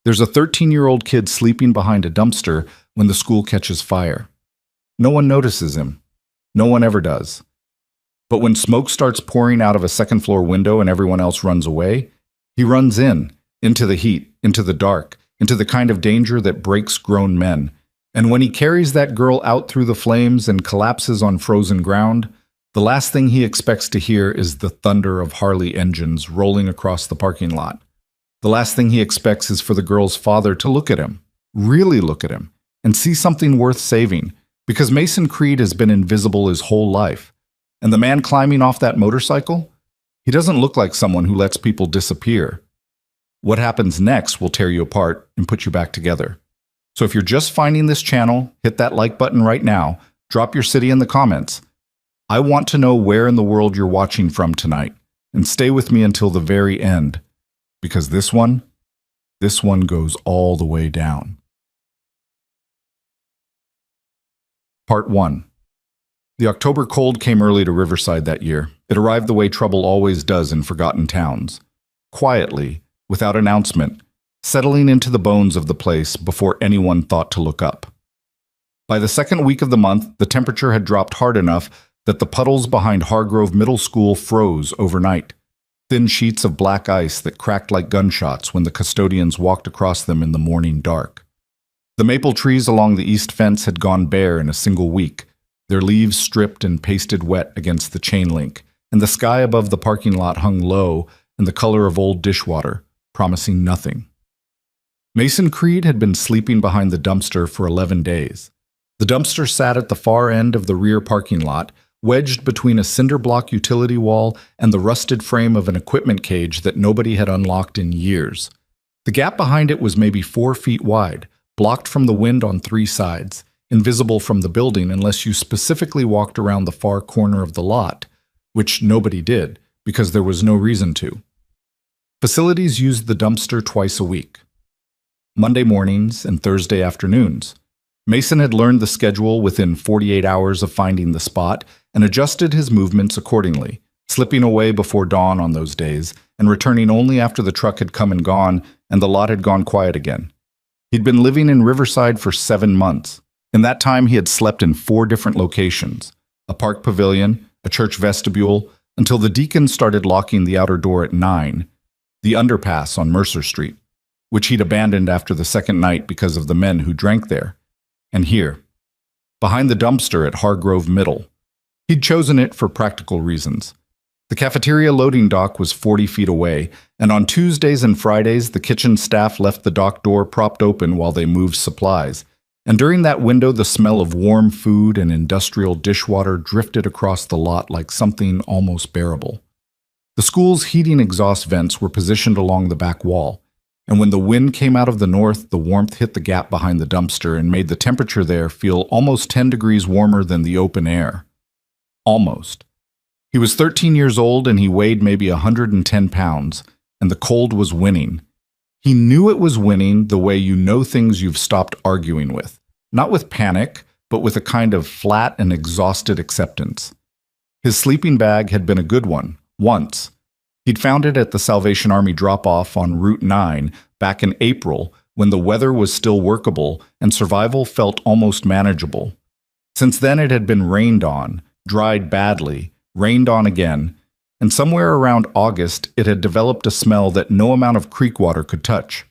There's a 13-year-old kid sleeping behind a dumpster when the school catches fire. No one notices him. No one ever does. But when smoke starts pouring out of a second-floor window and everyone else runs away, he runs into the heat, into the dark, into the kind of danger that breaks grown men. And when he carries that girl out through the flames and collapses on frozen ground, the last thing he expects to hear is the thunder of Harley engines rolling across the parking lot. The last thing he expects is for the girl's father to look at him, really look at him, and see something worth saving, because Mason Creed has been invisible his whole life. And the man climbing off that motorcycle? He doesn't look like someone who lets people disappear. What happens next will tear you apart and put you back together. So if you're just finding this channel, hit that like button right now, drop your city in the comments. I want to know where in the world you're watching from tonight, and stay with me until the very end, because this one goes all the way down. Part 1. The October cold came early to Riverside that year. It arrived the way trouble always does in forgotten towns. Quietly, without announcement, settling into the bones of the place before anyone thought to look up. By the second week of the month, the temperature had dropped hard enough that the puddles behind Hargrove Middle School froze overnight, thin sheets of black ice that cracked like gunshots when the custodians walked across them in the morning dark. The maple trees along the east fence had gone bare in a single week, their leaves stripped and pasted wet against the chain link, and the sky above the parking lot hung low in the color of old dishwater, promising nothing. Mason Creed had been sleeping behind the dumpster for 11 days. The dumpster sat at the far end of the rear parking lot, wedged between a cinder block utility wall and the rusted frame of an equipment cage that nobody had unlocked in years. The gap behind it was maybe 4 feet wide, blocked from the wind on 3 sides, invisible from the building unless you specifically walked around the far corner of the lot, which nobody did, because there was no reason to. Facilities used the dumpster twice a week, Monday mornings and Thursday afternoons. Mason had learned the schedule within 48 hours of finding the spot and adjusted his movements accordingly, slipping away before dawn on those days and returning only after the truck had come and gone and the lot had gone quiet again. He'd been living in Riverside for 7 months. In that time, he had slept in 4 different locations, a park pavilion, a church vestibule, until the deacons started locking the outer door at 9, the underpass on Mercer Street, which he'd abandoned after the second night because of the men who drank there. And here, behind the dumpster at Hargrove Middle. He'd chosen it for practical reasons. The cafeteria loading dock was 40 feet away, and on Tuesdays and Fridays, the kitchen staff left the dock door propped open while they moved supplies. And during that window, the smell of warm food and industrial dishwater drifted across the lot like something almost bearable. The school's heating exhaust vents were positioned along the back wall, and when the wind came out of the north, the warmth hit the gap behind the dumpster and made the temperature there feel almost 10 degrees warmer than the open air. Almost. He was 13 years old and he weighed maybe 110 pounds, and the cold was winning. He knew it was winning the way you know things you've stopped arguing with. Not with panic, but with a kind of flat and exhausted acceptance. His sleeping bag had been a good one, once. He'd found it at the Salvation Army drop-off on Route 9 back in April when the weather was still workable and survival felt almost manageable. Since then it had been rained on, dried badly, rained on again, and somewhere around August it had developed a smell that no amount of creek water could touch.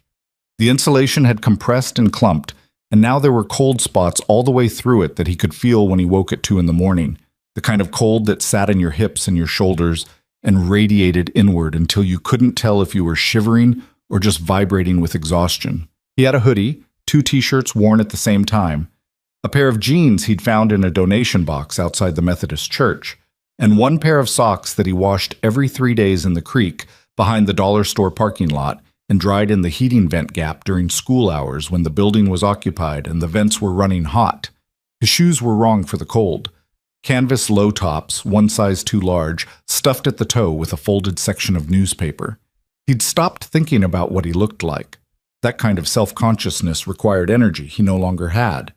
The insulation had compressed and clumped, and now there were cold spots all the way through it that he could feel when he woke at 2 in the morning, the kind of cold that sat in your hips and your shoulders and radiated inward until you couldn't tell if you were shivering or just vibrating with exhaustion. He had a hoodie, 2 t-shirts worn at the same time, a pair of jeans he'd found in a donation box outside the Methodist church, and 1 pair of socks that he washed every 3 days in the creek behind the dollar store parking lot and dried in the heating vent gap during school hours when the building was occupied and the vents were running hot. His shoes were wrong for the cold. Canvas low tops, 1 size too large, stuffed at the toe with a folded section of newspaper. He'd stopped thinking about what he looked like. That kind of self-consciousness required energy he no longer had.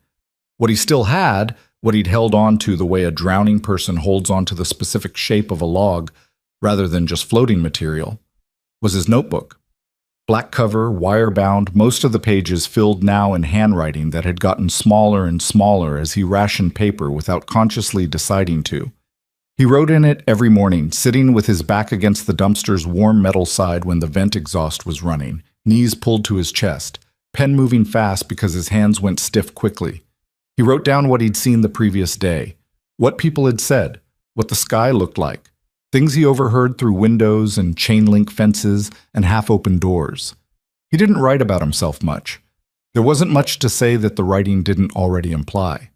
What he still had, what he'd held on to the way a drowning person holds on to the specific shape of a log rather than just floating material, was his notebook. Black cover, wire-bound, most of the pages filled now in handwriting that had gotten smaller and smaller as he rationed paper without consciously deciding to. He wrote in it every morning, sitting with his back against the dumpster's warm metal side when the vent exhaust was running, knees pulled to his chest, pen moving fast because his hands went stiff quickly. He wrote down what he'd seen the previous day, what people had said, what the sky looked like, things he overheard through windows and chain-link fences and half-open doors. He didn't write about himself much. There wasn't much to say that the writing didn't already imply.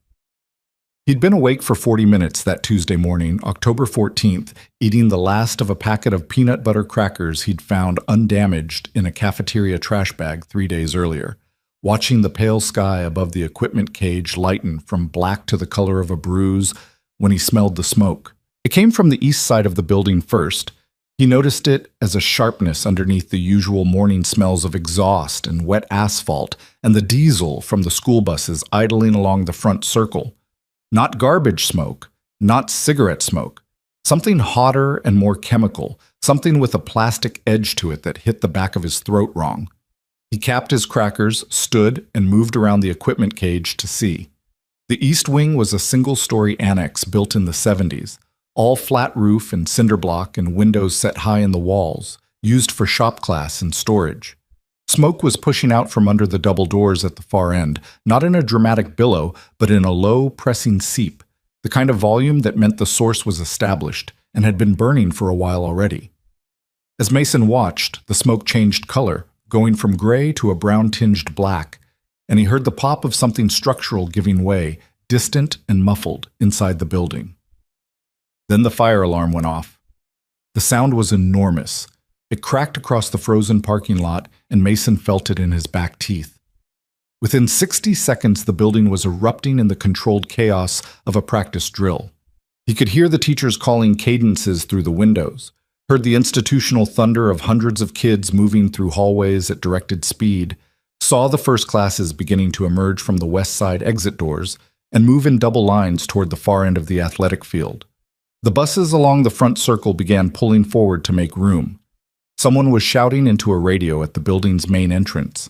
He'd been awake for 40 minutes that Tuesday morning, October 14th, eating the last of a packet of peanut butter crackers he'd found undamaged in a cafeteria trash bag 3 days earlier, watching the pale sky above the equipment cage lighten from black to the color of a bruise when he smelled the smoke. It came from the east side of the building first. He noticed it as a sharpness underneath the usual morning smells of exhaust and wet asphalt and the diesel from the school buses idling along the front circle. Not garbage smoke, not cigarette smoke. Something hotter and more chemical, something with a plastic edge to it that hit the back of his throat wrong. He capped his crackers, stood, and moved around the equipment cage to see. The east wing was a single-story annex built in the 70s, all flat roof and cinder block and windows set high in the walls, used for shop class and storage. Smoke was pushing out from under the double doors at the far end, not in a dramatic billow, but in a low, pressing seep, the kind of volume that meant the source was established and had been burning for a while already. As Mason watched, the smoke changed color, going from gray to a brown-tinged black, and he heard the pop of something structural giving way, distant and muffled, inside the building. Then the fire alarm went off. The sound was enormous. It cracked across the frozen parking lot, and Mason felt it in his back teeth. Within 60 seconds, the building was erupting in the controlled chaos of a practice drill. He could hear the teachers calling cadences through the windows, heard the institutional thunder of hundreds of kids moving through hallways at directed speed, saw the first classes beginning to emerge from the west side exit doors and move in double lines toward the far end of the athletic field. The buses along the front circle began pulling forward to make room. Someone was shouting into a radio at the building's main entrance.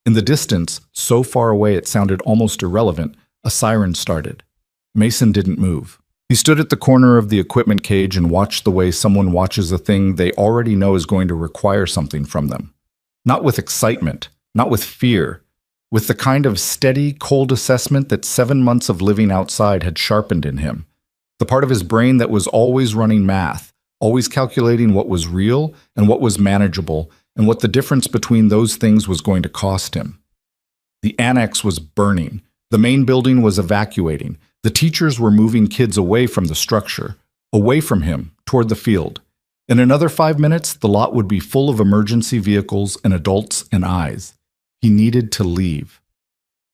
In the distance, so far away it sounded almost irrelevant, a siren started. Mason didn't move. He stood at the corner of the equipment cage and watched the way someone watches a thing they already know is going to require something from them. Not with excitement, not with fear, with the kind of steady, cold assessment that 7 months of living outside had sharpened in him. The part of his brain that was always running math, always calculating what was real and what was manageable, and what the difference between those things was going to cost him. The annex was burning. The main building was evacuating. The teachers were moving kids away from the structure, away from him, toward the field. In another 5 minutes, the lot would be full of emergency vehicles and adults and eyes. He needed to leave.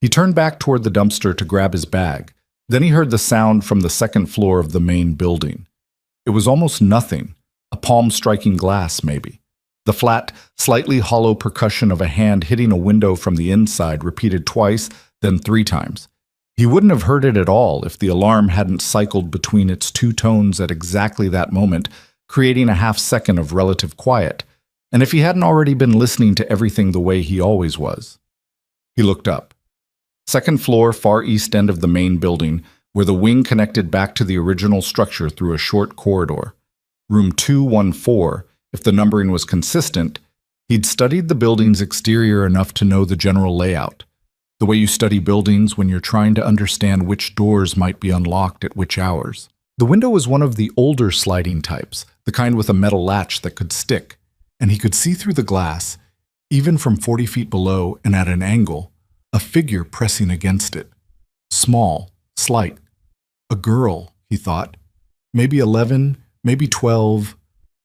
He turned back toward the dumpster to grab his bag. Then he heard the sound from the second floor of the main building. It was almost nothing, a palm striking glass maybe. The flat, slightly hollow percussion of a hand hitting a window from the inside repeated twice, then 3 times. He wouldn't have heard it at all if the alarm hadn't cycled between its 2 tones at exactly that moment, creating a half-second of relative quiet, and if he hadn't already been listening to everything the way he always was. He looked up. Second floor, far east end of the main building, where the wing connected back to the original structure through a short corridor. Room 214, if the numbering was consistent. He'd studied the building's exterior enough to know the general layout, the way you study buildings when you're trying to understand which doors might be unlocked at which hours. The window was one of the older sliding types, the kind with a metal latch that could stick, and he could see through the glass, even from 40 feet below and at an angle, a figure pressing against it. Small, slight. A girl, he thought. Maybe 11, maybe 12.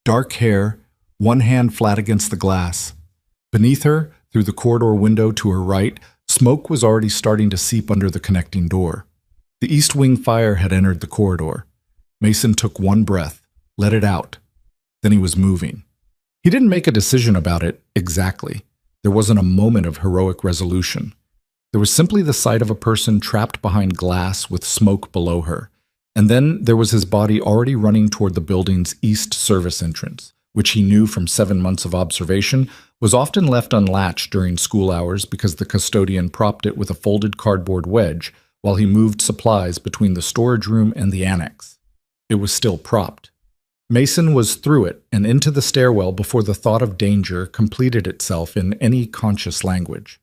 Dark hair, one hand flat against the glass. Beneath her, through the corridor window to her right, smoke was already starting to seep under the connecting door. The east wing fire had entered the corridor. Mason took one breath, let it out. Then he was moving. He didn't make a decision about it exactly. There wasn't a moment of heroic resolution. There was simply the sight of a person trapped behind glass with smoke below her. And then there was his body already running toward the building's east service entrance, which he knew from 7 months of observation was often left unlatched during school hours because the custodian propped it with a folded cardboard wedge while he moved supplies between the storage room and the annex. It was still propped. Mason was through it and into the stairwell before the thought of danger completed itself in any conscious language.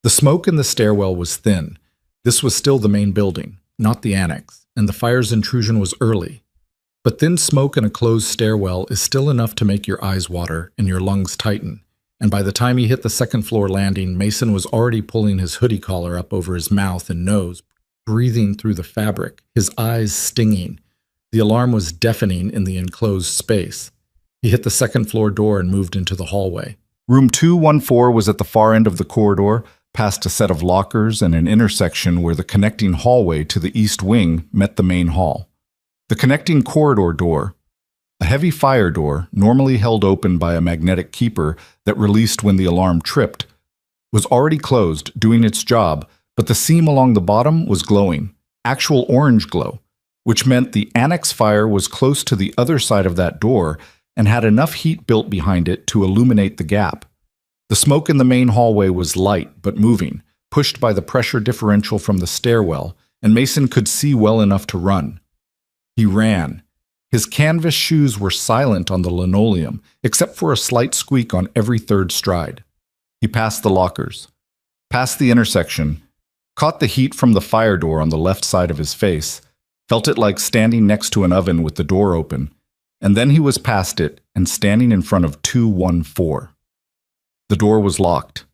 The smoke in the stairwell was thin. This was still the main building, not the annex, and the fire's intrusion was early. But thin smoke in a closed stairwell is still enough to make your eyes water and your lungs tighten, and by the time he hit the second-floor landing, Mason was already pulling his hoodie collar up over his mouth and nose, breathing through the fabric, his eyes stinging. The alarm was deafening in the enclosed space. He hit the second-floor door and moved into the hallway. Room 214 was at the far end of the corridor, past a set of lockers and an intersection where the connecting hallway to the east wing met the main hall. The connecting corridor door, a heavy fire door normally held open by a magnetic keeper that released when the alarm tripped, was already closed, doing its job, but the seam along the bottom was glowing, actual orange glow, which meant the annex fire was close to the other side of that door and had enough heat built behind it to illuminate the gap. The smoke in the main hallway was light but moving, pushed by the pressure differential from the stairwell, and Mason could see well enough to run. He ran. His canvas shoes were silent on the linoleum, except for a slight squeak on every third stride. He passed the lockers, passed the intersection, caught the heat from the fire door on the left side of his face, felt it like standing next to an oven with the door open, and then he was past it and standing in front of 214. The door was locked.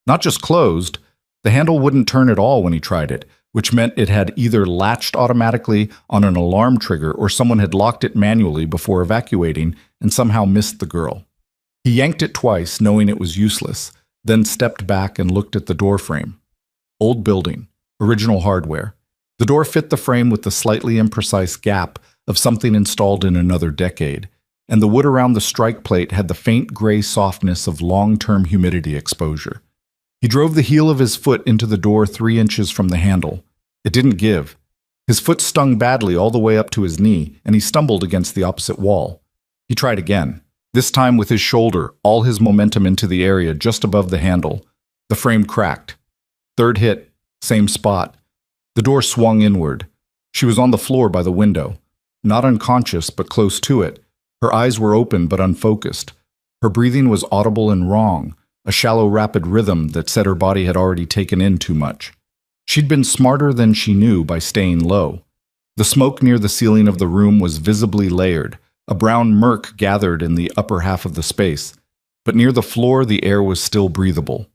Not just closed, the handle wouldn't turn at all when he tried it, which meant it had either latched automatically on an alarm trigger or someone had locked it manually before evacuating and somehow missed the girl. He yanked it twice, knowing it was useless, then stepped back and looked at the door frame. Old building, original hardware. The door fit the frame with the slightly imprecise gap of something installed in another decade, and the wood around the strike plate had the faint gray softness of long-term humidity exposure. He drove the heel of his foot into the door 3 inches from the handle. It didn't give. His foot stung badly all the way up to his knee, and he stumbled against the opposite wall. He tried again, this time with his shoulder, all his momentum into the area just above the handle. The frame cracked. Third hit, same spot. The door swung inward. She was on the floor by the window, not unconscious but close to it. Her eyes were open but unfocused. Her breathing was audible and wrong, a shallow, rapid rhythm that said her body had already taken in too much. She'd been smarter than she knew by staying low. The smoke near the ceiling of the room was visibly layered. A brown murk gathered in the upper half of the space, but near the floor the air was still breathable.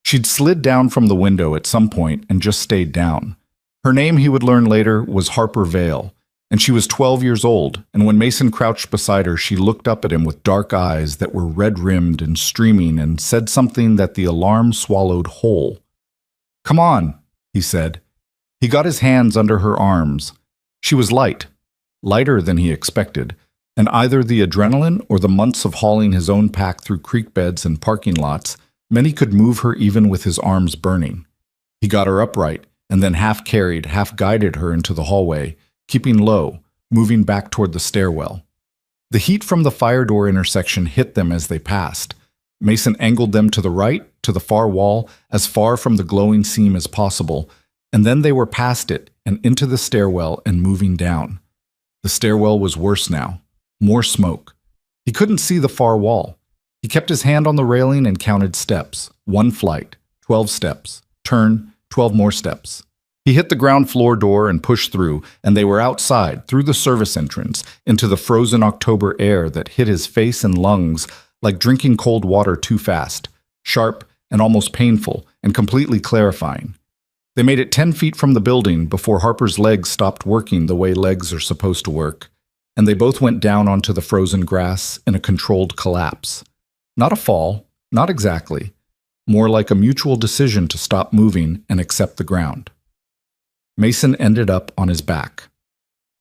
She'd slid down from the window at some point and just stayed down. Her name, he would learn later, was Harper Vale, and she was 12 years old, and when Mason crouched beside her, she looked up at him with dark eyes that were red-rimmed and streaming and said something that the alarm swallowed whole. "Come on," he said. He got his hands under her arms. She was light, lighter than he expected, and either the adrenaline or the months of hauling his own pack through creek beds and parking lots meant he could move her even with his arms burning. He got her upright, and then half-carried, half-guided her into the hallway, keeping low, moving back toward the stairwell. The heat from the fire door intersection hit them as they passed. Mason angled them to the right, to the far wall, as far from the glowing seam as possible, and then they were past it and into the stairwell and moving down. The stairwell was worse now. More smoke. He couldn't see the far wall. He kept his hand on the railing and counted steps. 1 flight, 12 steps. Turn, 12 more steps. He hit the ground floor door and pushed through, and they were outside, through the service entrance, into the frozen October air that hit his face and lungs like drinking cold water too fast, sharp and almost painful, and completely clarifying. They made it 10 feet from the building before Harper's legs stopped working the way legs are supposed to work, and they both went down onto the frozen grass in a controlled collapse. Not a fall, not exactly, more like a mutual decision to stop moving and accept the ground. Mason ended up on his back.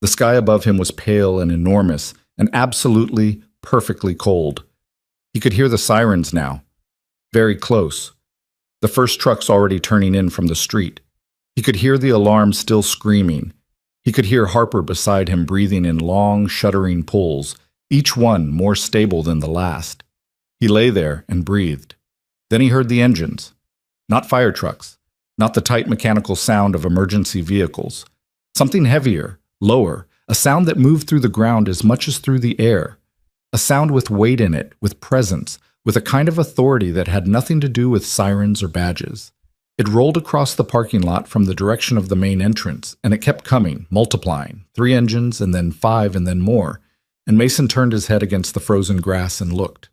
The sky above him was pale and enormous and absolutely, perfectly cold. He could hear the sirens now, very close. The first truck's already turning in from the street. He could hear the alarm still screaming. He could hear Harper beside him breathing in long, shuddering pulls, each one more stable than the last. He lay there and breathed. Then he heard the engines. Not fire trucks, not the tight mechanical sound of emergency vehicles. Something heavier, lower, a sound that moved through the ground as much as through the air. A sound with weight in it, with presence, with a kind of authority that had nothing to do with sirens or badges. It rolled across the parking lot from the direction of the main entrance, and it kept coming, multiplying, 3 engines and then 5 and then more, and Mason turned his head against the frozen grass and looked.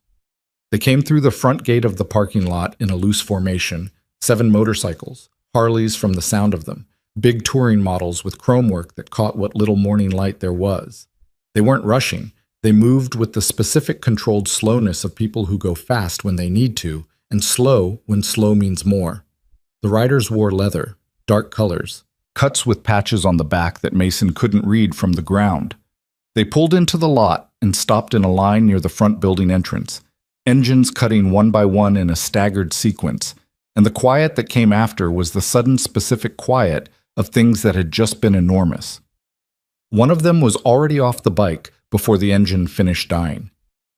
They came through the front gate of the parking lot in a loose formation, 7 motorcycles, Harleys from the sound of them, big touring models with chrome work that caught what little morning light there was. They weren't rushing. They moved with the specific controlled slowness of people who go fast when they need to, and slow when slow means more. The riders wore leather, dark colors, cuts with patches on the back that Mason couldn't read from the ground. They pulled into the lot and stopped in a line near the front building entrance, engines cutting one by one in a staggered sequence, and the quiet that came after was the sudden specific quiet of things that had just been enormous. One of them was already off the bike before the engine finished dying.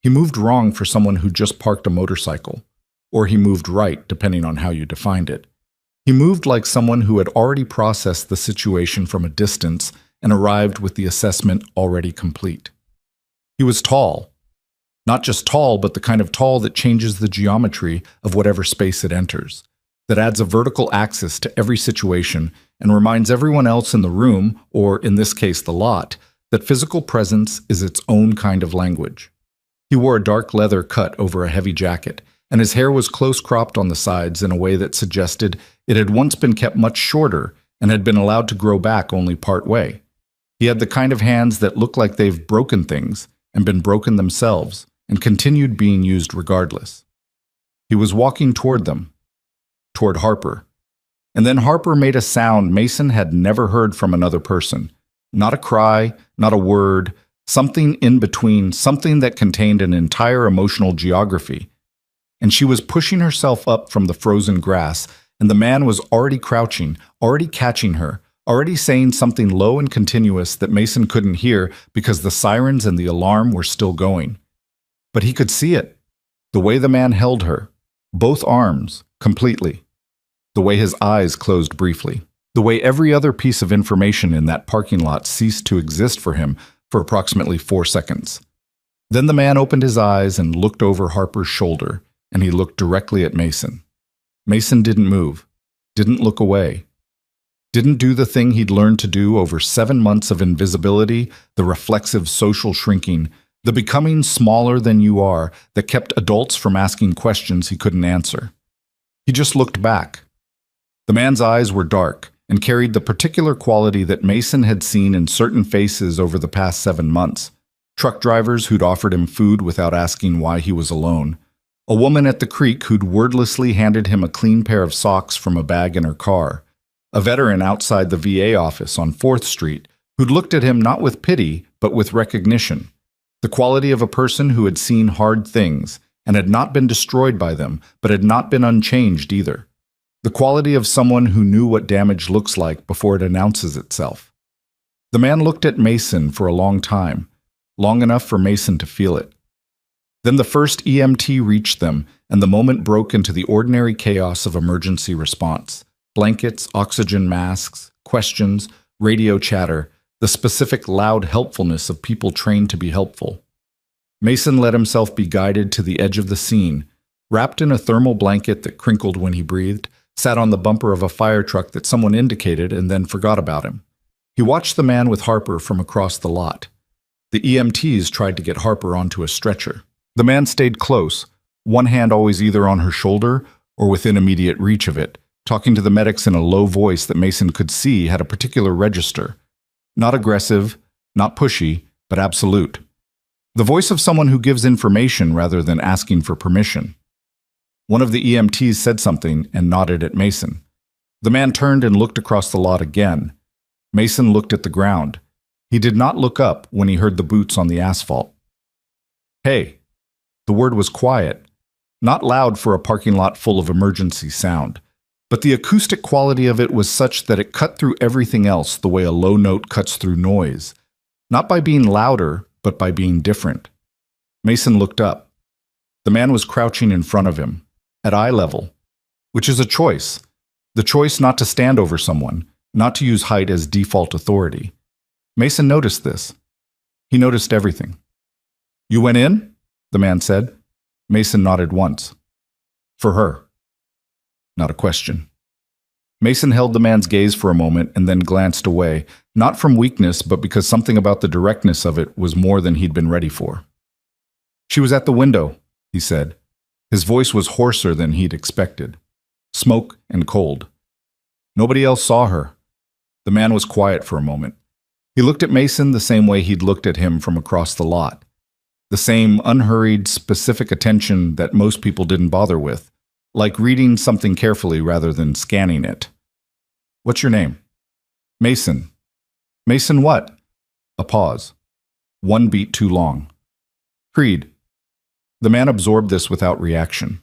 He moved wrong for someone who just parked a motorcycle, or he moved right, depending on how you defined it. He moved like someone who had already processed the situation from a distance and arrived with the assessment already complete. He was tall. Not just tall, but the kind of tall that changes the geometry of whatever space it enters, that adds a vertical axis to every situation and reminds everyone else in the room, or in this case the lot, that physical presence is its own kind of language. He wore a dark leather cut over a heavy jacket, and his hair was close cropped on the sides in a way that suggested it had once been kept much shorter and had been allowed to grow back only part way. He had the kind of hands that look like they've broken things and been broken themselves and continued being used regardless. He was walking toward them, toward Harper. And then Harper made a sound Mason had never heard from another person. Not a cry, not a word, something in between, something that contained an entire emotional geography. And she was pushing herself up from the frozen grass, and the man was already crouching, already catching her, already saying something low and continuous that Mason couldn't hear because the sirens and the alarm were still going. But he could see it. The way the man held her, both arms, completely. The way his eyes closed briefly. The way every other piece of information in that parking lot ceased to exist for him for approximately 4 seconds. Then the man opened his eyes and looked over Harper's shoulder, and he looked directly at Mason. Mason didn't move, didn't look away, didn't do the thing he'd learned to do over 7 months of invisibility, the reflexive social shrinking, the becoming smaller than you are that kept adults from asking questions he couldn't answer. He just looked back. The man's eyes were dark and carried the particular quality that Mason had seen in certain faces over the past 7 months. Truck drivers who'd offered him food without asking why he was alone. A woman at the creek who'd wordlessly handed him a clean pair of socks from a bag in her car. A veteran outside the VA office on 4th Street who'd looked at him not with pity, but with recognition. The quality of a person who had seen hard things and had not been destroyed by them, but had not been unchanged either. The quality of someone who knew what damage looks like before it announces itself. The man looked at Mason for a long time, long enough for Mason to feel it. Then the first EMT reached them, and the moment broke into the ordinary chaos of emergency response. Blankets, oxygen masks, questions, radio chatter, the specific loud helpfulness of people trained to be helpful. Mason let himself be guided to the edge of the scene, wrapped in a thermal blanket that crinkled when he breathed, sat on the bumper of a fire truck that someone indicated and then forgot about him. He watched the man with Harper from across the lot. The EMTs tried to get Harper onto a stretcher. The man stayed close, one hand always either on her shoulder or within immediate reach of it, talking to the medics in a low voice that Mason could see had a particular register. Not aggressive, not pushy, but absolute. The voice of someone who gives information rather than asking for permission. One of the EMTs said something and nodded at Mason. The man turned and looked across the lot again. Mason looked at the ground. He did not look up when he heard the boots on the asphalt. Hey. The word was quiet, not loud for a parking lot full of emergency sound, but the acoustic quality of it was such that it cut through everything else the way a low note cuts through noise, not by being louder, but by being different. Mason looked up. The man was crouching in front of him, at eye level, which is a choice. The choice not to stand over someone, not to use height as default authority. Mason noticed this. He noticed everything. "You went in?" the man said. Mason nodded once. "For her." Not a question. Mason held the man's gaze for a moment and then glanced away, not from weakness, but because something about the directness of it was more than he'd been ready for. "She was at the window," he said. His voice was hoarser than he'd expected. Smoke and cold. Nobody else saw her. The man was quiet for a moment. He looked at Mason the same way he'd looked at him from across the lot. The same unhurried, specific attention that most people didn't bother with, like reading something carefully rather than scanning it. "What's your name?" "Mason." "Mason what?" A pause. One beat too long. "Creed." The man absorbed this without reaction.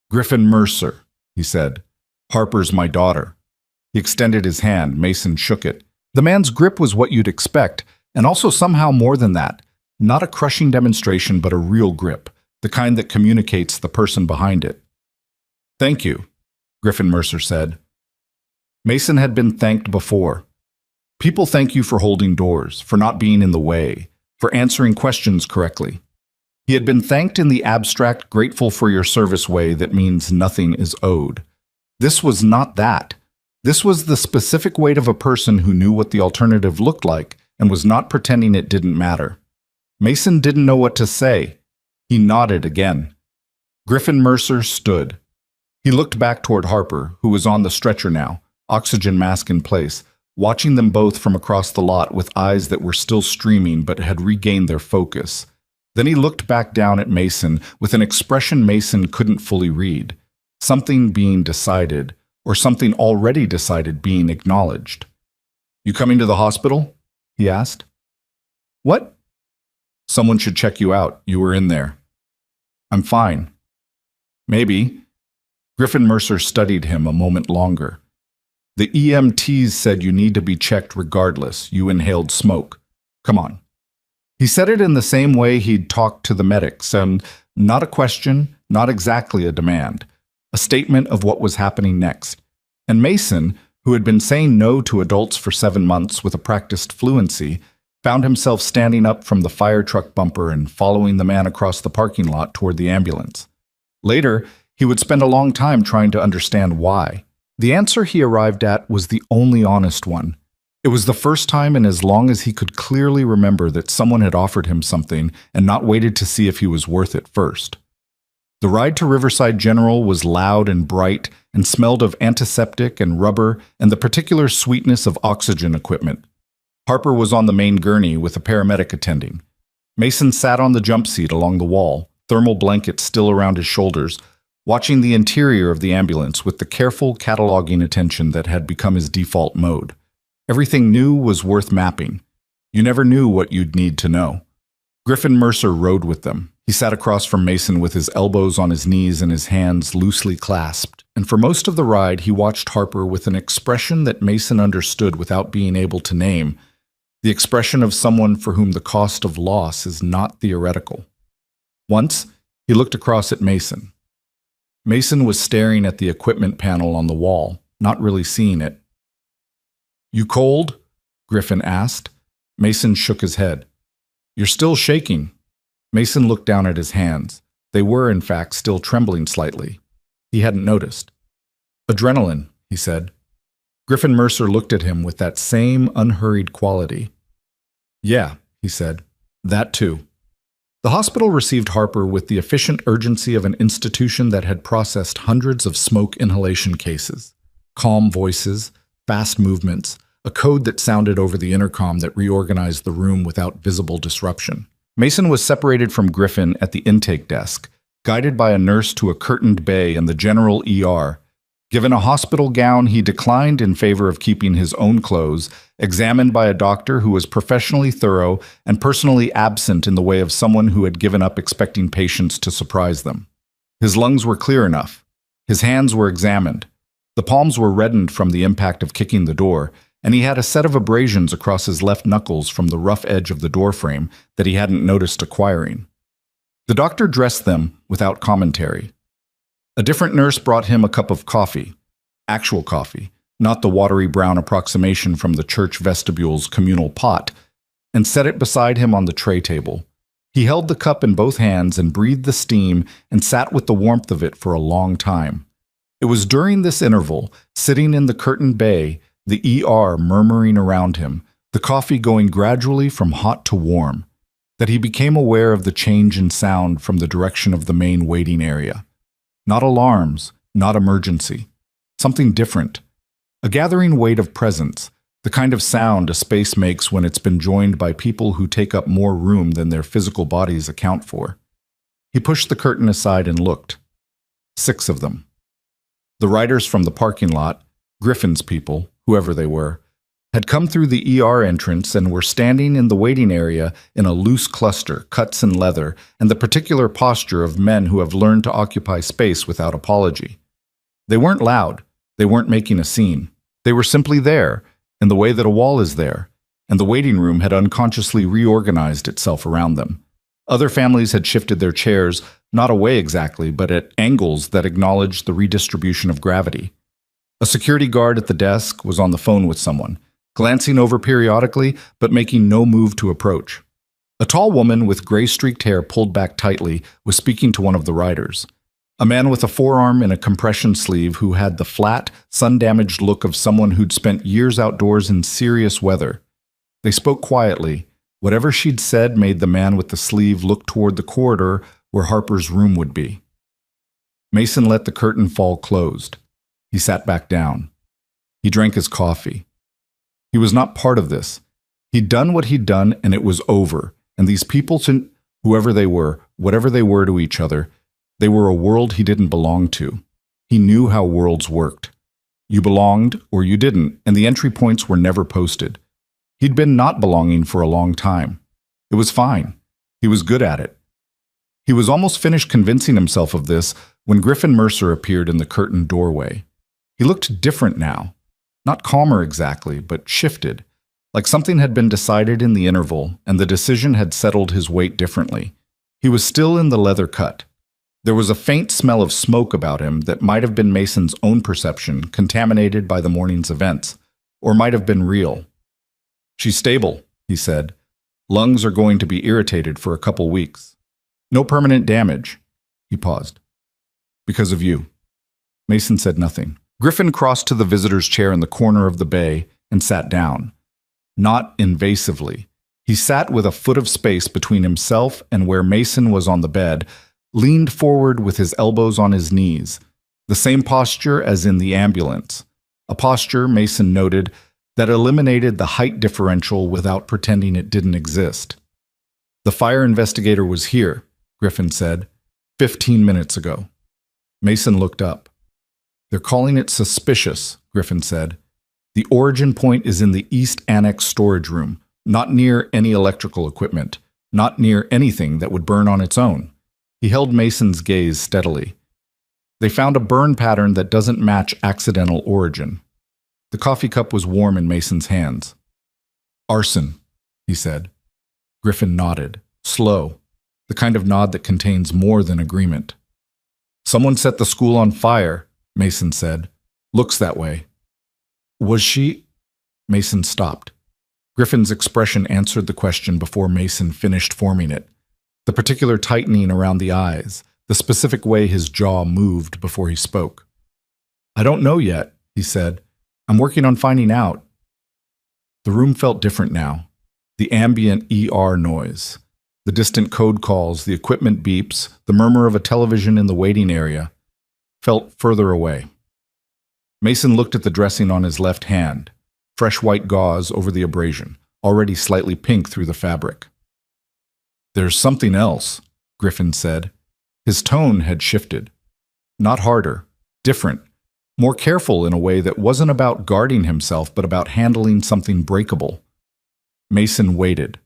"Griffin Mercer," he said. "Harper's my daughter." He extended his hand. Mason shook it. The man's grip was what you'd expect, and also somehow more than that. Not a crushing demonstration, but a real grip, the kind that communicates the person behind it. "Thank you," Griffin Mercer said. Mason had been thanked before. People thank you for holding doors, for not being in the way, for answering questions correctly. He had been thanked in the abstract, grateful for your service way that means nothing is owed. This was not that. This was the specific weight of a person who knew what the alternative looked like and was not pretending it didn't matter. Mason didn't know what to say. He nodded again. Griffin Mercer stood. He looked back toward Harper, who was on the stretcher now, oxygen mask in place, watching them both from across the lot with eyes that were still streaming but had regained their focus. Then he looked back down at Mason with an expression Mason couldn't fully read. Something being decided, or something already decided being acknowledged. "You coming to the hospital?" he asked. "What?" "Someone should check you out. You were in there." "I'm fine." "Maybe." Griffin Mercer studied him a moment longer. "The EMTs said you need to be checked regardless. You inhaled smoke. Come on." He said it in the same way he'd talked to the medics, and not a question, not exactly a demand. A statement of what was happening next. And Mason, who had been saying no to adults for 7 months with a practiced fluency, found himself standing up from the fire truck bumper and following the man across the parking lot toward the ambulance. Later, he would spend a long time trying to understand why. The answer he arrived at was the only honest one. It was the first time in as long as he could clearly remember that someone had offered him something and not waited to see if he was worth it first. The ride to Riverside General was loud and bright and smelled of antiseptic and rubber and the particular sweetness of oxygen equipment. Harper was on the main gurney with a paramedic attending. Mason sat on the jump seat along the wall, thermal blankets still around his shoulders, watching the interior of the ambulance with the careful cataloging attention that had become his default mode. Everything new was worth mapping. You never knew what you'd need to know. Griffin Mercer rode with them. He sat across from Mason with his elbows on his knees and his hands loosely clasped, and for most of the ride he watched Harper with an expression that Mason understood without being able to name, the expression of someone for whom the cost of loss is not theoretical. Once, he looked across at Mason. Mason was staring at the equipment panel on the wall, not really seeing it. "You cold?" Griffin asked. Mason shook his head. "You're still shaking." Mason looked down at his hands. They were, in fact, still trembling slightly. He hadn't noticed. "Adrenaline," he said. Griffin Mercer looked at him with that same unhurried quality. "Yeah," he said. "That too." The hospital received Harper with the efficient urgency of an institution that had processed hundreds of smoke inhalation cases. Calm voices, fast movements, a code that sounded over the intercom that reorganized the room without visible disruption. Mason was separated from Griffin at the intake desk, guided by a nurse to a curtained bay in the general ER. Given a hospital gown, he declined in favor of keeping his own clothes, examined by a doctor who was professionally thorough and personally absent in the way of someone who had given up expecting patients to surprise them. His lungs were clear enough. His hands were examined. The palms were reddened from the impact of kicking the door, and he had a set of abrasions across his left knuckles from the rough edge of the doorframe that he hadn't noticed acquiring. The doctor dressed them without commentary. A different nurse brought him a cup of coffee, actual coffee, not the watery brown approximation from the church vestibule's communal pot, and set it beside him on the tray table. He held the cup in both hands and breathed the steam and sat with the warmth of it for a long time. It was during this interval, sitting in the curtained bay, the ER murmuring around him, the coffee going gradually from hot to warm, that he became aware of the change in sound from the direction of the main waiting area. Not alarms, not emergency. Something different. A gathering weight of presence, the kind of sound a space makes when it's been joined by people who take up more room than their physical bodies account for. He pushed the curtain aside and looked. 6 of them. The riders from the parking lot, Griffin's people, whoever they were, had come through the ER entrance and were standing in the waiting area in a loose cluster, cuts and leather, and the particular posture of men who have learned to occupy space without apology. They weren't loud. They weren't making a scene. They were simply there, in the way that a wall is there, and the waiting room had unconsciously reorganized itself around them. Other families had shifted their chairs, not away exactly, but at angles that acknowledged the redistribution of gravity. A security guard at the desk was on the phone with someone, glancing over periodically, but making no move to approach. A tall woman with gray-streaked hair pulled back tightly was speaking to one of the riders. A man with a forearm in a compression sleeve who had the flat, sun-damaged look of someone who'd spent years outdoors in serious weather. They spoke quietly. Whatever she'd said made the man with the sleeve look toward the corridor where Harper's room would be. Mason let the curtain fall closed. He sat back down. He drank his coffee. He was not part of this. He'd done what he'd done, and it was over. And these people, whoever they were, whatever they were to each other, they were a world he didn't belong to. He knew how worlds worked. You belonged or you didn't, and the entry points were never posted. He'd been not belonging for a long time. It was fine. He was good at it. He was almost finished convincing himself of this when Griffin Mercer appeared in the curtained doorway. He looked different now. Not calmer exactly, but shifted, like something had been decided in the interval, and the decision had settled his weight differently. He was still in the leather cut. There was a faint smell of smoke about him that might have been Mason's own perception, contaminated by the morning's events, or might have been real. "She's stable," he said. "Lungs are going to be irritated for a couple weeks. No permanent damage." He paused. "Because of you." Mason said nothing. Griffin crossed to the visitor's chair in the corner of the bay and sat down. Not invasively. He sat with a foot of space between himself and where Mason was on the bed, leaned forward with his elbows on his knees, the same posture as in the ambulance, a posture, Mason noted, that eliminated the height differential without pretending it didn't exist. "The fire investigator was here," Griffin said, 15 minutes ago. Mason looked up. "They're calling it suspicious," Griffin said. "The origin point is in the East Annex storage room, not near any electrical equipment, not near anything that would burn on its own." He held Mason's gaze steadily. "They found a burn pattern that doesn't match accidental origin." The coffee cup was warm in Mason's hands. "Arson," he said. Griffin nodded, slow, the kind of nod that contains more than agreement. "Someone set the school on fire," Mason said. "Looks that way." "Was she?" Mason stopped. Griffin's expression answered the question before Mason finished forming it. The particular tightening around the eyes, the specific way his jaw moved before he spoke. "I don't know yet," he said. "I'm working on finding out." The room felt different now. The ambient ER noise, the distant code calls, the equipment beeps, the murmur of a television in the waiting area, felt further away. Mason looked at the dressing on his left hand, fresh white gauze over the abrasion, already slightly pink through the fabric. "There's something else," Griffin said. His tone had shifted. Not harder, different, more careful in a way that wasn't about guarding himself, but about handling something breakable. Mason waited.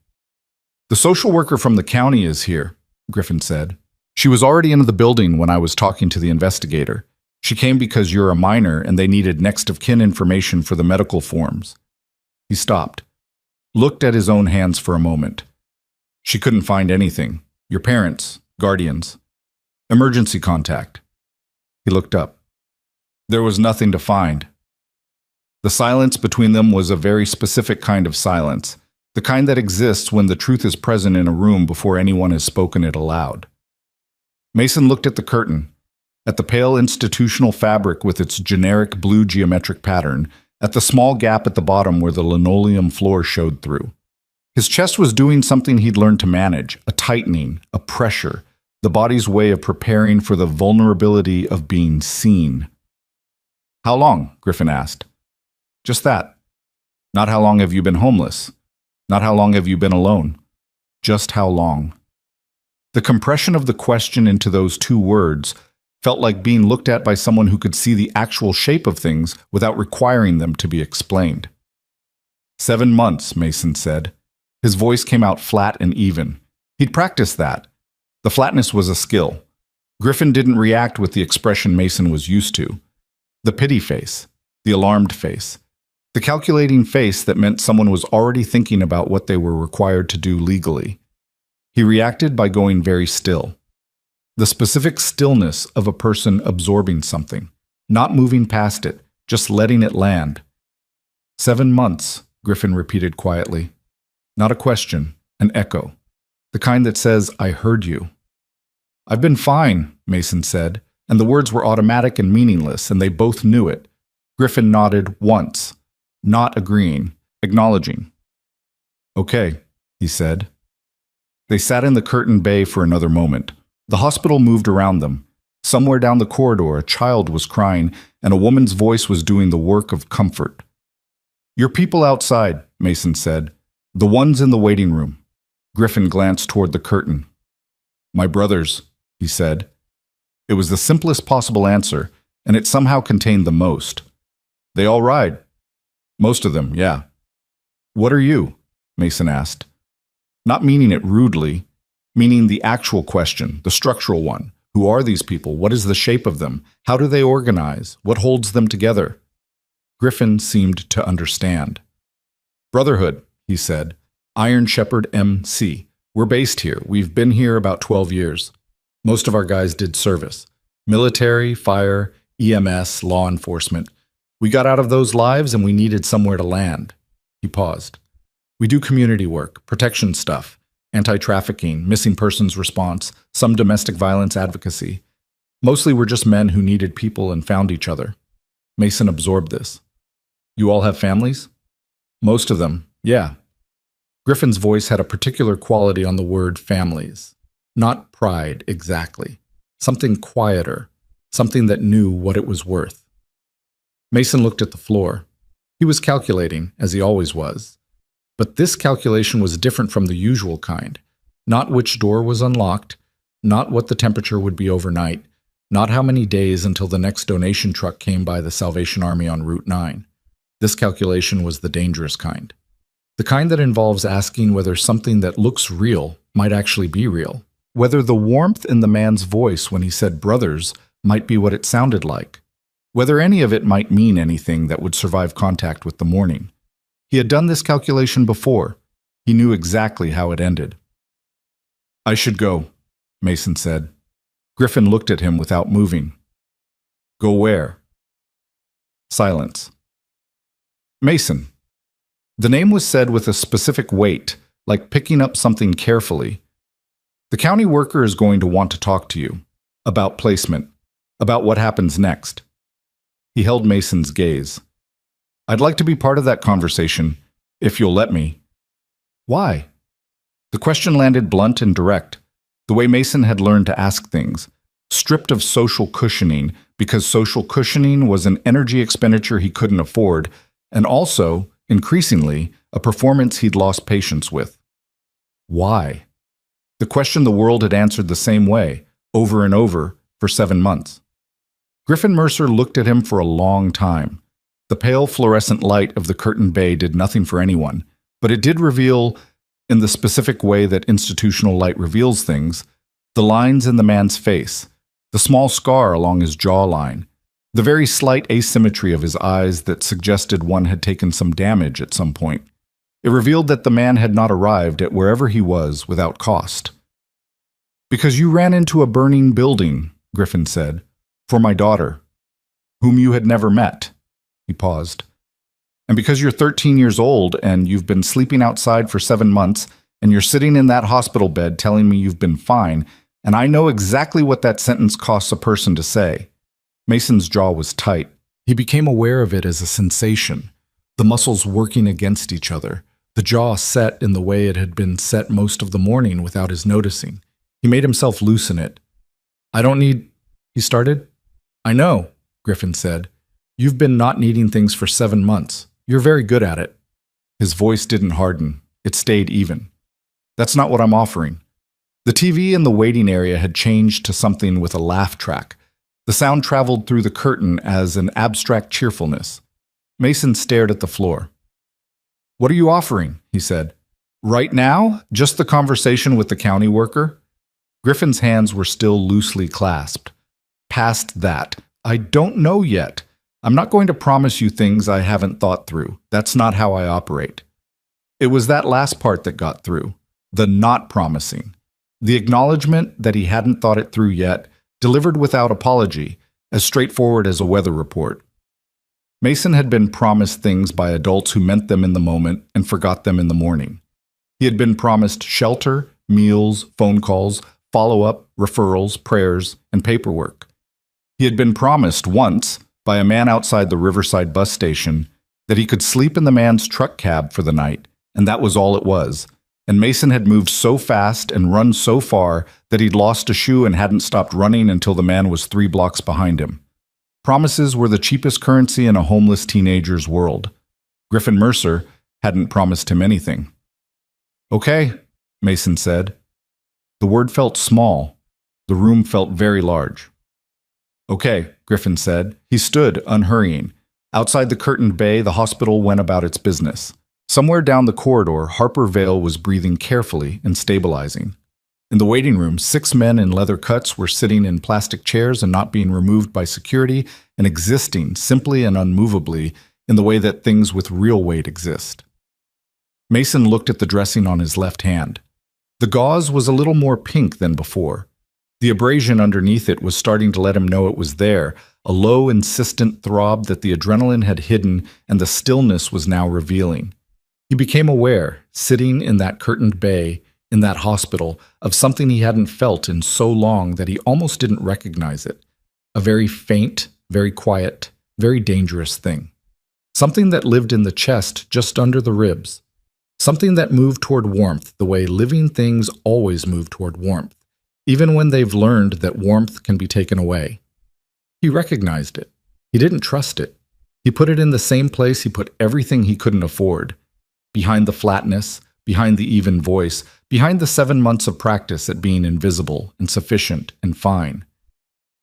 "The social worker from the county is here," Griffin said. "She was already in the building when I was talking to the investigator. She came because you're a minor and they needed next of kin information for the medical forms." He stopped, looked at his own hands for a moment. "She couldn't find anything. Your parents, Guardians. Emergency contact. He looked up. There was nothing to find. The silence between them was a very specific kind of silence, the kind that exists when the truth is present in a room before anyone has spoken it aloud. Mason looked at the curtain, at the pale institutional fabric with its generic blue geometric pattern, at the small gap at the bottom where the linoleum floor showed through. His chest was doing something he'd learned to manage, a tightening, a pressure, the body's way of preparing for the vulnerability of being seen. How long? Griffin asked. Just that. Not how long have you been homeless. Not how long have you been alone. Just how long. The compression of the question into those two words felt like being looked at by someone who could see the actual shape of things without requiring them to be explained. 7 months, Mason said. His voice came out flat and even. He'd practiced that. The flatness was a skill. Griffin didn't react with the expression Mason was used to. The pity face, the alarmed face, the calculating face that meant someone was already thinking about what they were required to do legally. He reacted by going very still. The specific stillness of a person absorbing something, not moving past it, just letting it land. 7 months, Griffin repeated quietly. Not a question, an echo. The kind that says, I heard you. I've been fine, Mason said, and the words were automatic and meaningless, and they both knew it. Griffin nodded once, not agreeing, acknowledging. Okay, he said. They sat in the curtained bay for another moment. The hospital moved around them. Somewhere down the corridor, a child was crying, and a woman's voice was doing the work of comfort. Your people outside, Mason said. The ones in the waiting room. Griffin glanced toward the curtain. My brothers, he said. It was the simplest possible answer, and it somehow contained the most. They all ride. Most of them, yeah. What are you? Mason asked. Not meaning it rudely, meaning the actual question, the structural one. Who are these people? What is the shape of them? How do they organize? What holds them together? Griffin seemed to understand. Brotherhood, he said. Iron Shepherd MC. We're based here. We've been here about 12 years. Most of our guys did service. Military, fire, EMS, law enforcement. We got out of those lives and we needed somewhere to land. He paused. We do community work, protection stuff, anti-trafficking, missing persons response, some domestic violence advocacy. Mostly we're just men who needed people and found each other. Mason absorbed this. You all have families? Most of them, yeah. Griffin's voice had a particular quality on the word families. Not pride, exactly. Something quieter, something that knew what it was worth. Mason looked at the floor. He was calculating, as he always was. But this calculation was different from the usual kind. Not which door was unlocked, not what the temperature would be overnight, not how many days until the next donation truck came by the Salvation Army on Route 9. This calculation was the dangerous kind. The kind that involves asking whether something that looks real might actually be real. Whether the warmth in the man's voice when he said brothers might be what it sounded like. Whether any of it might mean anything that would survive contact with the morning. He had done this calculation before. He knew exactly how it ended. I should go, Mason said. Griffin looked at him without moving. Go where? Silence. Mason. The name was said with a specific weight, like picking up something carefully. The county worker is going to want to talk to you. About placement. About what happens next. He held Mason's gaze. I'd like to be part of that conversation, if you'll let me. Why? The question landed blunt and direct, the way Mason had learned to ask things, stripped of social cushioning, because social cushioning was an energy expenditure he couldn't afford, and also, increasingly, a performance he'd lost patience with. Why? The question the world had answered the same way, over and over, for 7 months. Griffin Mercer looked at him for a long time. The pale fluorescent light of the curtained bay did nothing for anyone, but it did reveal, in the specific way that institutional light reveals things, the lines in the man's face, the small scar along his jawline, the very slight asymmetry of his eyes that suggested one had taken some damage at some point. It revealed that the man had not arrived at wherever he was without cost. Because you ran into a burning building, Griffin said, for my daughter, whom you had never met. He paused. And because you're 13 years old and you've been sleeping outside for 7 months and you're sitting in that hospital bed telling me you've been fine, and I know exactly what that sentence costs a person to say. Mason's jaw was tight. He became aware of it as a sensation, the muscles working against each other, the jaw set in the way it had been set most of the morning without his noticing. He made himself loosen it. I don't need, he started. I know, Griffin said. You've been not needing things for 7 months. You're very good at it. His voice didn't harden. It stayed even. That's not what I'm offering. The TV in the waiting area had changed to something with a laugh track. The sound traveled through the curtain as an abstract cheerfulness. Mason stared at the floor. What are you offering? He said. Right now? Just the conversation with the county worker? Griffin's hands were still loosely clasped. Past that, I don't know yet. I'm not going to promise you things I haven't thought through. That's not how I operate. It was that last part that got through, the not promising. The acknowledgement that he hadn't thought it through yet, delivered without apology, as straightforward as a weather report. Mason had been promised things by adults who meant them in the moment and forgot them in the morning. He had been promised shelter, meals, phone calls, follow-up, referrals, prayers, and paperwork. He had been promised once, by a man outside the Riverside bus station, that he could sleep in the man's truck cab for the night, and that was all it was. And Mason had moved so fast and run so far that he'd lost a shoe and hadn't stopped running until the man was 3 blocks behind him. Promises were the cheapest currency in a homeless teenager's world. Griffin Mercer hadn't promised him anything. Okay, Mason said. The word felt small. The room felt very large. Okay, Griffin said. He stood, unhurrying. Outside the curtained bay, the hospital went about its business. Somewhere down the corridor, Harper Vale was breathing carefully and stabilizing. In the waiting room, 6 men in leather cuts were sitting in plastic chairs and not being removed by security and existing simply and unmovably in the way that things with real weight exist. Mason looked at the dressing on his left hand. The gauze was a little more pink than before. The abrasion underneath it was starting to let him know it was there, a low, insistent throb that the adrenaline had hidden and the stillness was now revealing. He became aware, sitting in that curtained bay, in that hospital, of something he hadn't felt in so long that he almost didn't recognize it. A very faint, very quiet, very dangerous thing. Something that lived in the chest just under the ribs. Something that moved toward warmth the way living things always move toward warmth, even when they've learned that warmth can be taken away. He recognized it. He didn't trust it. He put it in the same place he put everything he couldn't afford. Behind the flatness, behind the even voice, behind the 7 months of practice at being invisible and sufficient and fine.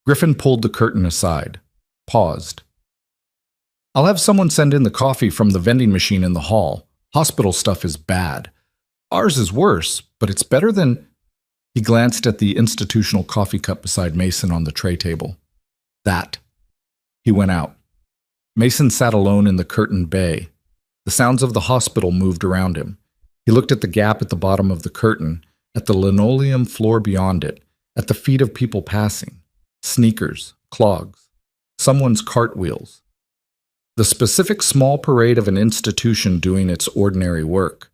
Griffin pulled the curtain aside, paused. I'll have someone send in the coffee from the vending machine in the hall. Hospital stuff is bad. Ours is worse, but it's better than... He glanced at the institutional coffee cup beside Mason on the tray table. That. He went out. Mason sat alone in the curtained bay. The sounds of the hospital moved around him. He looked at the gap at the bottom of the curtain, at the linoleum floor beyond it, at the feet of people passing. Sneakers, clogs, someone's cartwheels. The specific small parade of an institution doing its ordinary work.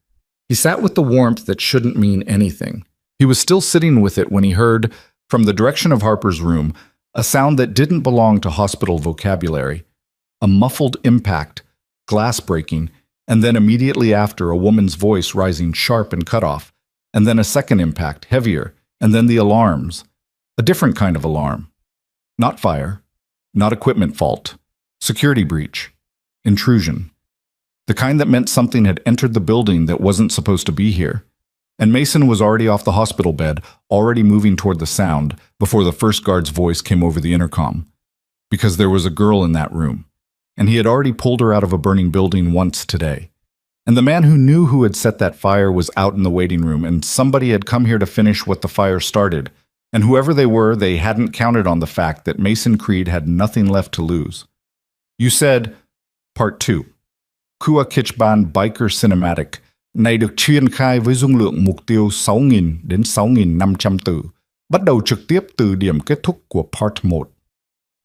He sat with the warmth that shouldn't mean anything. He was still sitting with it when he heard, from the direction of Harper's room, a sound that didn't belong to hospital vocabulary. A muffled impact, glass breaking, and then immediately after a woman's voice rising sharp and cut off, and then a second impact, heavier, and then the alarms. A different kind of alarm. Not fire, not equipment fault, security breach, intrusion. The kind that meant something had entered the building that wasn't supposed to be here. And Mason was already off the hospital bed, already moving toward the sound, before the first guard's voice came over the intercom. Because there was a girl in that room, and he had already pulled her out of a burning building once today. And the man who knew who had set that fire was out in the waiting room, and somebody had come here to finish what the fire started. And whoever they were, they hadn't counted on the fact that Mason Creed had nothing left to lose. You said, Part 2. Kua Kichban Biker Cinematic này được triển khai với dung lượng mục tiêu 6.000 đến 6.500 từ, Bắt đầu trực tiếp từ điểm kết thúc của Part 1.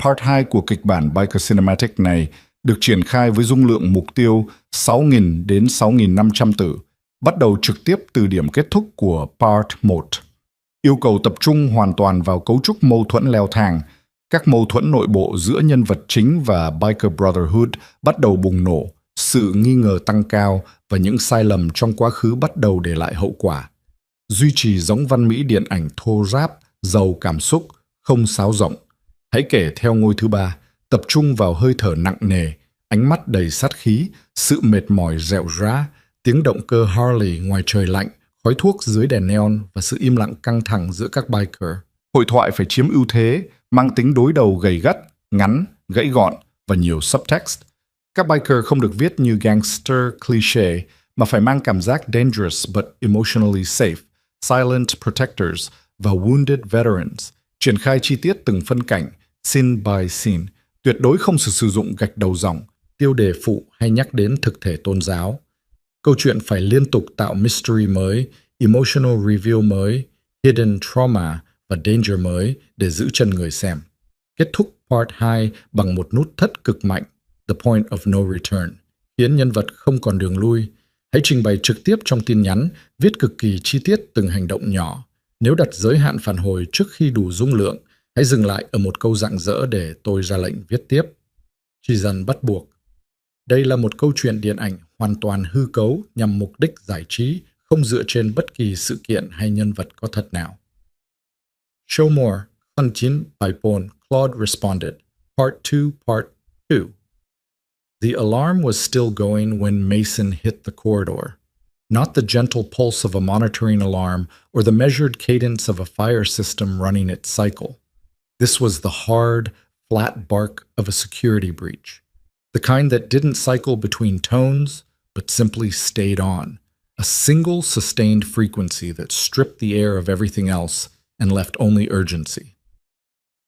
Part 2 của kịch bản Biker Cinematic này được triển khai với dung lượng mục tiêu 6.000 đến 6.500 từ, bắt đầu trực tiếp từ điểm kết thúc của Part 1. Yêu cầu tập trung hoàn toàn vào cấu trúc mâu thuẫn leo thang. Các mâu thuẫn nội bộ giữa nhân vật chính và Biker Brotherhood bắt đầu bùng nổ, sự nghi ngờ tăng cao và những sai lầm trong quá khứ bắt đầu để lại hậu quả. Duy trì giống văn mỹ điện ảnh thô ráp, giàu cảm xúc, không sáo rỗng. Hãy kể theo ngôi thứ ba, tập trung vào hơi thở nặng nề, ánh mắt đầy sát khí, sự mệt mỏi rệu rã, tiếng động cơ Harley ngoài trời lạnh, khói thuốc dưới đèn neon và sự im lặng căng thẳng giữa các biker. Hội thoại phải chiếm ưu thế, mang tính đối đầu gay gắt, ngắn, gãy gọn và nhiều subtext. Các biker không được viết như gangster cliché, mà phải mang cảm giác dangerous but emotionally safe, silent protectors và wounded veterans. Triển khai chi tiết từng phân cảnh, scene by scene, tuyệt đối không sử dụng gạch đầu dòng, tiêu đề phụ hay nhắc đến thực thể tôn giáo. Câu chuyện phải liên tục tạo mystery mới, emotional reveal mới, hidden trauma và danger mới để giữ chân người xem. Kết thúc Part 2 bằng một nút thắt cực mạnh, The Point of No Return, khiến nhân vật không còn đường lui. Hãy trình bày trực tiếp trong tin nhắn, viết cực kỳ chi tiết từng hành động nhỏ. Nếu đặt giới hạn phản hồi trước khi đủ dung lượng, hãy dừng lại ở một câu rạng rỡ để tôi ra lệnh viết tiếp. Chỉ dần bắt buộc. Đây là một câu chuyện điện ảnh hoàn toàn hư cấu nhằm mục đích giải trí, không dựa trên bất kỳ sự kiện hay nhân vật có thật nào. Show more. Phần 9 bài Paul, Claude responded. Part 2, Part 2. The alarm was still going when Mason hit the corridor. Not the gentle pulse of a monitoring alarm or the measured cadence of a fire system running its cycle. This was the hard, flat bark of a security breach. The kind that didn't cycle between tones, but simply stayed on. A single sustained frequency that stripped the air of everything else and left only urgency.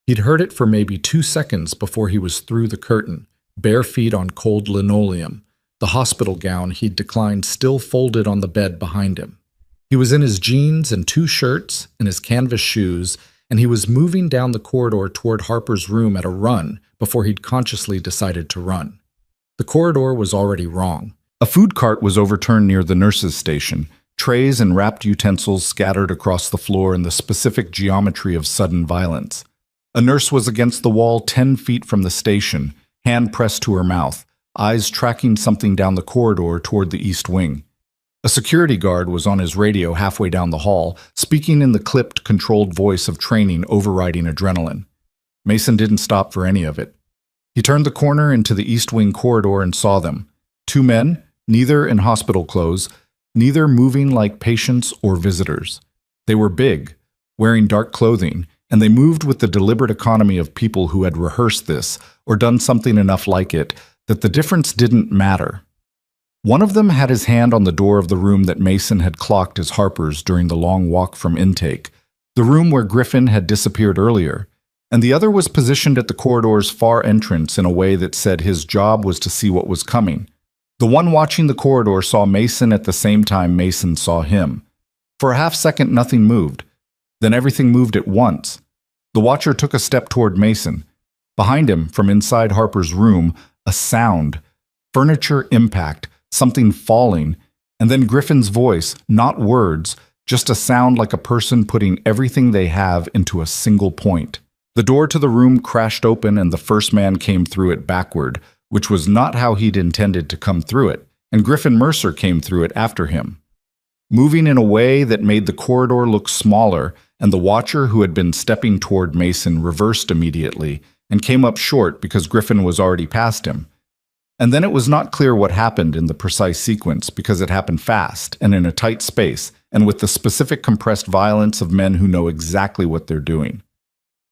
He'd heard it for maybe 2 seconds before he was through the curtain, bare feet on cold linoleum, the hospital gown he'd declined still folded on the bed behind him. He was in his jeans and 2 shirts and his canvas shoes, and he was moving down the corridor toward Harper's room at a run before he'd consciously decided to run. The corridor was already wrong. A food cart was overturned near the nurse's station, trays and wrapped utensils scattered across the floor in the specific geometry of sudden violence. A nurse was against the wall 10 feet from the station, hand pressed to her mouth, eyes tracking something down the corridor toward the east wing. A security guard was on his radio halfway down the hall, speaking in the clipped, controlled voice of training overriding adrenaline. Mason didn't stop for any of it. He turned the corner into the east wing corridor and saw them. 2 men, neither in hospital clothes, neither moving like patients or visitors. They were big, wearing dark clothing, and they moved with the deliberate economy of people who had rehearsed this or done something enough like it that the difference didn't matter. One of them had his hand on the door of the room that Mason had clocked as Harper's during the long walk from intake, the room where Griffin had disappeared earlier, and the other was positioned at the corridor's far entrance in a way that said his job was to see what was coming. The one watching the corridor saw Mason at the same time Mason saw him. For a half second, nothing moved. Then everything moved at once. The watcher took a step toward Mason. Behind him, from inside Harper's room, a sound, furniture impact, something falling, and then Griffin's voice, not words, just a sound like a person putting everything they have into a single point. The door to the room crashed open and the first man came through it backward, which was not how he'd intended to come through it, and Griffin Mercer came through it after him, moving in a way that made the corridor look smaller, and the watcher who had been stepping toward Mason reversed immediately and came up short because Griffin was already past him. And then it was not clear what happened in the precise sequence because it happened fast and in a tight space and with the specific compressed violence of men who know exactly what they're doing.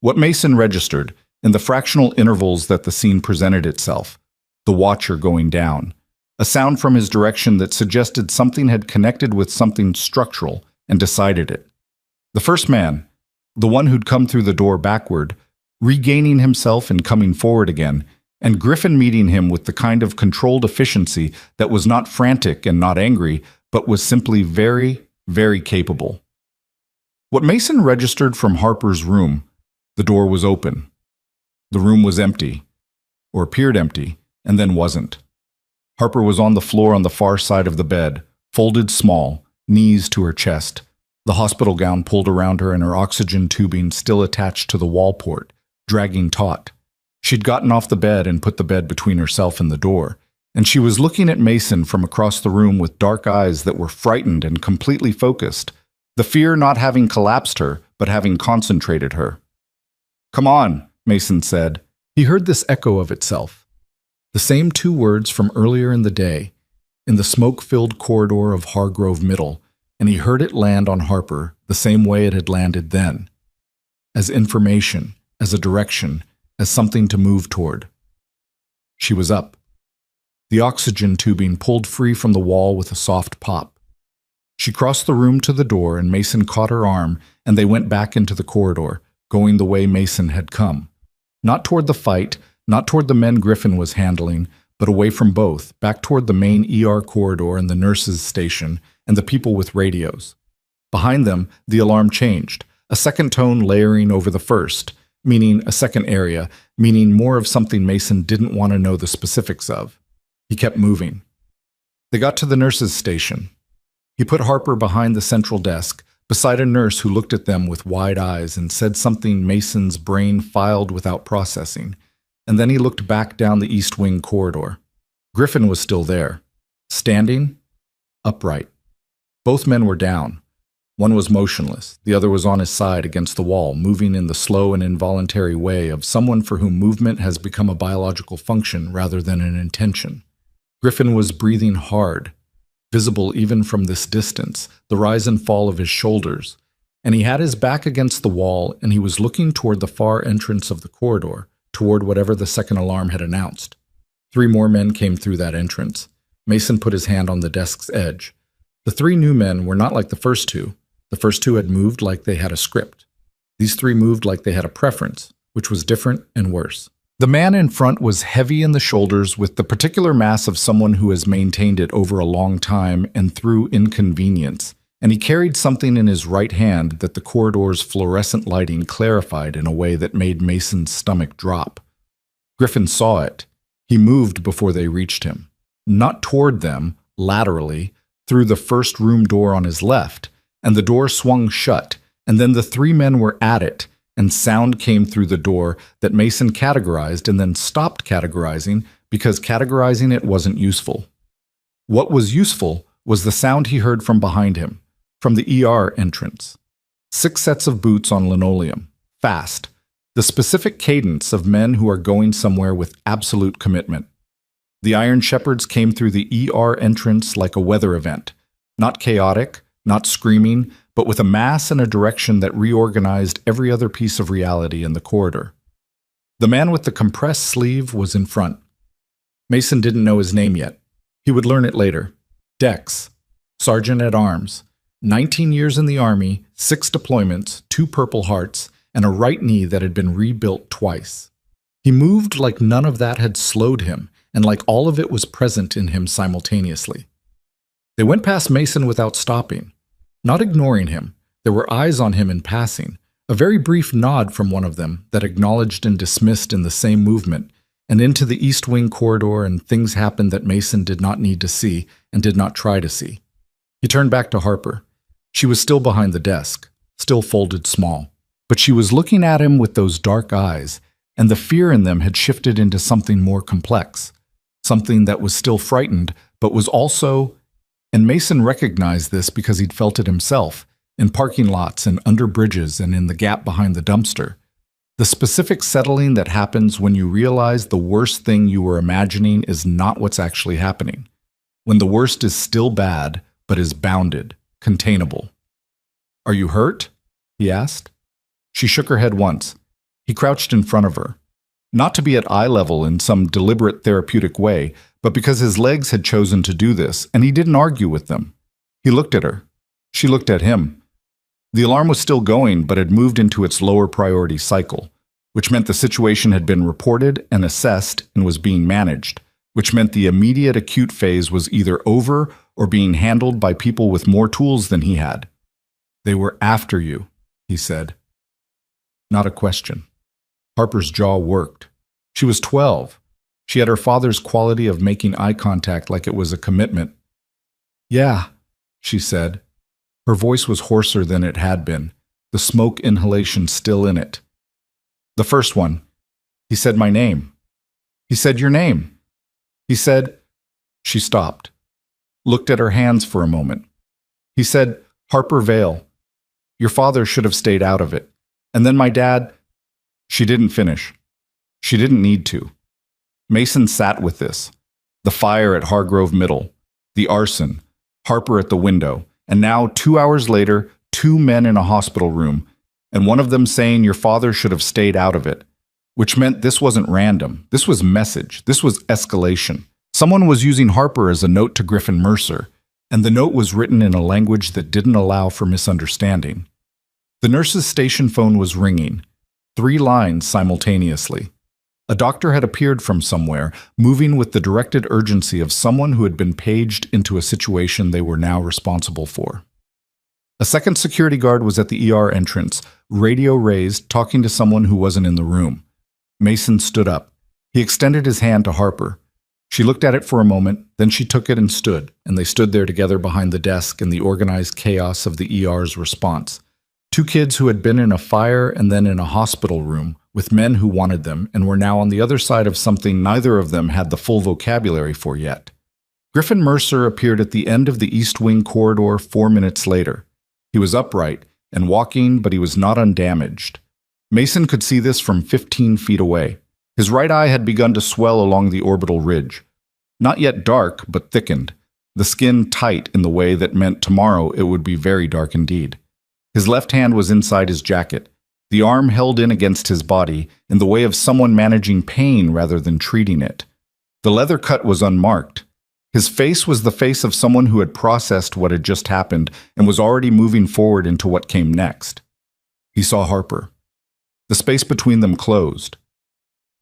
What Mason registered, in the fractional intervals that the scene presented itself, the watcher going down, a sound from his direction that suggested something had connected with something structural and decided it. The first man, the one who'd come through the door backward, regaining himself and coming forward again, and Griffin meeting him with the kind of controlled efficiency that was not frantic and not angry, but was simply very, very capable. What Mason registered from Harper's room, the door was open. The room was empty, or appeared empty, and then wasn't. Harper was on the floor on the far side of the bed, folded small, knees to her chest, the hospital gown pulled around her and her oxygen tubing still attached to the wall port, dragging taut. She'd gotten off the bed and put the bed between herself and the door, and she was looking at Mason from across the room with dark eyes that were frightened and completely focused, the fear not having collapsed her, but having concentrated her. "Come on," Mason said. He heard this echo of itself. The same two words from earlier in the day, in the smoke-filled corridor of Hargrove Middle, and he heard it land on Harper the same way it had landed then. As information, as a direction, as something to move toward. She was up. The oxygen tubing pulled free from the wall with a soft pop. She crossed the room to the door and Mason caught her arm and they went back into the corridor, going the way Mason had come. Not toward the fight, not toward the men Griffin was handling, but away from both, back toward the main ER corridor and the nurses' station and the people with radios. Behind them, the alarm changed, a second tone layering over the first, meaning a second area, meaning more of something Mason didn't want to know the specifics of. He kept moving. They got to the nurses' station. He put Harper behind the central desk, beside a nurse who looked at them with wide eyes and said something Mason's brain filed without processing, and then he looked back down the East Wing corridor. Griffin was still there, standing, upright. Both men were down. One was motionless, the other was on his side against the wall, moving in the slow and involuntary way of someone for whom movement has become a biological function rather than an intention. Griffin was breathing hard, visible even from this distance, the rise and fall of his shoulders, and he had his back against the wall and he was looking toward the far entrance of the corridor, toward whatever the second alarm had announced. 3 more men came through that entrance. Mason put his hand on the desk's edge. The 3 new men were not like the first 2. The first 2 had moved like they had a script. These 3 moved like they had a preference, which was different and worse. The man in front was heavy in the shoulders with the particular mass of someone who has maintained it over a long time and through inconvenience, and he carried something in his right hand that the corridor's fluorescent lighting clarified in a way that made Mason's stomach drop. Griffin saw it. He moved before they reached him. Not toward them, laterally, through the first room door on his left, and the door swung shut, and then the 3 men were at it, and sound came through the door that Mason categorized and then stopped categorizing because categorizing it wasn't useful. What was useful was the sound he heard from behind him, from the ER entrance. 6 sets of boots on linoleum, fast, the specific cadence of men who are going somewhere with absolute commitment. The Iron Shepherds came through the ER entrance like a weather event, not chaotic, not screaming, but with a mass and a direction that reorganized every other piece of reality in the corridor. The man with the compressed sleeve was in front. Mason didn't know his name yet. He would learn it later. Dex, Sergeant at Arms, 19 years in the Army, 6 deployments, 2 Purple Hearts, and a right knee that had been rebuilt twice. He moved like none of that had slowed him, and like all of it was present in him simultaneously. They went past Mason without stopping. Not ignoring him, there were eyes on him in passing, a very brief nod from one of them that acknowledged and dismissed in the same movement, and into the East Wing corridor and things happened that Mason did not need to see and did not try to see. He turned back to Harper. She was still behind the desk, still folded small, but she was looking at him with those dark eyes, and the fear in them had shifted into something more complex, something that was still frightened, but was also... And Mason recognized this because he'd felt it himself, in parking lots and under bridges and in the gap behind the dumpster. The specific settling that happens when you realize the worst thing you were imagining is not what's actually happening. When the worst is still bad, but is bounded, containable. "Are you hurt?" he asked. She shook her head once. He crouched in front of her. Not to be at eye level in some deliberate therapeutic way, but because his legs had chosen to do this, and he didn't argue with them. He looked at her. She looked at him. The alarm was still going, but had moved into its lower priority cycle, which meant the situation had been reported and assessed and was being managed, which meant the immediate acute phase was either over or being handled by people with more tools than he had. "They were after you," he said. Not a question. Harper's jaw worked. She was 12. She had her father's quality of making eye contact like it was a commitment. Yeah, she said. Her voice was hoarser than it had been, the smoke inhalation still in it. The first one. He said my name. He said your name. He said... She stopped, looked at her hands for a moment. He said, Harper Vale. Your father should have stayed out of it. And then my dad... She didn't finish. She didn't need to. Mason sat with this. The fire at Hargrove Middle, the arson, Harper at the window, and now 2 hours later, 2 men in a hospital room, and one of them saying your father should have stayed out of it, which meant this wasn't random. This was message. This was escalation. Someone was using Harper as a note to Griffin Mercer, and the note was written in a language that didn't allow for misunderstanding. The nurse's station phone was ringing, 3 lines simultaneously. A doctor had appeared from somewhere, moving with the directed urgency of someone who had been paged into a situation they were now responsible for. A second security guard was at the ER entrance, radio raised, talking to someone who wasn't in the room. Mason stood up. He extended his hand to Harper. She looked at it for a moment, then she took it and stood, and they stood there together behind the desk in the organized chaos of the ER's response. 2 kids who had been in a fire and then in a hospital room with men who wanted them and were now on the other side of something neither of them had the full vocabulary for yet. Griffin Mercer appeared at the end of the East Wing corridor 4 minutes later. He was upright and walking, but he was not undamaged. Mason could see this from 15 feet away. His right eye had begun to swell along the orbital ridge. Not yet dark, but thickened. The skin tight in the way that meant tomorrow it would be very dark indeed. His left hand was inside his jacket, the arm held in against his body, in the way of someone managing pain rather than treating it. The leather cut was unmarked. His face was the face of someone who had processed what had just happened and was already moving forward into what came next. He saw Harper. The space between them closed.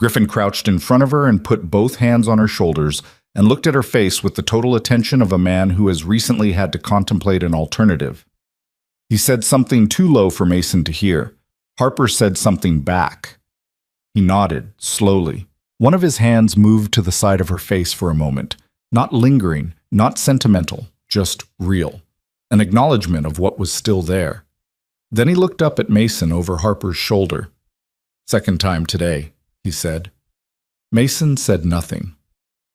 Griffin crouched in front of her and put both hands on her shoulders and looked at her face with the total attention of a man who has recently had to contemplate an alternative. He said something too low for Mason to hear. Harper said something back. He nodded, slowly. One of his hands moved to the side of her face for a moment, not lingering, not sentimental, just real. An acknowledgement of what was still there. Then he looked up at Mason over Harper's shoulder. Second time today, he said. Mason said nothing.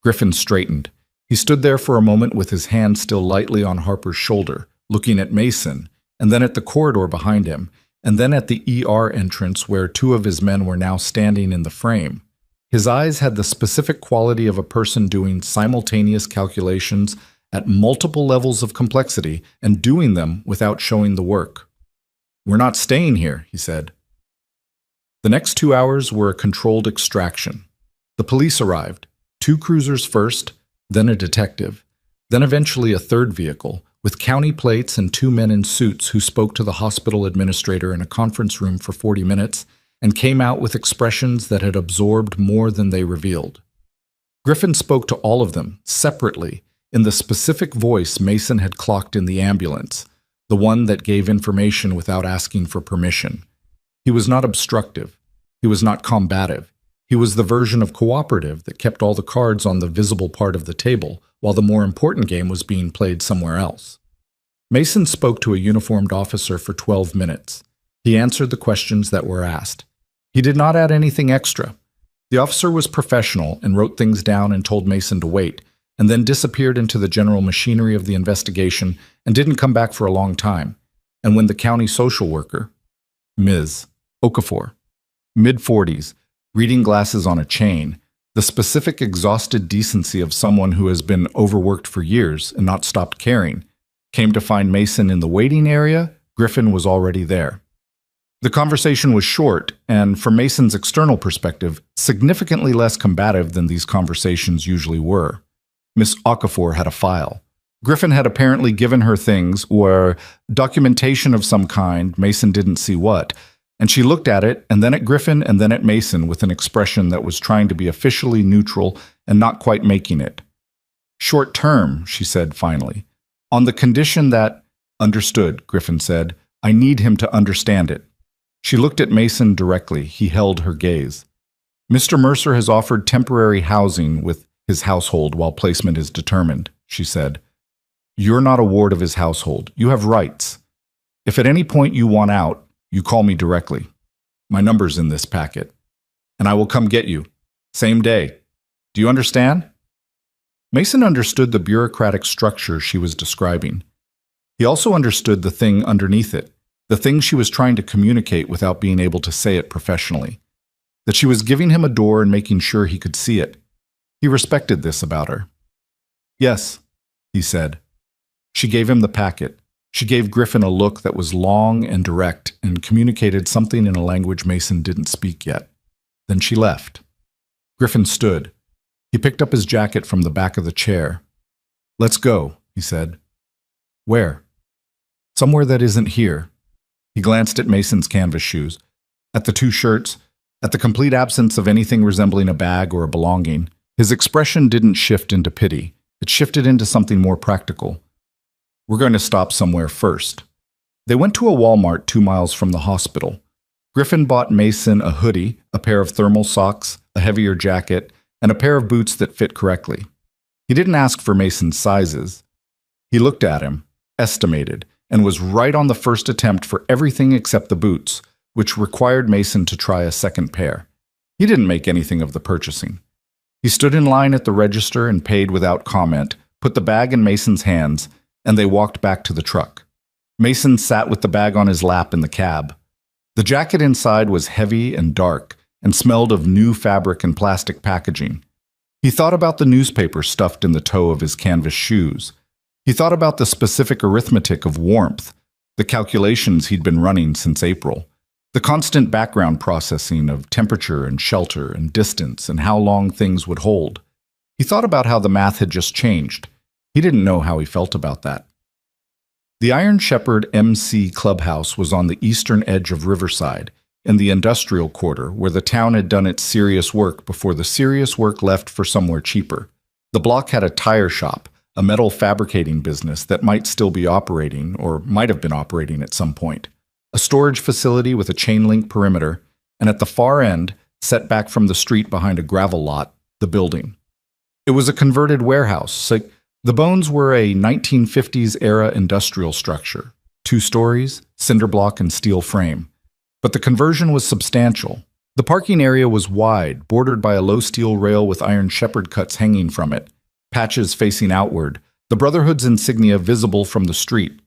Griffin straightened. He stood there for a moment with his hand still lightly on Harper's shoulder, looking at Mason, and then at the corridor behind him, and then at the ER entrance where 2 of his men were now standing in the frame. His eyes had the specific quality of a person doing simultaneous calculations at multiple levels of complexity and doing them without showing the work. We're not staying here, he said. The next 2 hours were a controlled extraction. The police arrived, 2 cruisers first, then a detective, then eventually a 3rd vehicle, with county plates and 2 men in suits who spoke to the hospital administrator in a conference room for 40 minutes and came out with expressions that had absorbed more than they revealed. Griffin spoke to all of them, separately, in the specific voice Mason had clocked in the ambulance, the one that gave information without asking for permission. He was not obstructive. He was not combative. He was the version of cooperative that kept all the cards on the visible part of the table, while the more important game was being played somewhere else. Mason spoke to a uniformed officer for 12 minutes. He answered the questions that were asked. He did not add anything extra. The officer was professional and wrote things down and told Mason to wait, and then disappeared into the general machinery of the investigation and didn't come back for a long time. And when the county social worker, Ms. Okafor, mid-40s, reading glasses on a chain, the specific exhausted decency of someone who has been overworked for years and not stopped caring, came to find Mason in the waiting area, Griffin was already there. The conversation was short and, from Mason's external perspective, significantly less combative than these conversations usually were. Miss Okafor had a file. Griffin had apparently given her things, or documentation of some kind, Mason didn't see what, and she looked at it, and then at Griffin, and then at Mason with an expression that was trying to be officially neutral and not quite making it. Short term, she said finally. On the condition that, understood, Griffin said, I need him to understand it. She looked at Mason directly. He held her gaze. Mr. Mercer has offered temporary housing with his household while placement is determined, she said. You're not a ward of his household. You have rights. If at any point you want out, you call me directly. My number's in this packet. And I will come get you. Same day. Do you understand? Mason understood the bureaucratic structure she was describing. He also understood the thing underneath it, the thing she was trying to communicate without being able to say it professionally. That she was giving him a door and making sure he could see it. He respected this about her. Yes, he said. She gave him the packet. She gave Griffin a look that was long and direct and communicated something in a language Mason didn't speak yet. Then she left. Griffin stood. He picked up his jacket from the back of the chair. Let's go, he said. Where? Somewhere that isn't here. He glanced at Mason's canvas shoes, at the 2 shirts, at the complete absence of anything resembling a bag or a belonging. His expression didn't shift into pity. It shifted into something more practical. We're going to stop somewhere first. They went to a Walmart 2 miles from the hospital. Griffin bought Mason a hoodie, a pair of thermal socks, a heavier jacket, and a pair of boots that fit correctly. He didn't ask for Mason's sizes. He looked at him, estimated, and was right on the first attempt for everything except the boots, which required Mason to try a second pair. He didn't make anything of the purchasing. He stood in line at the register and paid without comment, put the bag in Mason's hands, and they walked back to the truck. Mason sat with the bag on his lap in the cab. The jacket inside was heavy and dark and smelled of new fabric and plastic packaging. He thought about the newspaper stuffed in the toe of his canvas shoes. He thought about the specific arithmetic of warmth, the calculations he'd been running since April, the constant background processing of temperature and shelter and distance and how long things would hold. He thought about how the math had just changed. He didn't know how he felt about that. The Iron Shepherd MC Clubhouse was on the eastern edge of Riverside, in the industrial quarter where the town had done its serious work before the serious work left for somewhere cheaper. The block had a tire shop, a metal fabricating business that might still be operating or might have been operating at some point, a storage facility with a chain-link perimeter, and at the far end, set back from the street behind a gravel lot, the building. It was a converted warehouse. So the bones were a 1950s-era industrial structure, 2 stories, cinder block and steel frame. But the conversion was substantial. The parking area was wide, bordered by a low steel rail with Iron Shepherd cuts hanging from it, patches facing outward, the Brotherhood's insignia visible from the street.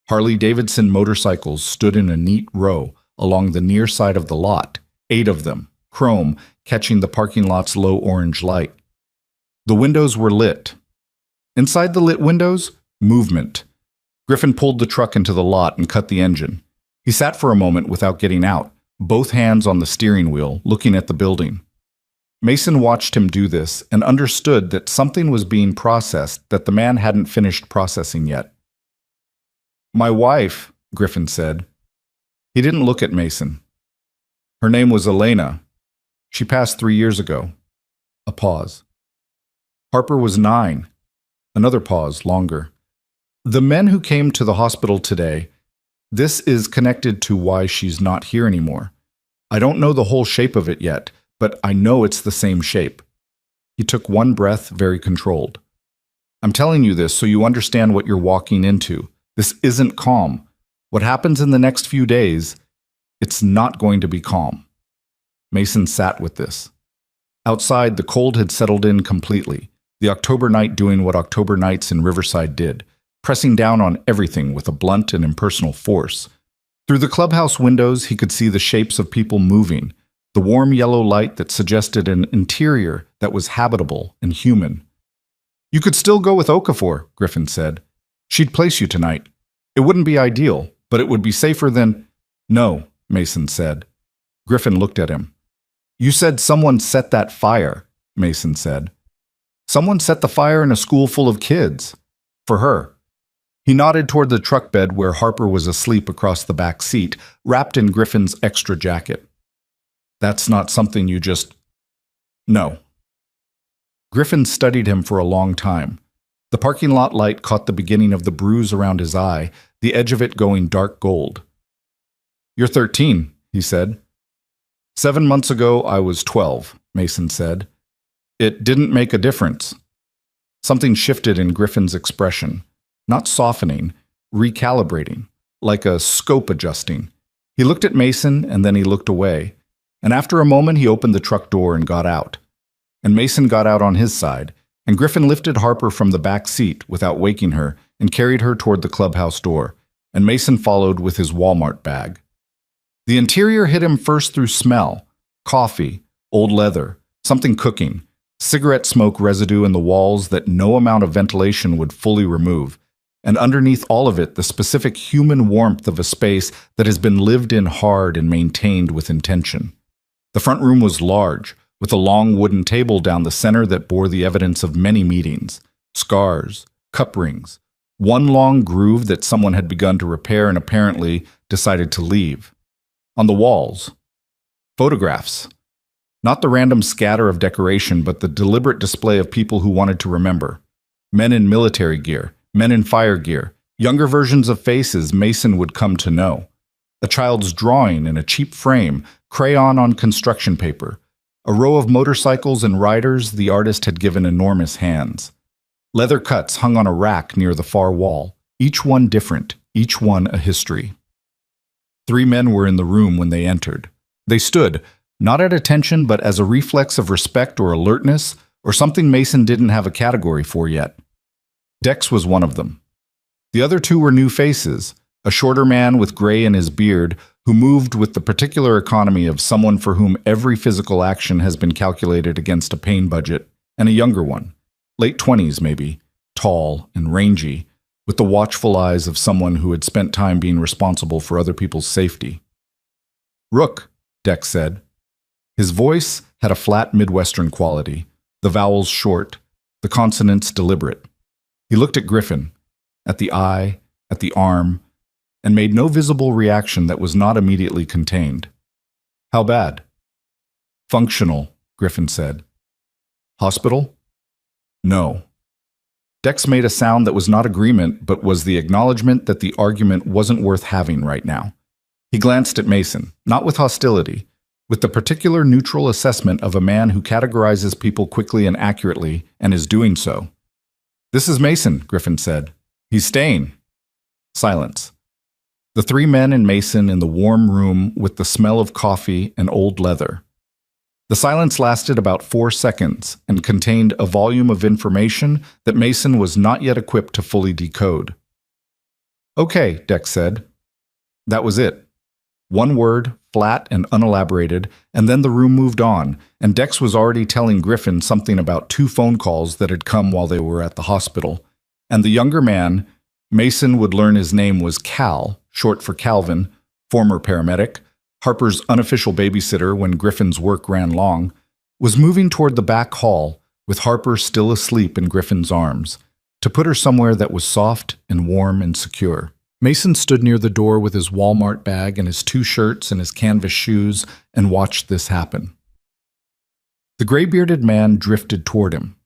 Harley-Davidson motorcycles stood in a neat row along the near side of the lot, 8 of them, chrome, catching the parking lot's low orange light. The windows were lit. Inside the lit windows, movement. Griffin pulled the truck into the lot and cut the engine. He sat for a moment without getting out, both hands on the steering wheel, looking at the building. Mason watched him do this and understood that something was being processed that the man hadn't finished processing yet. My wife, Griffin said. He didn't look at Mason. Her name was Elena. She passed 3 years ago. A pause. Harper was 9. Another pause, longer. The men who came to the hospital today, this is connected to why she's not here anymore. I don't know the whole shape of it yet, but I know it's the same shape. He took one breath, very controlled. I'm telling you this so you understand what you're walking into. This isn't calm. What happens in the next few days, it's not going to be calm. Mason sat with this. Outside, the cold had settled in completely, the October night doing what October nights in Riverside did, pressing down on everything with a blunt and impersonal force. Through the clubhouse windows, he could see the shapes of people moving, the warm yellow light that suggested an interior that was habitable and human. You could still go with Okafor, Griffin said. She'd place you tonight. It wouldn't be ideal, but it would be safer than... No, Mason said. Griffin looked at him. You said someone set that fire, Mason said. Someone set the fire in a school full of kids. For her. He nodded toward the truck bed where Harper was asleep across the back seat, wrapped in Griffin's extra jacket. That's not something you just... No. Griffin studied him for a long time. The parking lot light caught the beginning of the bruise around his eye, the edge of it going dark gold. "You're 13, he said. 7 months ago, I was 12, Mason said. It didn't make a difference. Something shifted in Griffin's expression, not softening, recalibrating, like a scope adjusting. He looked at Mason and then he looked away, and after a moment he opened the truck door and got out. And Mason got out on his side, and Griffin lifted Harper from the back seat without waking her and carried her toward the clubhouse door, and Mason followed with his Walmart bag. The interior hit him first through smell, coffee, old leather, something cooking, cigarette smoke residue in the walls that no amount of ventilation would fully remove, and underneath all of it the specific human warmth of a space that has been lived in hard and maintained with intention. The front room was large, with a long wooden table down the center that bore the evidence of many meetings, scars, cup rings, one long groove that someone had begun to repair and apparently decided to leave. On the walls, photographs. Not the random scatter of decoration, but the deliberate display of people who wanted to remember. Men in military gear, men in fire gear, younger versions of faces Mason would come to know. A child's drawing in a cheap frame, crayon on construction paper. A row of motorcycles and riders the artist had given enormous hands. Leather cuts hung on a rack near the far wall, each one different, each one a history. 3 men were in the room when they entered. They stood, not at attention but as a reflex of respect or alertness, or something Mason didn't have a category for yet. Dex was one of them. The other 2 were new faces, a shorter man with gray in his beard who moved with the particular economy of someone for whom every physical action has been calculated against a pain budget, and a younger one, late 20s maybe, tall and rangy, with the watchful eyes of someone who had spent time being responsible for other people's safety. "Rook," Dex said. His voice had a flat Midwestern quality, the vowels short, the consonants deliberate. He looked at Griffin, at the eye, at the arm, and made no visible reaction that was not immediately contained. "How bad?" "Functional," Griffin said. "Hospital?" "No." Dex made a sound that was not agreement, but was the acknowledgement that the argument wasn't worth having right now. He glanced at Mason, not with hostility, with the particular neutral assessment of a man who categorizes people quickly and accurately, and is doing so. "This is Mason," Griffin said. "He's staying." Silence. The 3 men and Mason in the warm room with the smell of coffee and old leather. The silence lasted about 4 seconds and contained a volume of information that Mason was not yet equipped to fully decode. "Okay," Dex said. That was it. One word, flat and unelaborated, and then the room moved on, and Dex was already telling Griffin something about 2 phone calls that had come while they were at the hospital. And the younger man, Mason would learn his name was Cal, short for Calvin, former paramedic, Harper's unofficial babysitter when Griffin's work ran long, was moving toward the back hall, with Harper still asleep in Griffin's arms, to put her somewhere that was soft and warm and secure. Mason stood near the door with his Walmart bag and his 2 shirts and his canvas shoes and watched this happen. The gray-bearded man drifted toward him.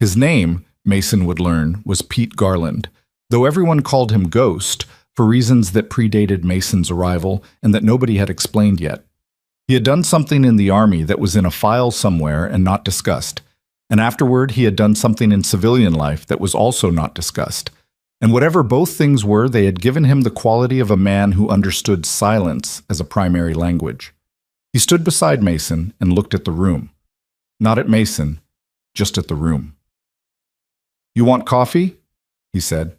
His name, Mason would learn, was Pete Garland, though everyone called him Ghost, for reasons that predated Mason's arrival and that nobody had explained yet. He had done something in the army that was in a file somewhere and not discussed, and afterward he had done something in civilian life that was also not discussed. And whatever both things were, they had given him the quality of a man who understood silence as a primary language. He stood beside Mason and looked at the room. Not at Mason, just at the room. "You want coffee?" he said.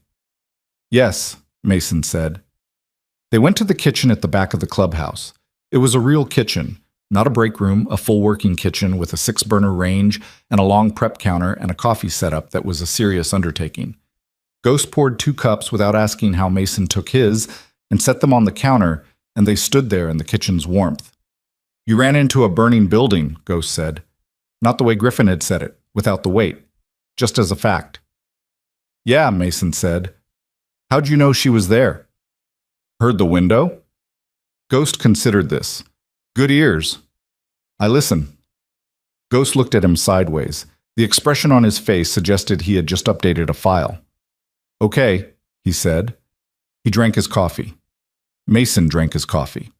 "Yes," Mason said. They went to the kitchen at the back of the clubhouse. It was a real kitchen, not a break room, a full working kitchen with a 6-burner range and a long prep counter and a coffee setup that was a serious undertaking. Ghost poured 2 cups without asking how Mason took his and set them on the counter, and they stood there in the kitchen's warmth. "You ran into a burning building," Ghost said. Not the way Griffin had said it, without the weight, just as a fact. "Yeah," Mason said. "How'd you know she was there?" "Heard the window?" Ghost considered this. "Good ears." "I listen." Ghost looked at him sideways. The expression on his face suggested he had just updated a file. "Okay," he said. He drank his coffee. Mason drank his coffee.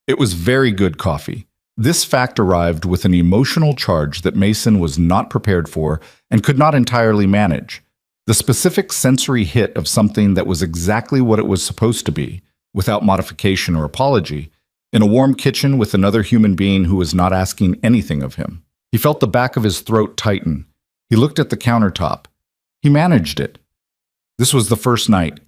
It was very good coffee. This fact arrived with an emotional charge that Mason was not prepared for and could not entirely manage. The specific sensory hit of something that was exactly what it was supposed to be, without modification or apology, in a warm kitchen with another human being who was not asking anything of him. He felt the back of his throat tighten. He looked at the countertop. He managed it. This was the first night,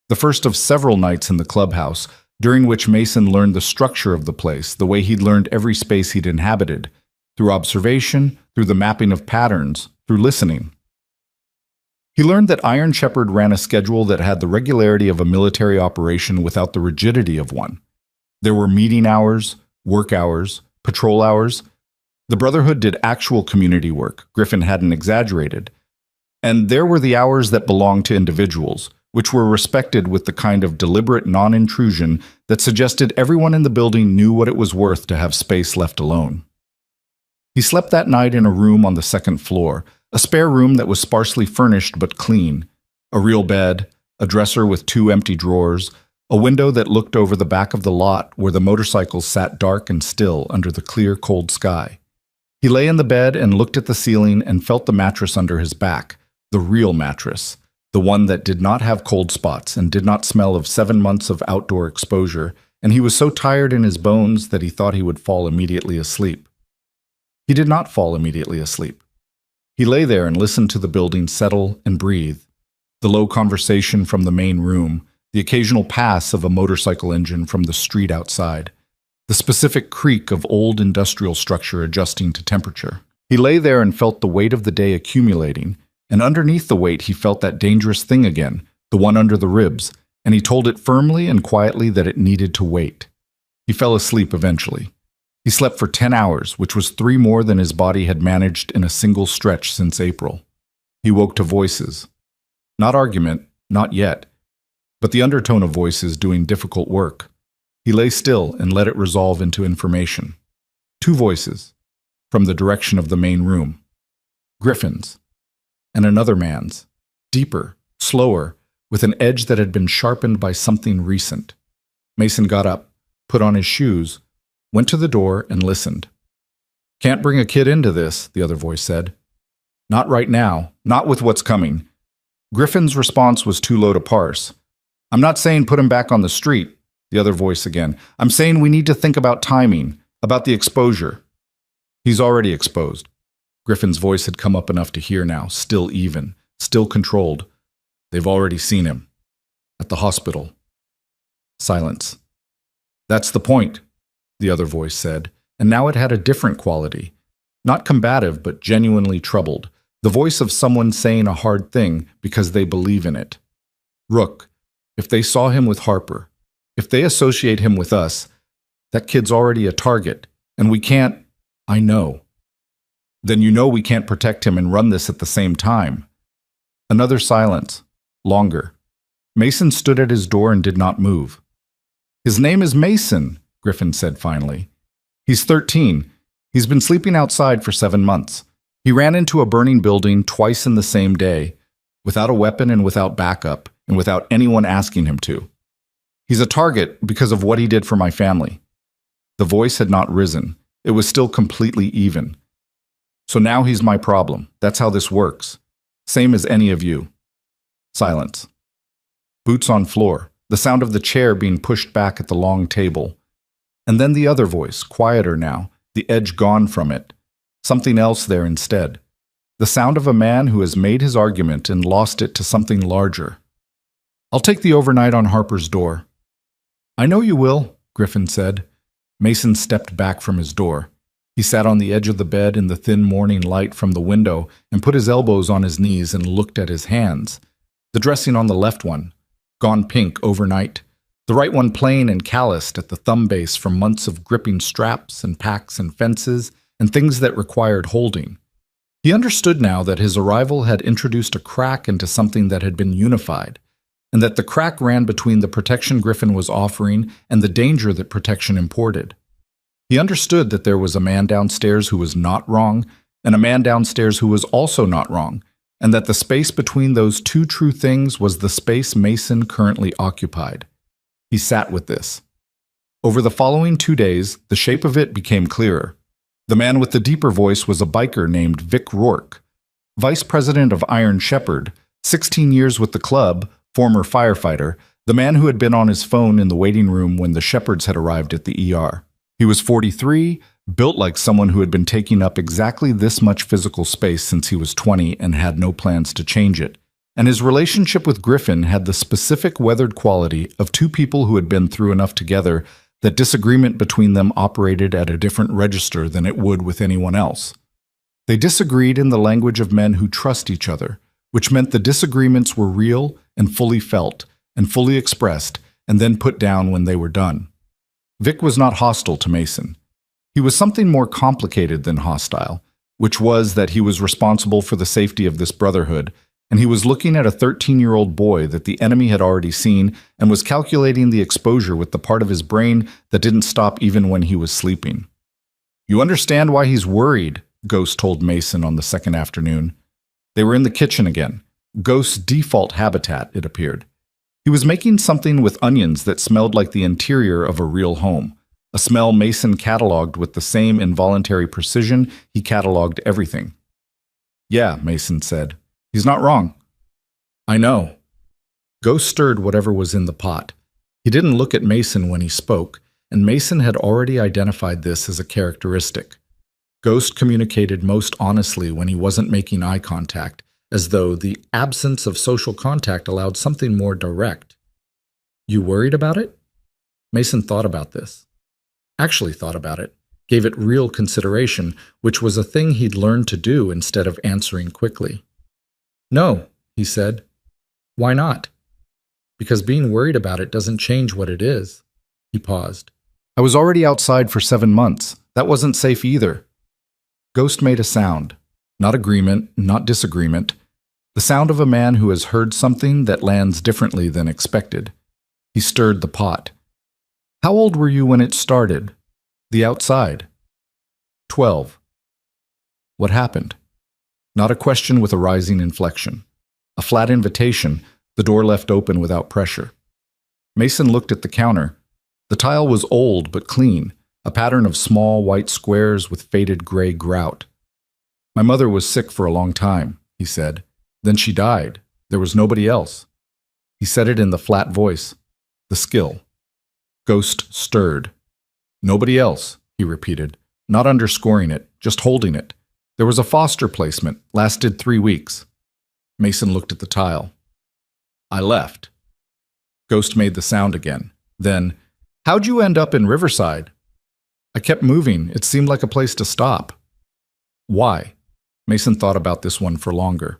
the first of several nights in the clubhouse, during which Mason learned the structure of the place, the way he'd learned every space he'd inhabited, through observation, through the mapping of patterns, through listening. He learned that Iron Shepherd ran a schedule that had the regularity of a military operation without the rigidity of one. There were meeting hours, work hours, patrol hours. The Brotherhood did actual community work, Griffin hadn't exaggerated. And there were the hours that belonged to individuals, which were respected with the kind of deliberate non-intrusion that suggested everyone in the building knew what it was worth to have space left alone. He slept that night in a room on the second floor, a spare room that was sparsely furnished but clean, a real bed, a dresser with 2 empty drawers, a window that looked over the back of the lot where the motorcycles sat dark and still under the clear, cold sky. He lay in the bed and looked at the ceiling and felt the mattress under his back, the real mattress, the one that did not have cold spots and did not smell of 7 months of outdoor exposure, and he was so tired in his bones that he thought he would fall immediately asleep. He did not fall immediately asleep. He lay there and listened to the building settle and breathe, the low conversation from the main room, the occasional pass of a motorcycle engine from the street outside, the specific creak of old industrial structure adjusting to temperature. He lay there and felt the weight of the day accumulating, and underneath the weight he felt that dangerous thing again, the one under the ribs, and he told it firmly and quietly that it needed to wait. He fell asleep eventually. He slept for 10 hours, which was 3 more than his body had managed in a single stretch since April. He woke to voices. Not argument, not yet, but the undertone of voices doing difficult work. He lay still and let it resolve into information. 2 voices, from the direction of the main room. Griffin's, and another man's, deeper, slower, with an edge that had been sharpened by something recent. Mason got up, put on his shoes, went to the door and listened. "Can't bring a kid into this," the other voice said. "Not right now, not with what's coming." Griffin's response was too low to parse. "I'm not saying put him back on the street," the other voice again. "I'm saying we need to think about timing, about the exposure." "He's already exposed." Griffin's voice had come up enough to hear now, still even, still controlled. "They've already seen him. At the hospital." Silence. "That's the point," the other voice said, and now it had a different quality. Not combative, but genuinely troubled. The voice of someone saying a hard thing because they believe in it. "Rook, if they saw him with Harper, if they associate him with us, that kid's already a target, and we can't—" "I know." "Then you know we can't protect him and run this at the same time." Another silence. Longer. Mason stood at his door and did not move. "His name is Mason," Griffin said finally. "He's 13. He's been sleeping outside for 7 months. He ran into a burning building twice in the same day, without a weapon and without backup, and without anyone asking him to. He's a target because of what he did for my family." The voice had not risen. It was still completely even. "So now he's my problem. That's how this works. Same as any of you." Silence. Boots on floor, the sound of the chair being pushed back at the long table. And then the other voice, quieter now, the edge gone from it. Something else there instead. The sound of a man who has made his argument and lost it to something larger. "I'll take the overnight on Harper's door." "I know you will," Griffin said. Mason stepped back from his door. He sat on the edge of the bed in the thin morning light from the window and put his elbows on his knees and looked at his hands. The dressing on the left one, gone pink overnight. The right one plain and calloused at the thumb base from months of gripping straps and packs and fences and things that required holding. He understood now that his arrival had introduced a crack into something that had been unified, and that the crack ran between the protection Griffin was offering and the danger that protection imported. He understood that there was a man downstairs who was not wrong, and a man downstairs who was also not wrong, and that the space between those two true things was the space Mason currently occupied. He sat with this. Over the following 2 days, the shape of it became clearer. The man with the deeper voice was a biker named Vic Rourke, vice president of Iron Shepherd, 16 years with the club, former firefighter, the man who had been on his phone in the waiting room when the Shepherds had arrived at the ER. He was 43, built like someone who had been taking up exactly this much physical space since he was 20 and had no plans to change it. And his relationship with Griffin had the specific weathered quality of two people who had been through enough together that disagreement between them operated at a different register than it would with anyone else. They disagreed in the language of men who trust each other, which meant the disagreements were real and fully felt, and fully expressed, and then put down when they were done. Vic was not hostile to Mason. He was something more complicated than hostile, which was that he was responsible for the safety of this brotherhood, and he was looking at a 13-year-old boy that the enemy had already seen and was calculating the exposure with the part of his brain that didn't stop even when he was sleeping. "You understand why he's worried," Ghost told Mason on the second afternoon. They were in the kitchen again. Ghost's default habitat, it appeared. He was making something with onions that smelled like the interior of a real home, a smell Mason cataloged with the same involuntary precision he cataloged everything. "Yeah," Mason said. "He's not wrong." "I know." Ghost stirred whatever was in the pot. He didn't look at Mason when he spoke, and Mason had already identified this as a characteristic. Ghost communicated most honestly when he wasn't making eye contact, as though the absence of social contact allowed something more direct. "You worried about it?" Mason thought about this. Actually thought about it, gave it real consideration, which was a thing he'd learned to do instead of answering quickly. "No," he said. "Why not?" "Because being worried about it doesn't change what it is." He paused. "I was already outside for 7 months. That wasn't safe either." Ghost made a sound. Not agreement, not disagreement. The sound of a man who has heard something that lands differently than expected. He stirred the pot. "How old were you when it started? The outside?" 12. "What happened?" Not a question with a rising inflection. A flat invitation, the door left open without pressure. Mason looked at the counter. The tile was old but clean, a pattern of small white squares with faded gray grout. "My mother was sick for a long time," he said. "Then she died. There was nobody else." He said it in the flat voice. The skill. Ghost stirred. "Nobody else," he repeated, not underscoring it, just holding it. "There was a foster placement, lasted 3 weeks." Mason looked at the tile. "I left." Ghost made the sound again. Then, "How'd you end up in Riverside?" "I kept moving. It seemed like a place to stop." "Why?" Mason thought about this one for longer.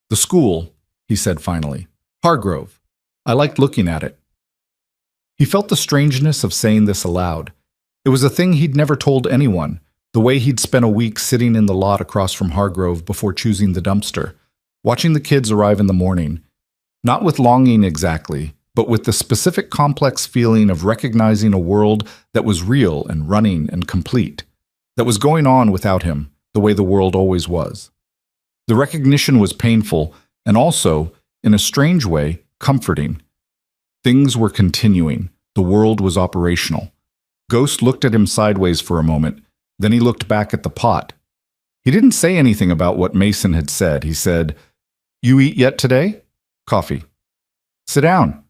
"The school," he said finally. "Hargrove. I liked looking at it." He felt the strangeness of saying this aloud. It was a thing he'd never told anyone, the way he'd spent a week sitting in the lot across from Hargrove before choosing the dumpster, watching the kids arrive in the morning. Not with longing exactly, but with the specific complex feeling of recognizing a world that was real and running and complete, that was going on without him, the way the world always was. The recognition was painful, and also, in a strange way, comforting. Things were continuing. The world was operational. Ghost looked at him sideways for a moment. Then he looked back at the pot. He didn't say anything about what Mason had said. He said, "You eat yet today?" "Coffee." "Sit down."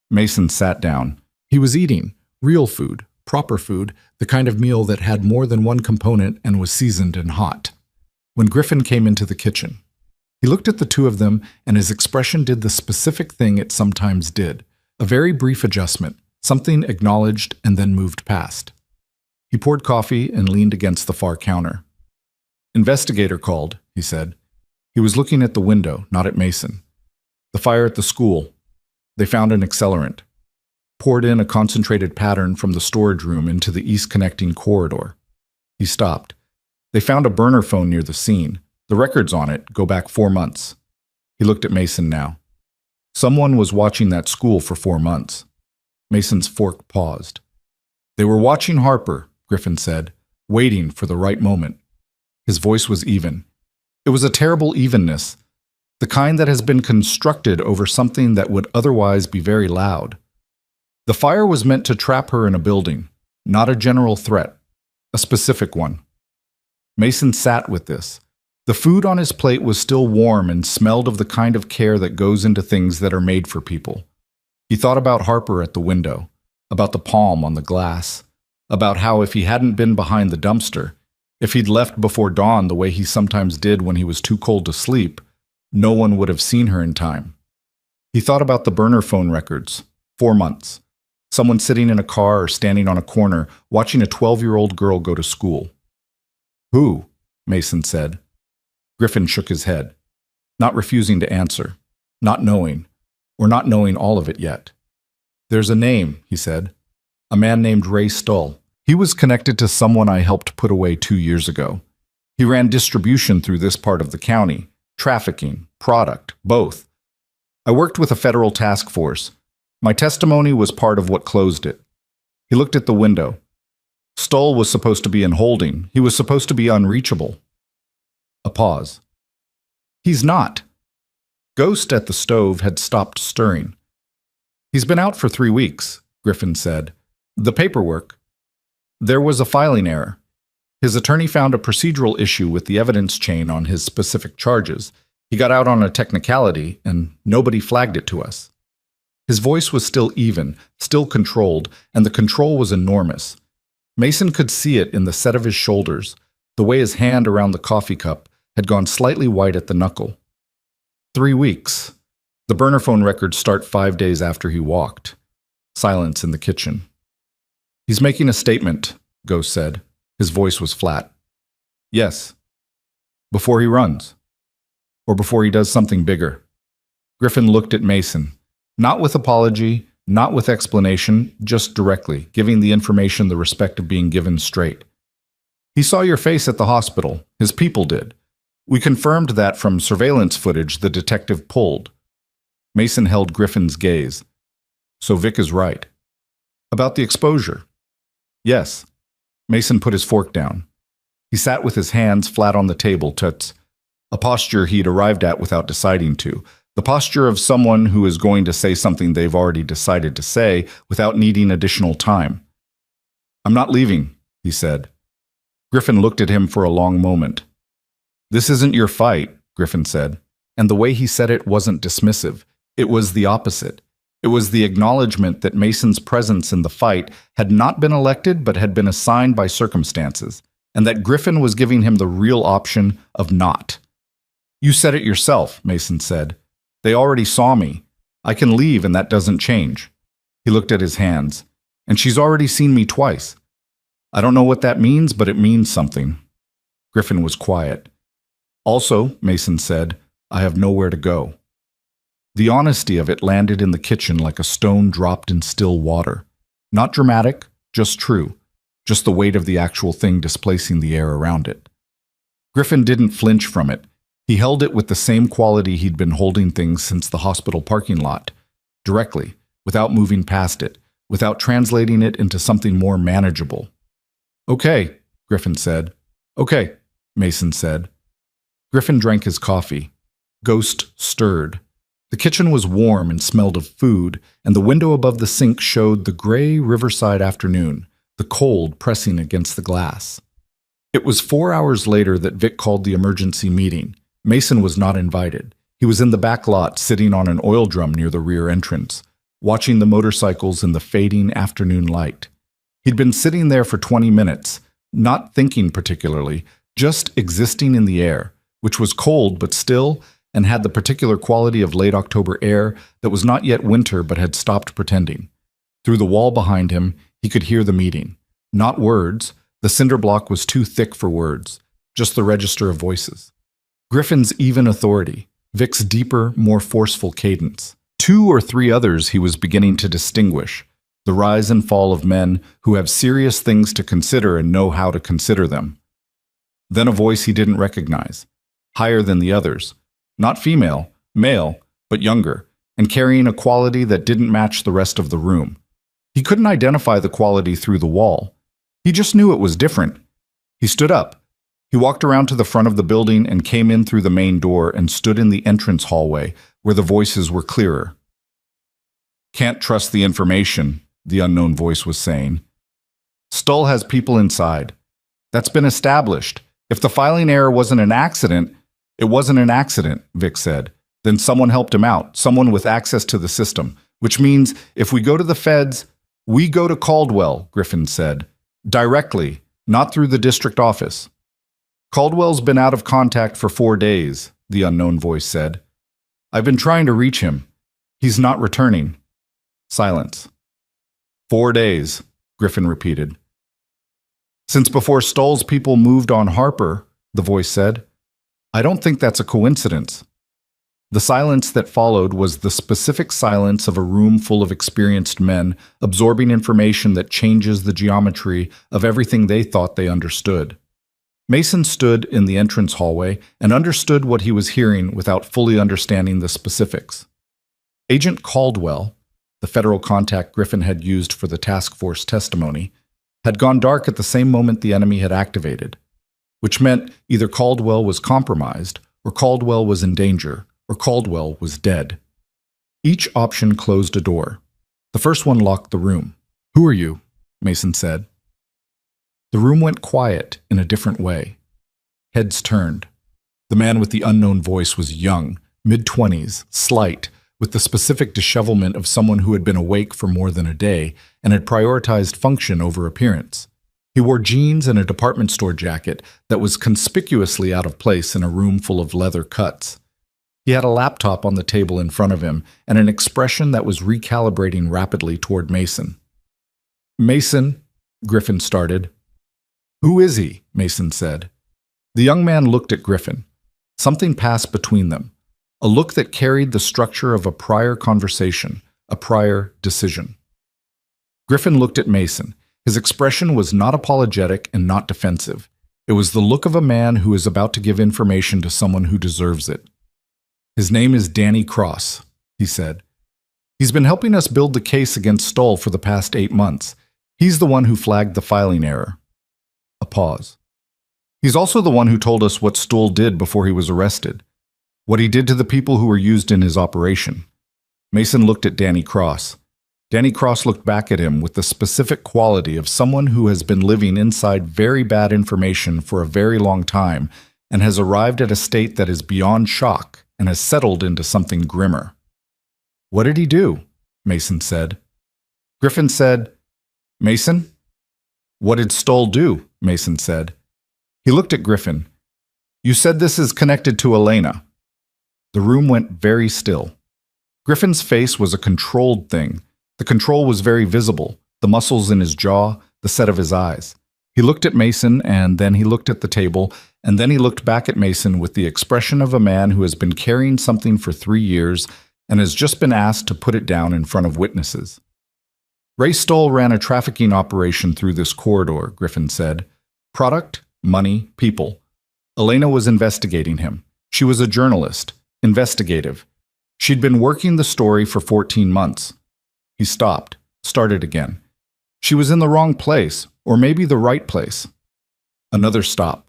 Mason sat down. He was eating. Real food. Proper food. The kind of meal that had more than one component and was seasoned and hot. When Griffin came into the kitchen, he looked at the two of them, and his expression did the specific thing it sometimes did. A very brief adjustment. Something acknowledged and then moved past. He poured coffee and leaned against the far counter. "Investigator called," he said. He was looking at the window, not at Mason. "The fire at the school. They found an accelerant. Poured in a concentrated pattern from the storage room into the east connecting corridor." He stopped. "They found a burner phone near the scene. The records on it go back 4 months." He looked at Mason now. "Someone was watching that school for 4 months." Mason's fork paused. "They were watching Harper," Griffin said, "waiting for the right moment." His voice was even. It was a terrible evenness, the kind that has been constructed over something that would otherwise be very loud. The fire was meant to trap her in a building, not a general threat, a specific one. Mason sat with this. The food on his plate was still warm and smelled of the kind of care that goes into things that are made for people. He thought about Harper at the window, about the palm on the glass, about how if he hadn't been behind the dumpster, if he'd left before dawn the way he sometimes did when he was too cold to sleep, no one would have seen her in time. He thought about the burner phone records, 4 months. Someone sitting in a car or standing on a corner, watching a 12-year-old girl go to school. Who? Mason said. Griffin shook his head, not refusing to answer, not knowing, or not knowing all of it yet. There's a name, he said. A man named Ray Stull. He was connected to someone I helped put away 2 years ago. He ran distribution through this part of the county, trafficking, product, both. I worked with a federal task force. My testimony was part of what closed it. He looked at the window. Stull was supposed to be in holding. He was supposed to be unreachable. A pause. He's not. Ghost at the stove had stopped stirring. He's been out for 3 weeks, Griffin said. The paperwork. There was a filing error. His attorney found a procedural issue with the evidence chain on his specific charges. He got out on a technicality, and nobody flagged it to us. His voice was still even, still controlled, and the control was enormous. Mason could see it in the set of his shoulders, the way his hand around the coffee cup had gone slightly white at the knuckle. 3 weeks. The burner phone records start 5 days after he walked. Silence in the kitchen. He's making a statement, Ghost said. His voice was flat. Yes. Before he runs. Or before he does something bigger. Griffin looked at Mason, not with apology, not with explanation, just directly, giving the information the respect of being given straight. He saw your face at the hospital. His people did. We confirmed that from surveillance footage the detective pulled. Mason held Griffin's gaze. So Vic is right. About the exposure. Yes. Mason put his fork down. He sat with his hands flat on the table, a posture he'd arrived at without deciding to. The posture of someone who is going to say something they've already decided to say without needing additional time. I'm not leaving, he said. Griffin looked at him for a long moment. This isn't your fight, Griffin said, and the way he said it wasn't dismissive. It was the opposite. It was the acknowledgement that Mason's presence in the fight had not been elected but had been assigned by circumstances, and that Griffin was giving him the real option of not. You said it yourself, Mason said. They already saw me. I can leave and that doesn't change. He looked at his hands. And she's already seen me twice. I don't know what that means, but it means something. Griffin was quiet. Also, Mason said, I have nowhere to go. The honesty of it landed in the kitchen like a stone dropped in still water. Not dramatic, just true. Just the weight of the actual thing displacing the air around it. Griffin didn't flinch from it. He held it with the same quality he'd been holding things since the hospital parking lot. Directly, without moving past it, without translating it into something more manageable. Okay, Griffin said. Okay, Mason said. Griffin drank his coffee. Ghost stirred. The kitchen was warm and smelled of food, and the window above the sink showed the gray riverside afternoon, the cold pressing against the glass. It was 4 hours later that Vic called the emergency meeting. Mason was not invited. He was in the back lot sitting on an oil drum near the rear entrance, watching the motorcycles in the fading afternoon light. He'd been sitting there for 20 minutes, not thinking particularly, just existing in the air, which was cold but still, and had the particular quality of late October air that was not yet winter but had stopped pretending. Through the wall behind him, he could hear the meeting. Not words. The cinder block was too thick for words, just the register of voices. Griffin's even authority, Vic's deeper, more forceful cadence. 2 or 3 others he was beginning to distinguish, the rise and fall of men who have serious things to consider and know how to consider them. Then a voice he didn't recognize, higher than the others, not female, male, but younger, and carrying a quality that didn't match the rest of the room. He couldn't identify the quality through the wall. He just knew it was different. He stood up. He walked around to the front of the building and came in through the main door and stood in the entrance hallway where the voices were clearer. Can't trust the information, the unknown voice was saying. Stoll has people inside. That's been established. If the filing error wasn't an accident, it wasn't an accident, Vic said. Then someone helped him out, someone with access to the system, which means if we go to the feds, we go to Caldwell, Griffin said. Directly, not through the district office. Caldwell's been out of contact for 4 days, the unknown voice said. I've been trying to reach him. He's not returning. Silence. 4 days, Griffin repeated. Since before Stoll's people moved on Harper, the voice said. I don't think that's a coincidence. The silence that followed was the specific silence of a room full of experienced men absorbing information that changes the geometry of everything they thought they understood. Mason stood in the entrance hallway and understood what he was hearing without fully understanding the specifics. Agent Caldwell, the federal contact Griffin had used for the task force testimony, had gone dark at the same moment the enemy had activated, which meant either Caldwell was compromised, or Caldwell was in danger, or Caldwell was dead. Each option closed a door. The first one locked the room. Who are you? Mason said. The room went quiet in a different way. Heads turned. The man with the unknown voice was young, mid-20s, slight, with the specific dishevelment of someone who had been awake for more than a day and had prioritized function over appearance. He wore jeans and a department store jacket that was conspicuously out of place in a room full of leather cuts. He had a laptop on the table in front of him and an expression that was recalibrating rapidly toward Mason. Mason, Griffin started. Who is he? Mason said. The young man looked at Griffin. Something passed between them, a look that carried the structure of a prior conversation, a prior decision. Griffin looked at Mason. His expression was not apologetic and not defensive. It was the look of a man who is about to give information to someone who deserves it. His name is Danny Cross, he said. He's been helping us build the case against Stoll for the past 8 months. He's the one who flagged the filing error. A pause. He's also the one who told us what Stoll did before he was arrested, what he did to the people who were used in his operation. Mason looked at Danny Cross. Danny Cross looked back at him with the specific quality of someone who has been living inside very bad information for a very long time and has arrived at a state that is beyond shock and has settled into something grimmer. What did he do? Mason said. Griffin said, Mason? What did Stoll do? Mason said. He looked at Griffin. You said this is connected to Elena. The room went very still. Griffin's face was a controlled thing. The control was very visible, the muscles in his jaw, the set of his eyes. He looked at Mason, and then he looked at the table, and then he looked back at Mason with the expression of a man who has been carrying something for 3 years and has just been asked to put it down in front of witnesses. Ray Stoll ran a trafficking operation through this corridor, Griffin said. Product, money, people. Elena was investigating him. She was a journalist, investigative. She'd been working the story for 14 months. He stopped, started again. She was in the wrong place, or maybe the right place. Another stop.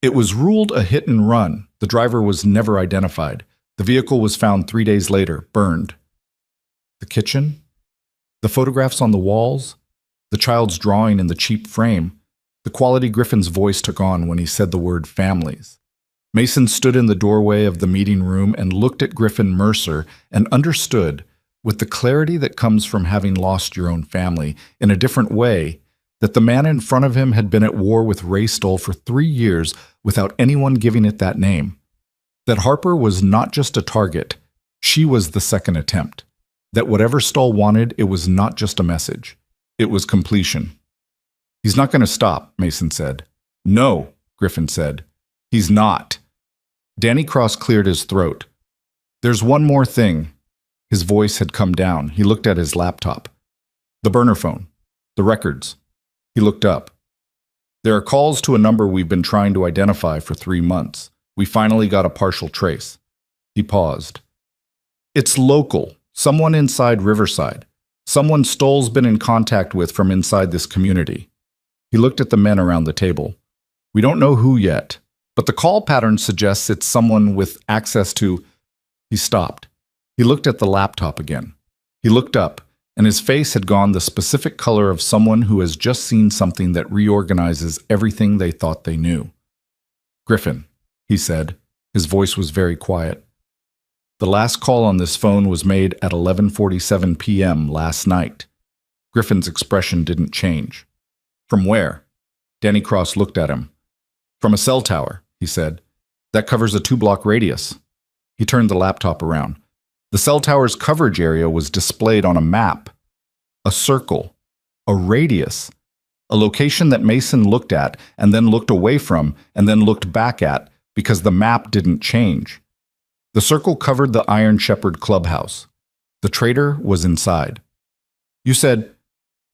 It was ruled a hit and run. The driver was never identified. The vehicle was found 3 days later, burned. The kitchen? The photographs on the walls? The child's drawing in the cheap frame? The quality Griffin's voice took on when he said the word families. Mason stood in the doorway of the meeting room and looked at Griffin Mercer and understood, with the clarity that comes from having lost your own family in a different way, that the man in front of him had been at war with Ray Stoll for 3 years without anyone giving it that name. That Harper was not just a target, she was the second attempt. That whatever Stoll wanted, it was not just a message. It was completion. He's not going to stop, Mason said. No, Griffin said. He's not. Danny Cross cleared his throat. There's one more thing. His voice had come down. He looked at his laptop. The burner phone. The records. He looked up. There are calls to a number we've been trying to identify for 3 months. We finally got a partial trace. He paused. It's local. Someone inside Riverside. Someone Stoll's been in contact with from inside this community. He looked at the men around the table. We don't know who yet, but the call pattern suggests it's someone with access to... He stopped. He looked at the laptop again. He looked up, and his face had gone the specific color of someone who has just seen something that reorganizes everything they thought they knew. "Griffin," he said. His voice was very quiet. "The last call on this phone was made at 11:47 p.m. last night." Griffin's expression didn't change. "From where?" Danny Cross looked at him. "From a cell tower," he said. "That covers a 2-block radius." He turned the laptop around. The cell tower's coverage area was displayed on a map. A circle. A radius. A location that Mason looked at, and then looked away from, and then looked back at, because the map didn't change. The circle covered the Iron Shepherd clubhouse. The traitor was inside. "You said..."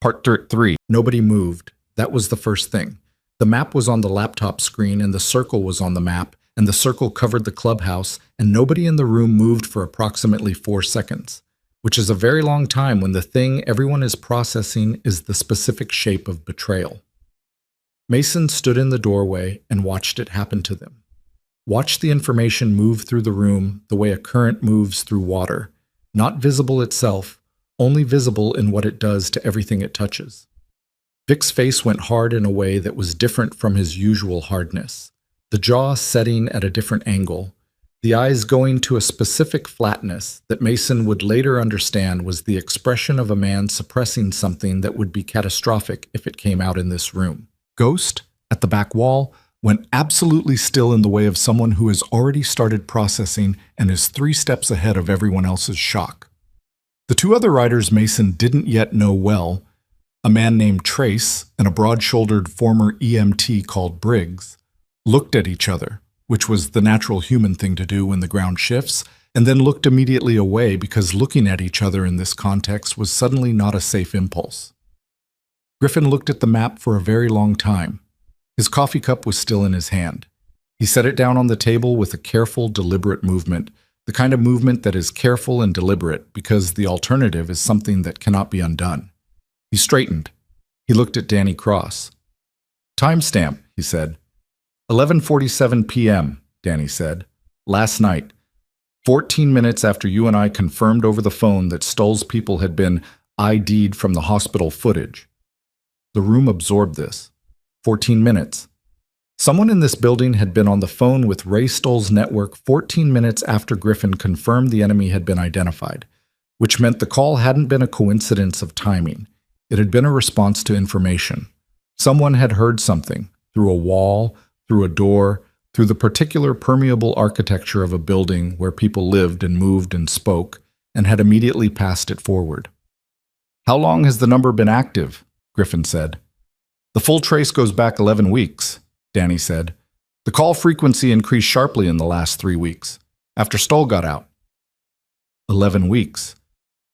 Part 3. Nobody moved. That was the first thing. The map was on the laptop screen, and the circle was on the map, and the circle covered the clubhouse, and nobody in the room moved for approximately 4 seconds, which is a very long time when the thing everyone is processing is the specific shape of betrayal. Mason stood in the doorway and watched it happen to them. Watched the information move through the room the way a current moves through water, not visible itself, only visible in what it does to everything it touches. Vic's face went hard in a way that was different from his usual hardness, the jaw setting at a different angle, the eyes going to a specific flatness that Mason would later understand was the expression of a man suppressing something that would be catastrophic if it came out in this room. Ghost, at the back wall, went absolutely still in the way of someone who has already started processing and is 3 steps ahead of everyone else's shock. The 2 other riders Mason didn't yet know well, a man named Trace and a broad-shouldered former EMT called Briggs, looked at each other, which was the natural human thing to do when the ground shifts, and then looked immediately away because looking at each other in this context was suddenly not a safe impulse. Griffin looked at the map for a very long time. His coffee cup was still in his hand. He set it down on the table with a careful, deliberate movement, the kind of movement that is careful and deliberate because the alternative is something that cannot be undone. He straightened. He looked at Danny Cross. "Timestamp," he said. 11:47 p.m., Danny said. "Last night. 14 minutes after you and I confirmed over the phone that Stoll's people had been ID'd from the hospital footage." The room absorbed this. 14 minutes. Someone in this building had been on the phone with Ray Stoll's network 14 minutes after Griffin confirmed the enemy had been identified, which meant the call hadn't been a coincidence of timing. It had been a response to information. Someone had heard something, through a wall, through a door, through the particular permeable architecture of a building where people lived and moved and spoke, and had immediately passed it forward. "How long has the number been active?" Griffin said. "The full trace goes back 11 weeks, Danny said. "The call frequency increased sharply in the last 3 weeks, after Stoll got out." 11 weeks.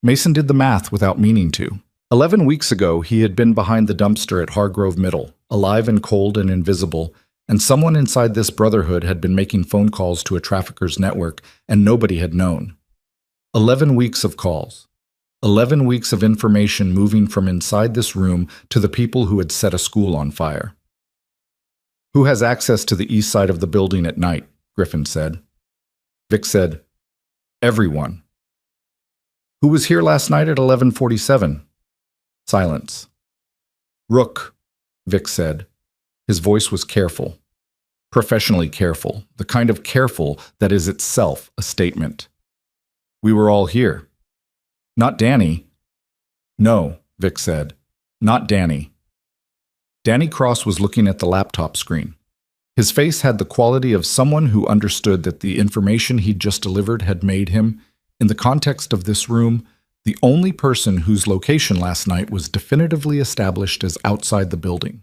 Mason did the math without meaning to. 11 weeks ago, he had been behind the dumpster at Hargrove Middle, alive and cold and invisible, and someone inside this brotherhood had been making phone calls to a trafficker's network, and nobody had known. 11 weeks of calls. 11 weeks of information moving from inside this room to the people who had set a school on fire. "Who has access to the east side of the building at night?" Griffin said. Vic said, "Everyone." "Who was here last night at 11:47? Silence. "Rook," Vic said. His voice was careful. Professionally careful, the kind of careful that is itself a statement. "We were all here." "Not Danny." "No," Vic said. "Not Danny." Danny Cross was looking at the laptop screen. His face had the quality of someone who understood that the information he'd just delivered had made him, in the context of this room, the only person whose location last night was definitively established as outside the building.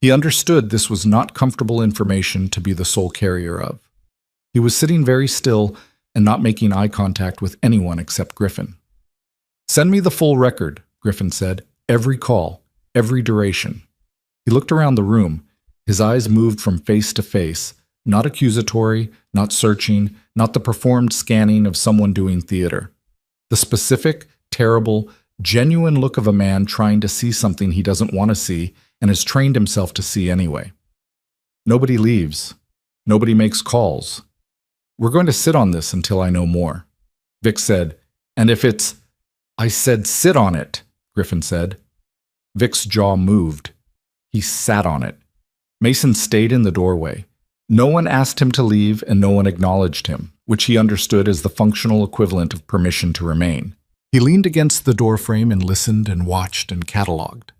He understood this was not comfortable information to be the sole carrier of. He was sitting very still and not making eye contact with anyone except Griffin. "Send me the full record," Griffin said. "Every call, every duration." He looked around the room. His eyes moved from face to face, not accusatory, not searching, not the performed scanning of someone doing theater. The specific, terrible, genuine look of a man trying to see something he doesn't want to see and has trained himself to see anyway. "Nobody leaves. Nobody makes calls. We're going to sit on this until I know more." Vic said, "And if it's..." I said sit on it, Griffin said. Vic's jaw moved. He sat on it. Mason stayed in the doorway. No one asked him to leave and no one acknowledged him, which he understood as the functional equivalent of permission to remain. He leaned against the doorframe and listened and watched and cataloged.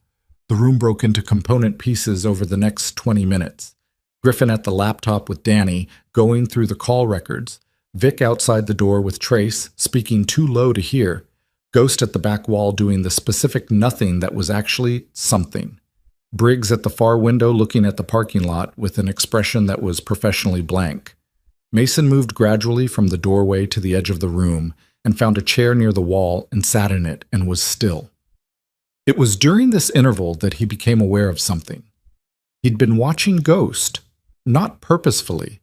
The room broke into component pieces over the next 20 minutes. Griffin at the laptop with Danny, going through the call records. Vic outside the door with Trace, speaking too low to hear. Ghost at the back wall doing the specific nothing that was actually something. Briggs at the far window looking at the parking lot with an expression that was professionally blank. Mason moved gradually from the doorway to the edge of the room and found a chair near the wall and sat in it and was still. It was during this interval that he became aware of something. He'd been watching Ghost, not purposefully.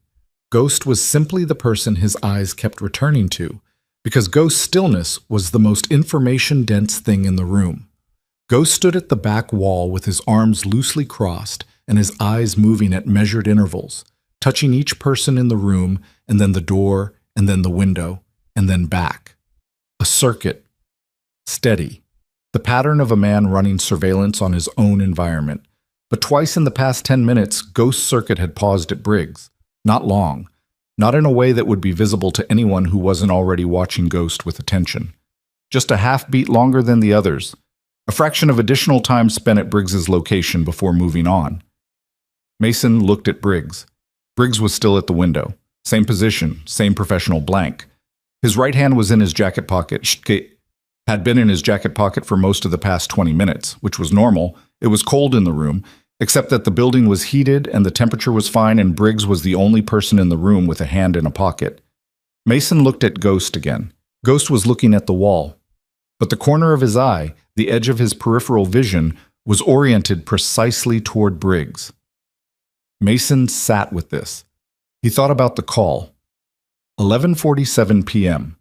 Ghost was simply the person his eyes kept returning to, because Ghost's stillness was the most information-dense thing in the room. Ghost stood at the back wall with his arms loosely crossed and his eyes moving at measured intervals, touching each person in the room and then the door and then the window and then back. A circuit. Steady. The pattern of a man running surveillance on his own environment. But twice in the past 10 minutes, Ghost's circuit had paused at Briggs. Not long. Not in a way that would be visible to anyone who wasn't already watching Ghost with attention. Just a half beat longer than the others. A fraction of additional time spent at Briggs's location before moving on. Mason looked at Briggs. Briggs was still at the window. Same position, same professional blank. His right hand was in his jacket pocket. Had been in his jacket pocket for most of the past 20 minutes, which was normal. It was cold in the room, except that the building was heated and the temperature was fine and Briggs was the only person in the room with a hand in a pocket. Mason looked at Ghost again. Ghost was looking at the wall. But the corner of his eye, the edge of his peripheral vision, was oriented precisely toward Briggs. Mason sat with this. He thought about the call. 11:47 p.m.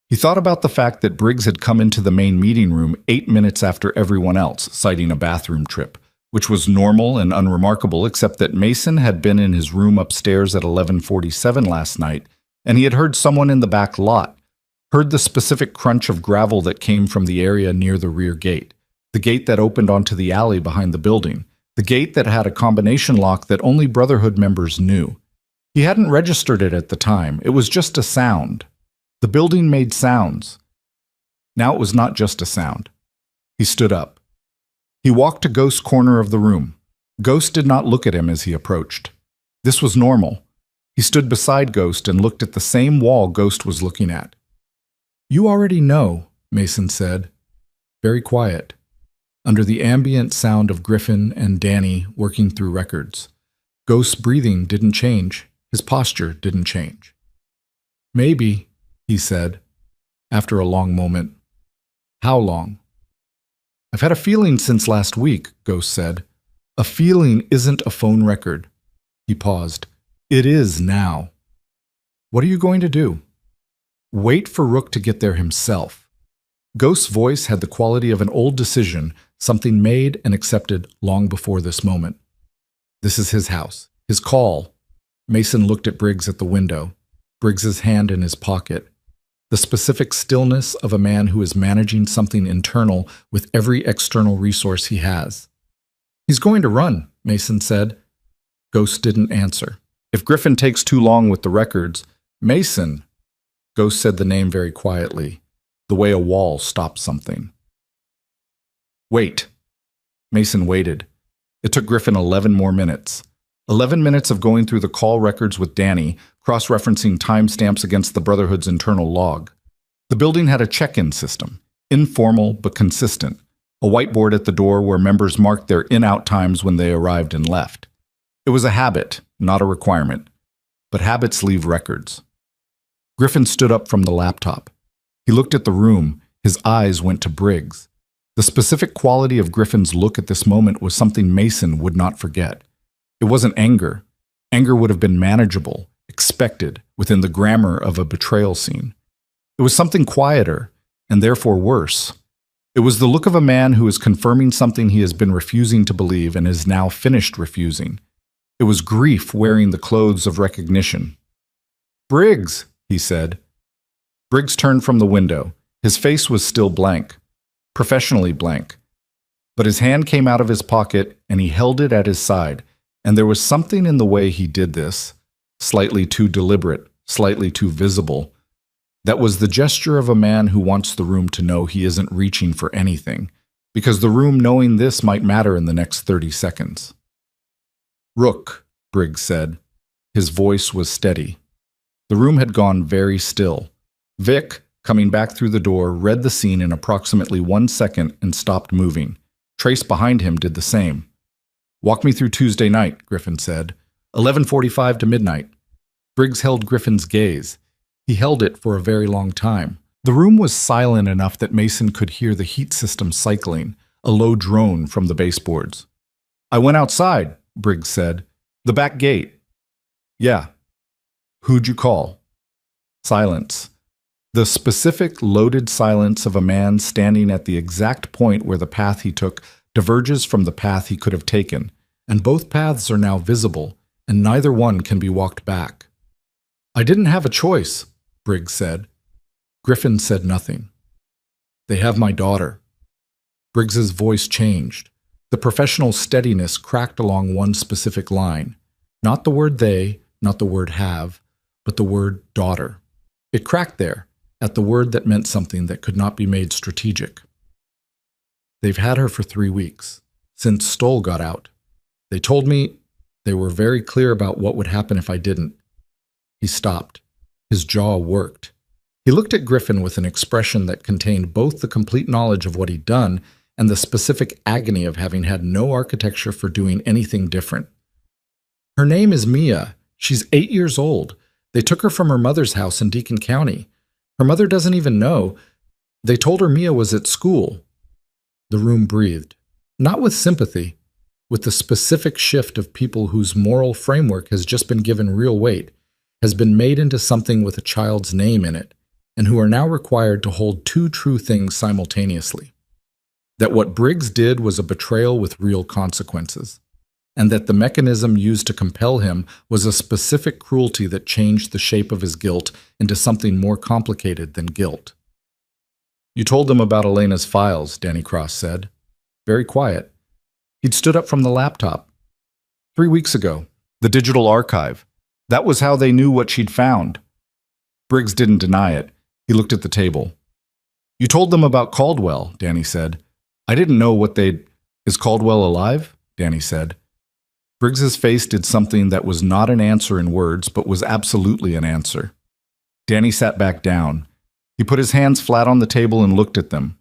He thought about the fact that Briggs had come into the main meeting room 8 minutes after everyone else, citing a bathroom trip, which was normal and unremarkable except that Mason had been in his room upstairs at 11:47 last night, and he had heard someone in the back lot, heard the specific crunch of gravel that came from the area near the rear gate, the gate that opened onto the alley behind the building, the gate that had a combination lock that only Brotherhood members knew. He hadn't registered it at the time. It was just a sound. The building made sounds. Now it was not just a sound. He stood up. He walked to Ghost's corner of the room. Ghost did not look at him as he approached. This was normal. He stood beside Ghost and looked at the same wall Ghost was looking at. "You already know," Mason said. Very quiet, under the ambient sound of Griffin and Danny working through records. Ghost's breathing didn't change. His posture didn't change. "Maybe," he said, after a long moment. "How long?" "I've had a feeling since last week," Ghost said. "A feeling isn't a phone record." He paused. "It is now." "What are you going to do?" "Wait for Rook to get there himself." Ghost's voice had the quality of an old decision, something made and accepted long before this moment. This is his house, his call. Mason looked at Briggs at the window, Briggs's hand in his pocket. The specific stillness of a man who is managing something internal with every external resource he has. "He's going to run," Mason said. Ghost didn't answer. "If Griffin takes too long with the records..." "Mason!" Ghost said the name very quietly, the way a wall stops something. "Wait." Mason waited. It took Griffin 11 more minutes. 11 minutes of going through the call records with Danny, cross-referencing timestamps against the Brotherhood's internal log. The building had a check-in system, informal but consistent, a whiteboard at the door where members marked their in-out times when they arrived and left. It was a habit, not a requirement, but habits leave records. Griffin stood up from the laptop. He looked at the room. His eyes went to Briggs. The specific quality of Griffin's look at this moment was something Mason would not forget. It wasn't anger. Anger would have been manageable, expected, within the grammar of a betrayal scene. It was something quieter, and therefore worse. It was the look of a man who is confirming something he has been refusing to believe and is now finished refusing. It was grief wearing the clothes of recognition. "Briggs," he said. Briggs turned from the window. His face was still blank. professionally blank. But his hand came out of his pocket and he held it at his side, and there was something in the way he did this, slightly too deliberate, slightly too visible, that was the gesture of a man who wants the room to know he isn't reaching for anything, because the room knowing this might matter in the next 30 seconds. "Rook," Briggs said. His voice was steady. The room had gone very still. Vic, coming back through the door, read the scene in approximately 1 second and stopped moving. Trace behind him did the same. "Walk me through Tuesday night," Griffin said. 11:45 to midnight. Briggs held Griffin's gaze. He held it for a very long time. The room was silent enough that Mason could hear the heat system cycling, a low drone from the baseboards. "I went outside," Briggs said. "The back gate." "Yeah." "Who'd you call?" Silence. The specific, loaded silence of a man standing at the exact point where the path he took diverges from the path he could have taken, and both paths are now visible, and neither one can be walked back. "I didn't have a choice," Briggs said. Griffin said nothing. "They have my daughter." Briggs's voice changed. The professional steadiness cracked along one specific line. Not the word they, not the word have, but the word daughter. It cracked there, at the word that meant something that could not be made strategic. "They've had her for 3 weeks, since Stoll got out. They told me they were very clear about what would happen if I didn't." He stopped. His jaw worked. He looked at Griffin with an expression that contained both the complete knowledge of what he'd done and the specific agony of having had no architecture for doing anything different. "Her name is Mia. She's 8 years old. They took her from her mother's house in Deacon County. Her mother doesn't even know. They told her Mia was at school." The room breathed, not with sympathy, with the specific shift of people whose moral framework has just been given real weight, has been made into something with a child's name in it, and who are now required to hold two true things simultaneously. That what Briggs did was a betrayal with real consequences, and that the mechanism used to compel him was a specific cruelty that changed the shape of his guilt into something more complicated than guilt. "You told them about Elena's files," Danny Cross said. Very quiet. He'd stood up from the laptop. 3 weeks ago, the digital archive. That was how they knew what she'd found. Briggs didn't deny it. He looked at the table. "You told them about Caldwell," Danny said. "I didn't know what they'd—" "Is Caldwell alive?" Danny said. Briggs's face did something that was not an answer in words, but was absolutely an answer. Danny sat back down. He put his hands flat on the table and looked at them.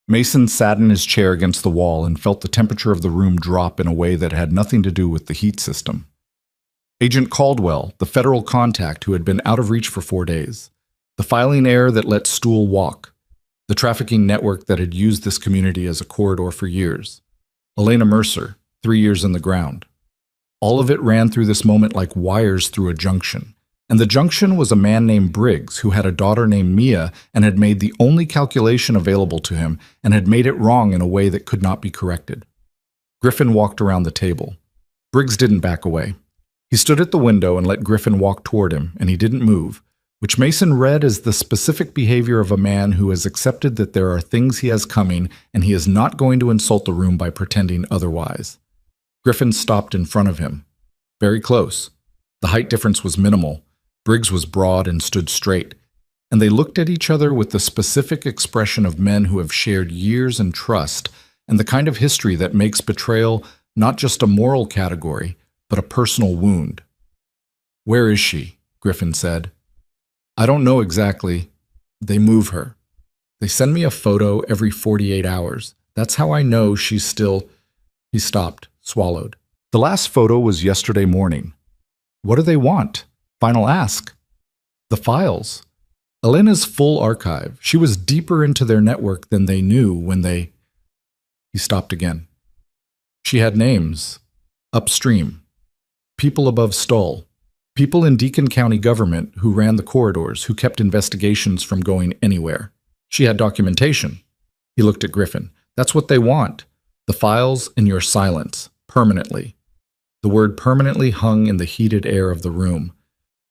Mason sat in his chair against the wall and felt the temperature of the room drop in a way that had nothing to do with the heat system. Agent Caldwell, the federal contact who had been out of reach for 4 days. The filing error that let Stool walk. The trafficking network that had used this community as a corridor for years. Elena Mercer, 3 years in the ground. All of it ran through this moment like wires through a junction. And the junction was a man named Briggs who had a daughter named Mia and had made the only calculation available to him and had made it wrong in a way that could not be corrected. Griffin walked around the table. Briggs didn't back away. He stood at the window and let Griffin walk toward him, and he didn't move, which Mason read as the specific behavior of a man who has accepted that there are things he has coming and he is not going to insult the room by pretending otherwise. Griffin stopped in front of him. Very close. The height difference was minimal. Briggs was broad and stood straight, and they looked at each other with the specific expression of men who have shared years and trust and the kind of history that makes betrayal not just a moral category, but a personal wound. "Where is she?" Griffin said. "I don't know exactly. They move her. They send me a photo every 48 hours. That's how I know she's still—" He stopped, swallowed. "The last photo was yesterday morning. What do they want? Final ask." "The files. Elena's full archive. She was deeper into their network than they knew when they—" He stopped again. "She had names. Upstream. People above Stoll. People in Deacon County government who ran the corridors, who kept investigations from going anywhere. She had documentation." He looked at Griffin. "That's what they want. The files and your silence. Permanently." The word permanently hung in the heated air of the room.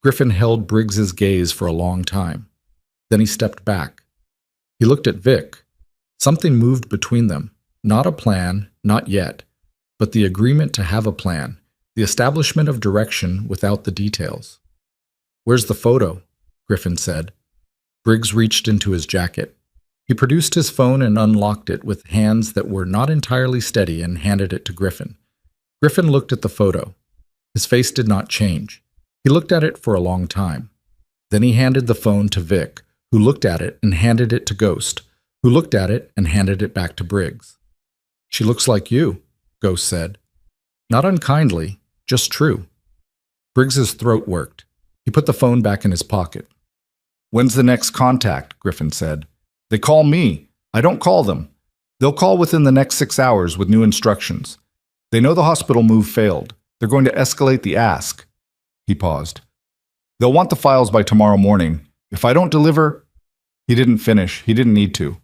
Griffin held Briggs's gaze for a long time. Then he stepped back. He looked at Vic. Something moved between them. Not a plan, not yet, but the agreement to have a plan, the establishment of direction without the details. "Where's the photo?" Griffin said. Briggs reached into his jacket. He produced his phone and unlocked it with hands that were not entirely steady and handed it to Griffin. Griffin looked at the photo. His face did not change. He looked at it for a long time. Then he handed the phone to Vic, who looked at it and handed it to Ghost, who looked at it and handed it back to Briggs. "She looks like you," Ghost said. Not unkindly, just true. Briggs's throat worked. He put the phone back in his pocket. "When's the next contact?" Griffin said. "They call me. I don't call them. They'll call within the next 6 hours with new instructions. They know the hospital move failed. They're going to escalate the ask." He paused. "They'll want the files by tomorrow morning. If I don't deliver—" He didn't finish. He didn't need to.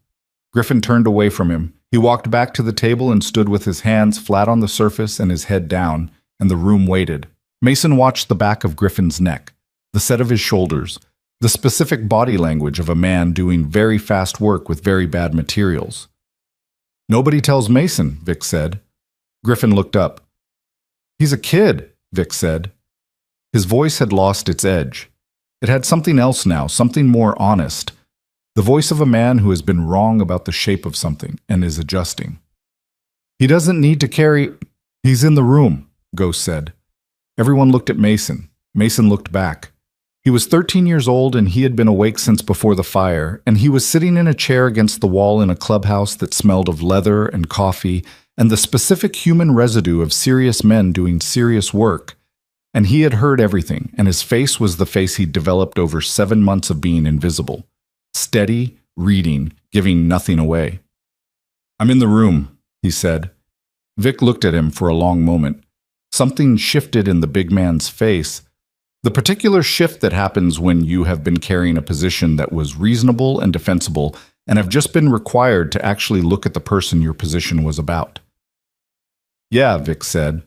Griffin turned away from him. He walked back to the table and stood with his hands flat on the surface and his head down, and the room waited. Mason watched the back of Griffin's neck, the set of his shoulders, the specific body language of a man doing very fast work with very bad materials. "Nobody tells Mason," Vic said. Griffin looked up. "He's a kid," Vic said. His voice had lost its edge. It had something else now, something more honest. The voice of a man who has been wrong about the shape of something and is adjusting. "He doesn't need to carry—" "He's in the room," Ghost said. Everyone looked at Mason. Mason looked back. He was 13 years old and he had been awake since before the fire, and he was sitting in a chair against the wall in a clubhouse that smelled of leather and coffee and the specific human residue of serious men doing serious work. And he had heard everything, and his face was the face he'd developed over 7 months of being invisible. Steady, reading, giving nothing away. "I'm in the room," he said. Vic looked at him for a long moment. Something shifted in the big man's face. The particular shift that happens when you have been carrying a position that was reasonable and defensible and have just been required to actually look at the person your position was about. "Yeah," Vic said.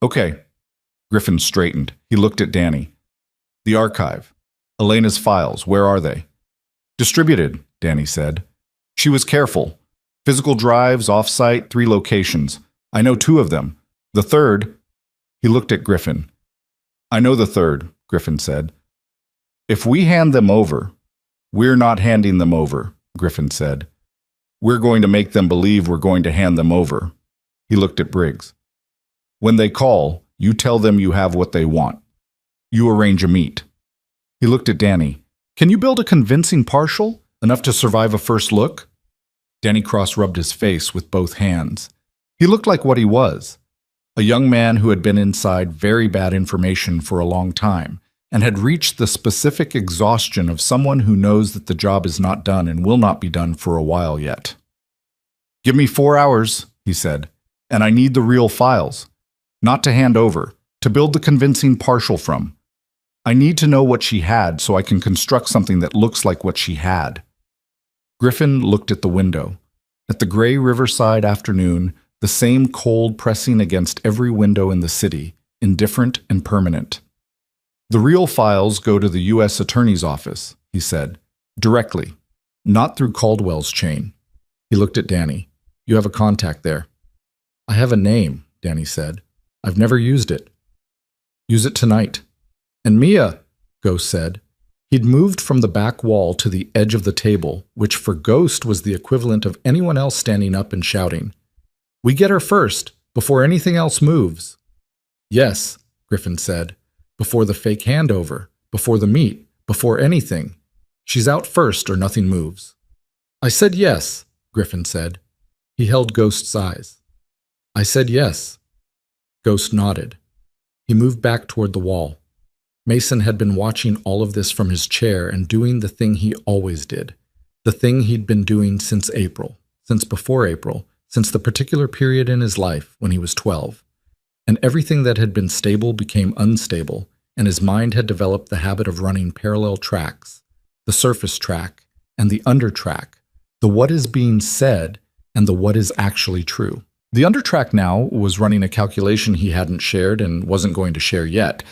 "Okay." Griffin straightened. He looked at Danny. "The archive. Elena's files, where are they?" "Distributed," Danny said. "She was careful. Physical drives, off-site, 3 locations. I know 2 of them. The third—" He looked at Griffin. "I know the third," Griffin said. "If we hand them over—" "We're not handing them over," Griffin said. "We're going to make them believe we're going to hand them over." He looked at Briggs. "When they call, you tell them you have what they want. You arrange a meet." He looked at Danny. "Can you build a convincing partial, enough to survive a first look?" Danny cross-rubbed his face with both hands. He looked like what he was. A young man who had been inside very bad information for a long time and had reached the specific exhaustion of someone who knows that the job is not done and will not be done for a while yet. "Give me 4 hours," he said, "and I need the real files. Not to hand over, to build the convincing partial from. I need to know what she had so I can construct something that looks like what she had." Griffin looked at the window. At the gray riverside afternoon, the same cold pressing against every window in the city, indifferent and permanent. "The real files go to the U.S. Attorney's Office," he said, "directly, not through Caldwell's chain." He looked at Danny. "You have a contact there." "I have a name," Danny said. "I've never used it." "Use it tonight." "And Mia," Ghost said. He'd moved from the back wall to the edge of the table, which for Ghost was the equivalent of anyone else standing up and shouting. "We get her first, before anything else moves." "Yes," Griffin said, "before the fake handover, before the meet, before anything. She's out first or nothing moves." "I said yes," Griffin said. He held Ghost's eyes. "I said yes." Ghost nodded. He moved back toward the wall. Mason had been watching all of this from his chair and doing the thing he always did, the thing he'd been doing since April, since before April, since the particular period in his life when he was 12. And everything that had been stable became unstable, and his mind had developed the habit of running parallel tracks, the surface track and the under track, the what is being said and the what is actually true. The under track now was running a calculation he hadn't shared and wasn't going to share yet,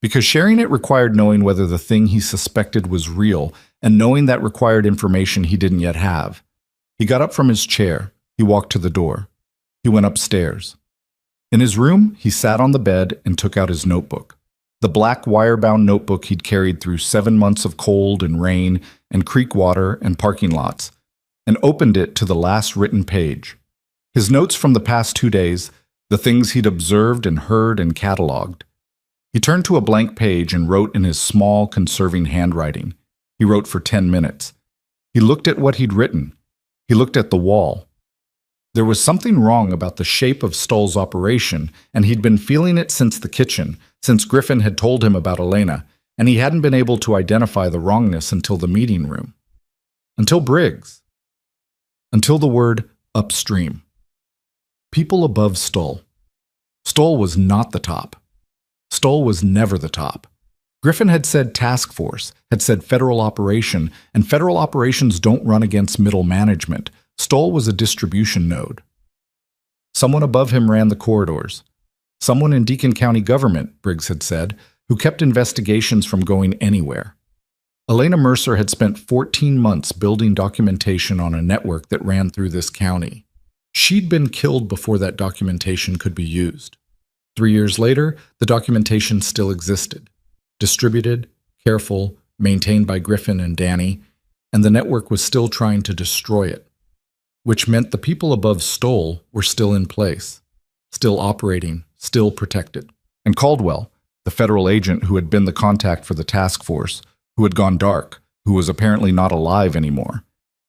because sharing it required knowing whether the thing he suspected was real, and knowing that required information he didn't yet have. He got up from his chair. He walked to the door. He went upstairs. In his room, he sat on the bed and took out his notebook. The black wire-bound notebook he'd carried through 7 months of cold and rain and creek water and parking lots, and opened it to the last written page. His notes from the past 2 days, the things he'd observed and heard and cataloged. He turned to a blank page and wrote in his small, conserving handwriting. He wrote for 10 minutes. He looked at what he'd written. He looked at the wall. There was something wrong about the shape of Stoll's operation, and he'd been feeling it since the kitchen, since Griffin had told him about Elena, and he hadn't been able to identify the wrongness until the meeting room. Until Briggs. Until the word upstream. People above Stoll. Stoll was not the top. Stoll was never the top. Griffin had said task force, had said federal operation, and federal operations don't run against middle management. Stoll was a distribution node. Someone above him ran the corridors. Someone in Deacon County government, Briggs had said, who kept investigations from going anywhere. Elena Mercer had spent 14 months building documentation on a network that ran through this county. She'd been killed before that documentation could be used. 3 years later, the documentation still existed. Distributed, careful, maintained by Griffin and Danny, and the network was still trying to destroy it, which meant the people above Stoll were still in place, still operating, still protected. And Caldwell, the federal agent who had been the contact for the task force, who had gone dark, who was apparently not alive anymore,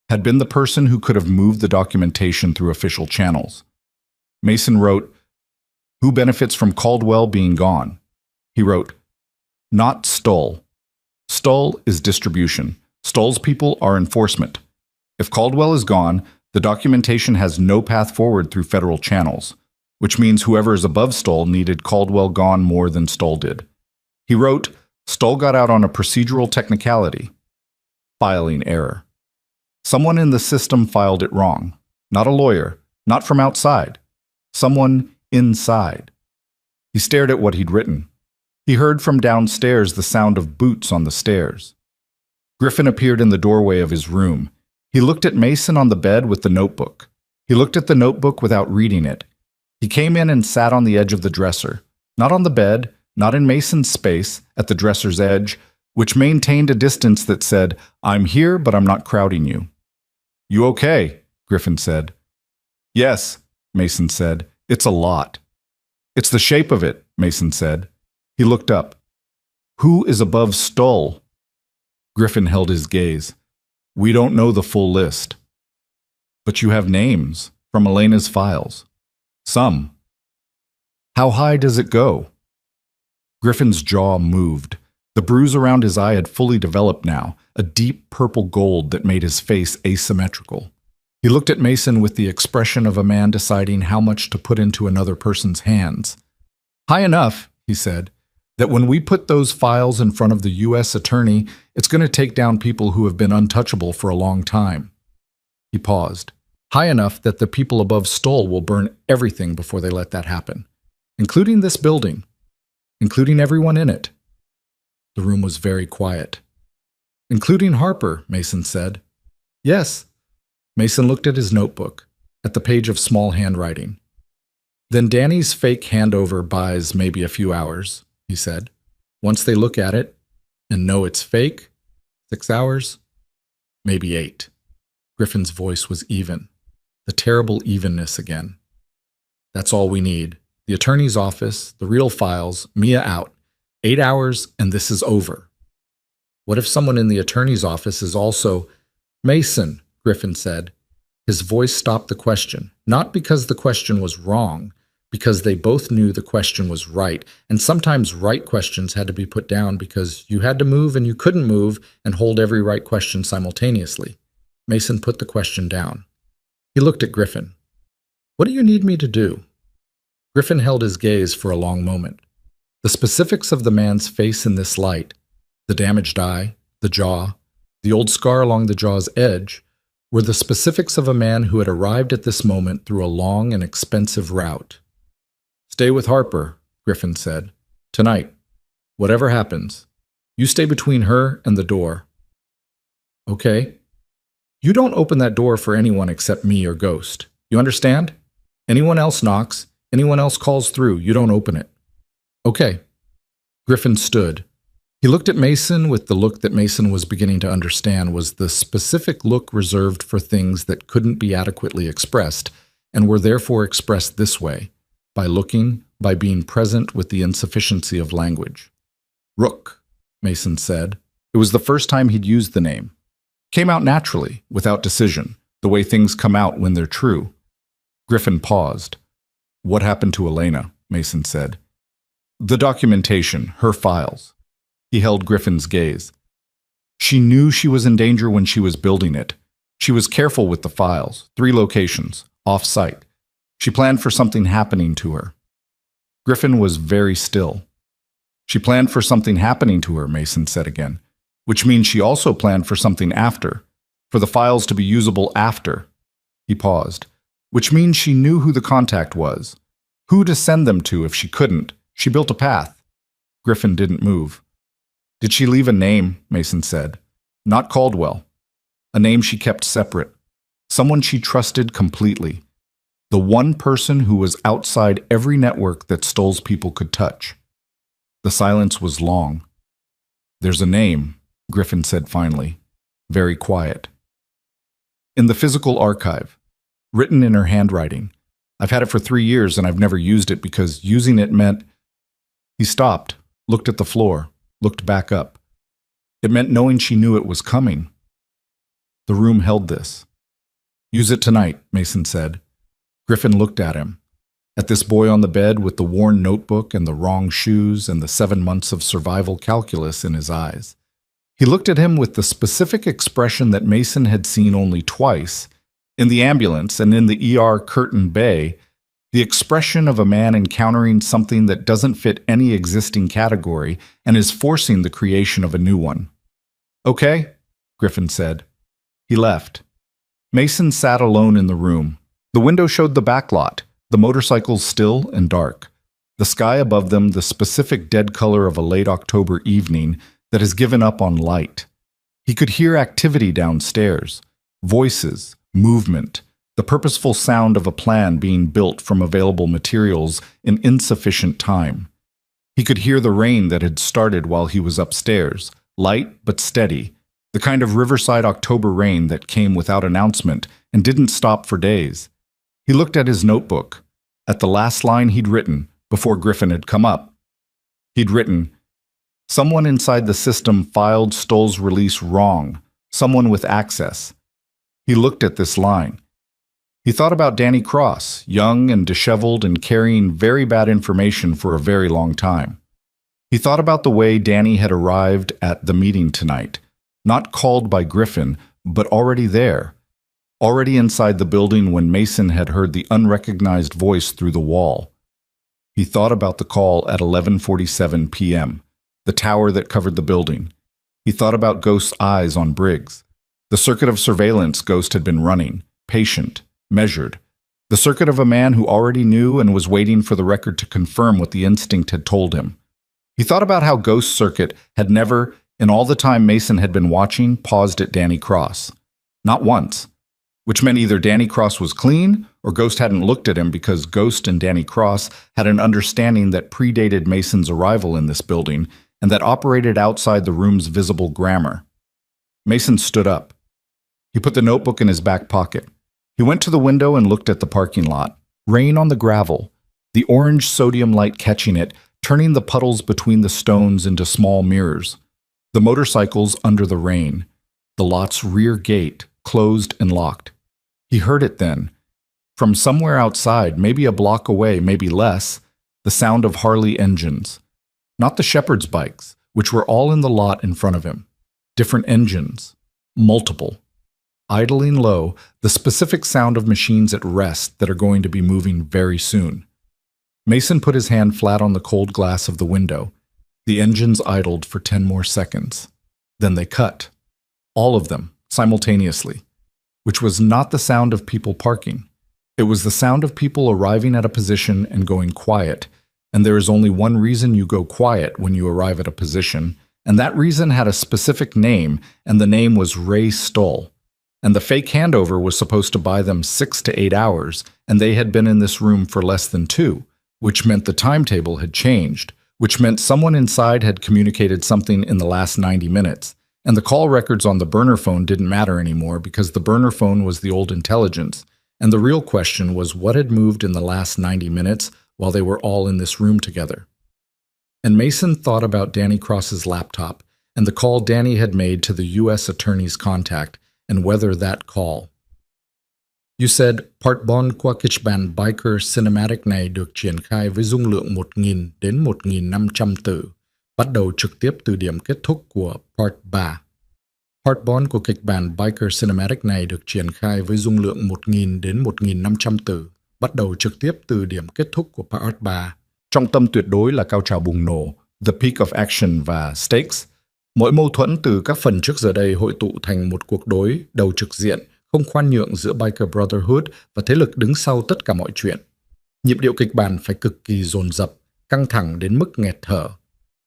had been the person who could have moved the documentation through official channels. Mason wrote, "Who benefits from Caldwell being gone?" He wrote, "Not Stoll. Stoll is distribution. Stoll's people are enforcement. If Caldwell is gone, the documentation has no path forward through federal channels, which means whoever is above Stoll needed Caldwell gone more than Stoll did." He wrote, "Stoll got out on a procedural technicality. Filing error. Someone in the system filed it wrong. Not a lawyer, not from outside. Someone inside." He stared at what he'd written. He heard from downstairs the sound of boots on the stairs. Griffin appeared in the doorway of his room. He looked at Mason on the bed with the notebook. He looked at the notebook without reading it. He came in and sat on the edge of the dresser, not on the bed, not in Mason's space, at the dresser's edge, which maintained a distance that said, "I'm here, but I'm not crowding you." "You okay?" Griffin said. "Yes," Mason said. "It's a lot." "It's the shape of it," Mason said. He looked up. "Who is above Stoll?" Griffin held his gaze. "We don't know the full list." "But you have names from Elena's files." "Some." "How high does it go?" Griffin's jaw moved. The bruise around his eye had fully developed now, a deep purple gold that made his face asymmetrical. He looked at Mason with the expression of a man deciding how much to put into another person's hands. "High enough," he said, "that when we put those files in front of the U.S. attorney, it's going to take down people who have been untouchable for a long time." He paused. "High enough that the people above Stoll will burn everything before they let that happen, including this building, including everyone in it." The room was very quiet. "Including Harper," Mason said. "Yes." Mason looked at his notebook, at the page of small handwriting. "Then Danny's fake handover buys maybe a few hours," he said. "Once they look at it and know it's fake, 6 hours, maybe 8. Griffin's voice was even, the terrible evenness again. "That's all we need. The attorney's office, the real files, Mia out. 8 hours and this is over." "What if someone in the attorney's office is also—" "Mason," Griffin said. His voice stopped the question, not because the question was wrong, because they both knew the question was right, and sometimes right questions had to be put down because you had to move and you couldn't move and hold every right question simultaneously. Mason put the question down. He looked at Griffin. "What do you need me to do?" Griffin held his gaze for a long moment. The specifics of the man's face in this light, the damaged eye, the jaw, the old scar along the jaw's edge, were the specifics of a man who had arrived at this moment through a long and expensive route. "Stay with Harper," Griffin said. "Tonight. Whatever happens. You stay between her and the door." "Okay." You don't open that door for anyone except me or Ghost. You understand? Anyone else knocks, anyone else calls through, you don't open it. Okay. Griffin stood. He looked at Mason with the look that Mason was beginning to understand was the specific look reserved for things that couldn't be adequately expressed and were therefore expressed this way, by looking, by being present with the insufficiency of language. Rook, Mason said. It was the first time he'd used the name. Came out naturally, without decision, the way things come out when they're true. Griffin paused. What happened to Elena? Mason said. The documentation, her files. He held Griffin's gaze. She knew she was in danger when she was building it. She was careful with the files, 3 locations, off-site. She planned for something happening to her. Griffin was very still. She planned for something happening to her, Mason said again, which means she also planned for something after, for the files to be usable after. He paused, which means she knew who the contact was, who to send them to if she couldn't. She built a path. Griffin didn't move. Did she leave a name? Mason said. Not Caldwell. A name she kept separate. Someone she trusted completely. The one person who was outside every network that Stoll's people could touch. The silence was long. There's a name, Griffin said finally, very quiet. In the physical archive, written in her handwriting. I've had it for 3 years and I've never used it because using it meant... He stopped, looked at the floor, looked back up. It meant knowing she knew it was coming. The room held this. Use it tonight, Mason said. Griffin looked at him, at this boy on the bed with the worn notebook and the wrong shoes and the 7 months of survival calculus in his eyes. He looked at him with the specific expression that Mason had seen only twice, in the ambulance and in the ER curtain bay, the expression of a man encountering something that doesn't fit any existing category and is forcing the creation of a new one. Okay, Griffin said. He left. Mason sat alone in the room. The window showed the back lot, the motorcycles still and dark. The sky above them the specific dead color of a late October evening that has given up on light. He could hear activity downstairs, voices, movement, the purposeful sound of a plan being built from available materials in insufficient time. He could hear the rain that had started while he was upstairs, light but steady, the kind of riverside October rain that came without announcement and didn't stop for days. He looked at his notebook, at the last line he'd written before Griffin had come up. He'd written, "Someone inside the system filed Stoll's release wrong, someone with access." He looked at this line. He thought about Danny Cross, young and disheveled and carrying very bad information for a very long time. He thought about the way Danny had arrived at the meeting tonight, not called by Griffin, but already there, already inside the building when Mason had heard the unrecognized voice through the wall. He thought about the call at 11:47 p.m., the tower that covered the building. He thought about Ghost's eyes on Briggs, the circuit of surveillance Ghost had been running, patient, measured, the circuit of a man who already knew and was waiting for the record to confirm what the instinct had told him. He thought about how Ghost's circuit had never, in all the time Mason had been watching, paused at Danny Cross. Not once. Which meant either Danny Cross was clean or Ghost hadn't looked at him because Ghost and Danny Cross had an understanding that predated Mason's arrival in this building and that operated outside the room's visible grammar. Mason stood up. He put the notebook in his back pocket. He went to the window and looked at the parking lot. Rain on the gravel, the orange sodium light catching it, turning the puddles between the stones into small mirrors. The motorcycles under the rain. The lot's rear gate, closed and locked. He heard it then. From somewhere outside, maybe a block away, maybe less, the sound of Harley engines. Not the shepherd's bikes, which were all in the lot in front of him. Different engines. Multiple. Idling low, the specific sound of machines at rest that are going to be moving very soon. Mason put his hand flat on the cold glass of the window. The engines idled for 10 more seconds. Then they cut. All of them, simultaneously. Which was not the sound of people parking. It was the sound of people arriving at a position and going quiet, and there is only one reason you go quiet when you arrive at a position, and that reason had a specific name, and the name was Ray Stoll. and the fake handover was supposed to buy them 6 to 8 hours, and they had been in this room for less than 2, which meant the timetable had changed, which meant someone inside had communicated something in the last 90 minutes, and the call records on the burner phone didn't matter anymore because the burner phone was the old intelligence, and the real question was what had moved in the last 90 minutes while they were all in this room together. And Mason thought about Danny Cross's laptop and the call Danny had made to the U.S. Attorney's contact, and whether that call. You said, Part 1 qua kịch bản biker cinematic này được triển khai với dung lượng 1.000 đến 1.500 từ, bắt đầu trực tiếp từ điểm kết thúc của Part 3. Part 1 của kịch bản biker cinematic này được triển khai với dung lượng 1.000 đến 1.500 từ, bắt đầu trực tiếp từ điểm kết thúc của Part 3. Trọng tâm tuyệt đối là cao trào bùng nổ, the peak of action và stakes. Mỗi mâu thuẫn từ các phần trước giờ đây hội tụ thành một cuộc đối đầu trực diện, không khoan nhượng giữa Biker Brotherhood và thế lực đứng sau tất cả mọi chuyện. Nhịp điệu kịch bản phải cực kỳ dồn dập, căng thẳng đến mức nghẹt thở.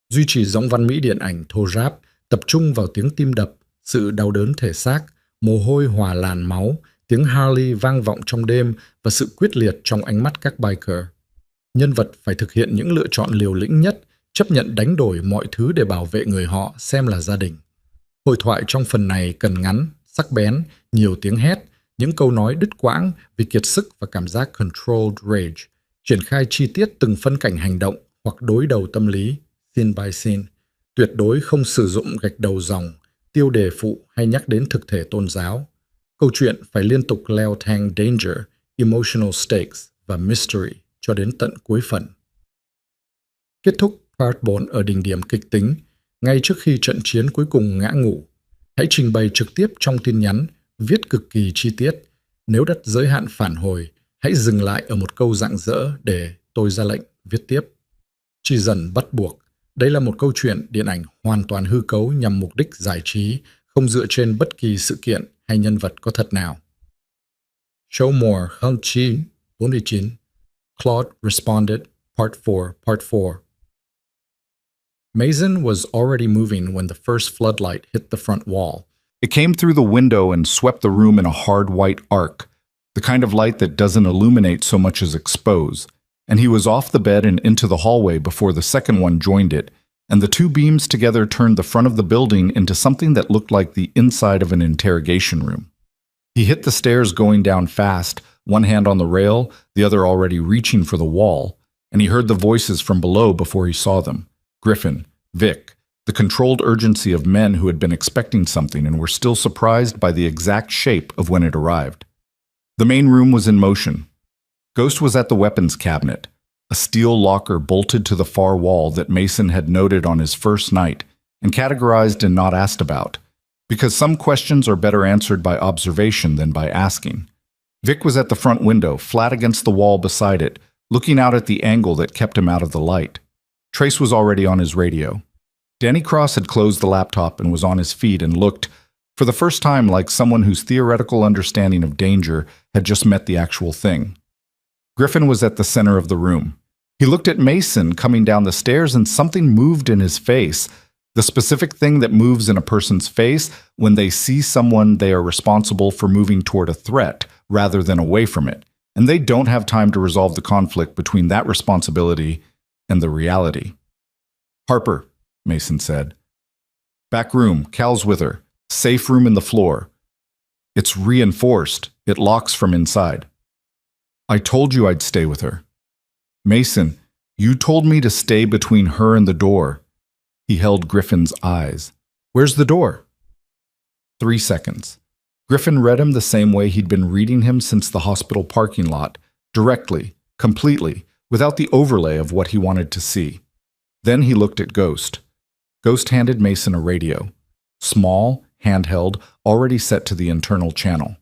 Duy trì giọng văn mỹ điện ảnh thô ráp, tập trung vào tiếng tim đập, sự đau đớn thể xác, mồ hôi hòa làn máu, tiếng Harley vang vọng trong đêm và sự quyết liệt trong ánh mắt các biker. Nhân vật phải thực hiện những lựa chọn liều lĩnh nhất, chấp nhận đánh đổi mọi thứ để bảo vệ người họ xem là gia đình. Hội thoại trong phần này cần ngắn, sắc bén, nhiều tiếng hét, những câu nói đứt quãng vì kiệt sức và cảm giác controlled rage, triển khai chi tiết từng phân cảnh hành động hoặc đối đầu tâm lý, scene by scene, tuyệt đối không sử dụng gạch đầu dòng, tiêu đề phụ hay nhắc đến thực thể tôn giáo. Câu chuyện phải liên tục leo thang danger, emotional stakes và mystery cho đến tận cuối phần. Kết thúc Part 4 ở đỉnh điểm kịch tính, ngay trước khi trận chiến cuối cùng ngã ngủ. Hãy trình bày trực tiếp trong tin nhắn, viết cực kỳ chi tiết. Nếu đặt giới hạn phản hồi, hãy dừng lại ở một câu rạng rỡ để tôi ra lệnh viết tiếp. Chỉ dần bắt buộc, đây là một câu chuyện điện ảnh hoàn toàn hư cấu nhằm mục đích giải trí, không dựa trên bất kỳ sự kiện hay nhân vật có thật nào. Show more, Hung Chi, 49. Claude responded, Part 4, Part 4. Mason was already moving when the first floodlight hit the front wall. It came through the window and swept the room in a hard white arc, the kind of light that doesn't illuminate so much as expose, and he was off the bed and into the hallway before the second one joined it, and the two beams together turned the front of the building into something that looked like the inside of an interrogation room. He hit the stairs going down fast, one hand on the rail, the other already reaching for the wall, and he heard the voices from below before he saw them. Griffin, Vic, the controlled urgency of men who had been expecting something and were still surprised by the exact shape of when it arrived. The main room was in motion. Ghost was at the weapons cabinet, a steel locker bolted to the far wall that Mason had noted on his first night and categorized and not asked about, because some questions are better answered by observation than by asking. Vic was at the front window, flat against the wall beside it, looking out at the angle that kept him out of the light. Trace was already on his radio. Danny Cross had closed the laptop and was on his feet and looked, for the first time, like someone whose theoretical understanding of danger had just met the actual thing. Griffin was at the center of the room. He looked at Mason coming down the stairs and something moved in his face, the specific thing that moves in a person's face when they see someone they are responsible for moving toward a threat rather than away from it, and they don't have time to resolve the conflict between that responsibility and the reality. Harper, Mason said. Back room, Cal's with her. Safe room in the floor. It's reinforced. It locks from inside. I told you I'd stay with her. Mason, you told me to stay between her and the door. He held Griffin's eyes. Where's the door? 3 seconds. Griffin read him the same way he'd been reading him since the hospital parking lot, directly, completely, without the overlay of what he wanted to see. Then he looked at Ghost. Ghost handed Mason a radio. Small, handheld, already set to the internal channel.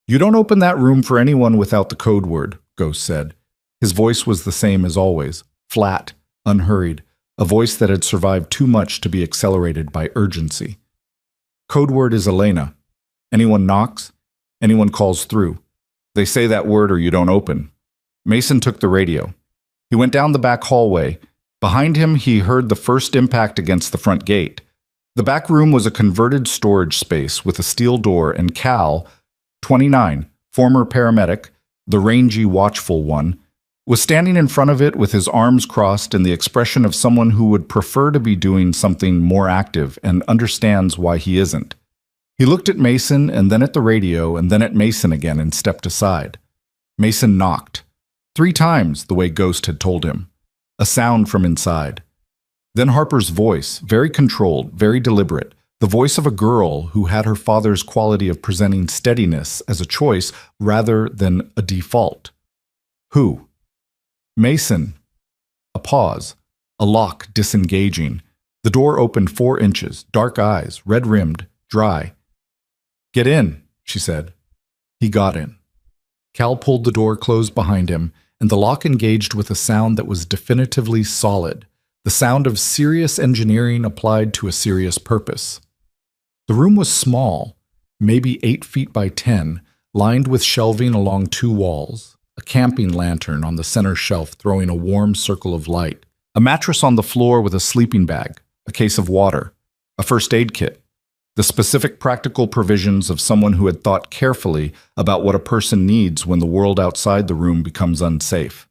You don't open that room for anyone without the code word, Ghost said. His voice was the same as always, flat, unhurried, a voice that had survived too much to be accelerated by urgency. Code word is Elena. Anyone knocks, anyone calls through. They say that word or you don't open. Mason took the radio. He went down the back hallway. Behind him, he heard the first impact against the front gate. The back room was a converted storage space with a steel door, and Cal, 29, former paramedic, the rangy, watchful one, was standing in front of it with his arms crossed and the expression of someone who would prefer to be doing something more active and understands why he isn't. He looked at Mason and then at the radio and then at Mason again and stepped aside. Mason knocked. 3 times, the way Ghost had told him. A sound from inside. Then Harper's voice, very controlled, very deliberate, the voice of a girl who had her father's quality of presenting steadiness as a choice rather than a default. Who? Mason. A pause. A lock disengaging. The door opened 4 inches, dark eyes, red-rimmed, dry. "Get in," she said. He got in. Cal pulled the door closed behind him, and the lock engaged with a sound that was definitively solid, the sound of serious engineering applied to a serious purpose. The room was small, maybe 8 feet by 10, lined with shelving along 2 walls, a camping lantern on the center shelf throwing a warm circle of light, a mattress on the floor with a sleeping bag, a case of water, a first aid kit, the specific practical provisions of someone who had thought carefully about what a person needs when the world outside the room becomes unsafe.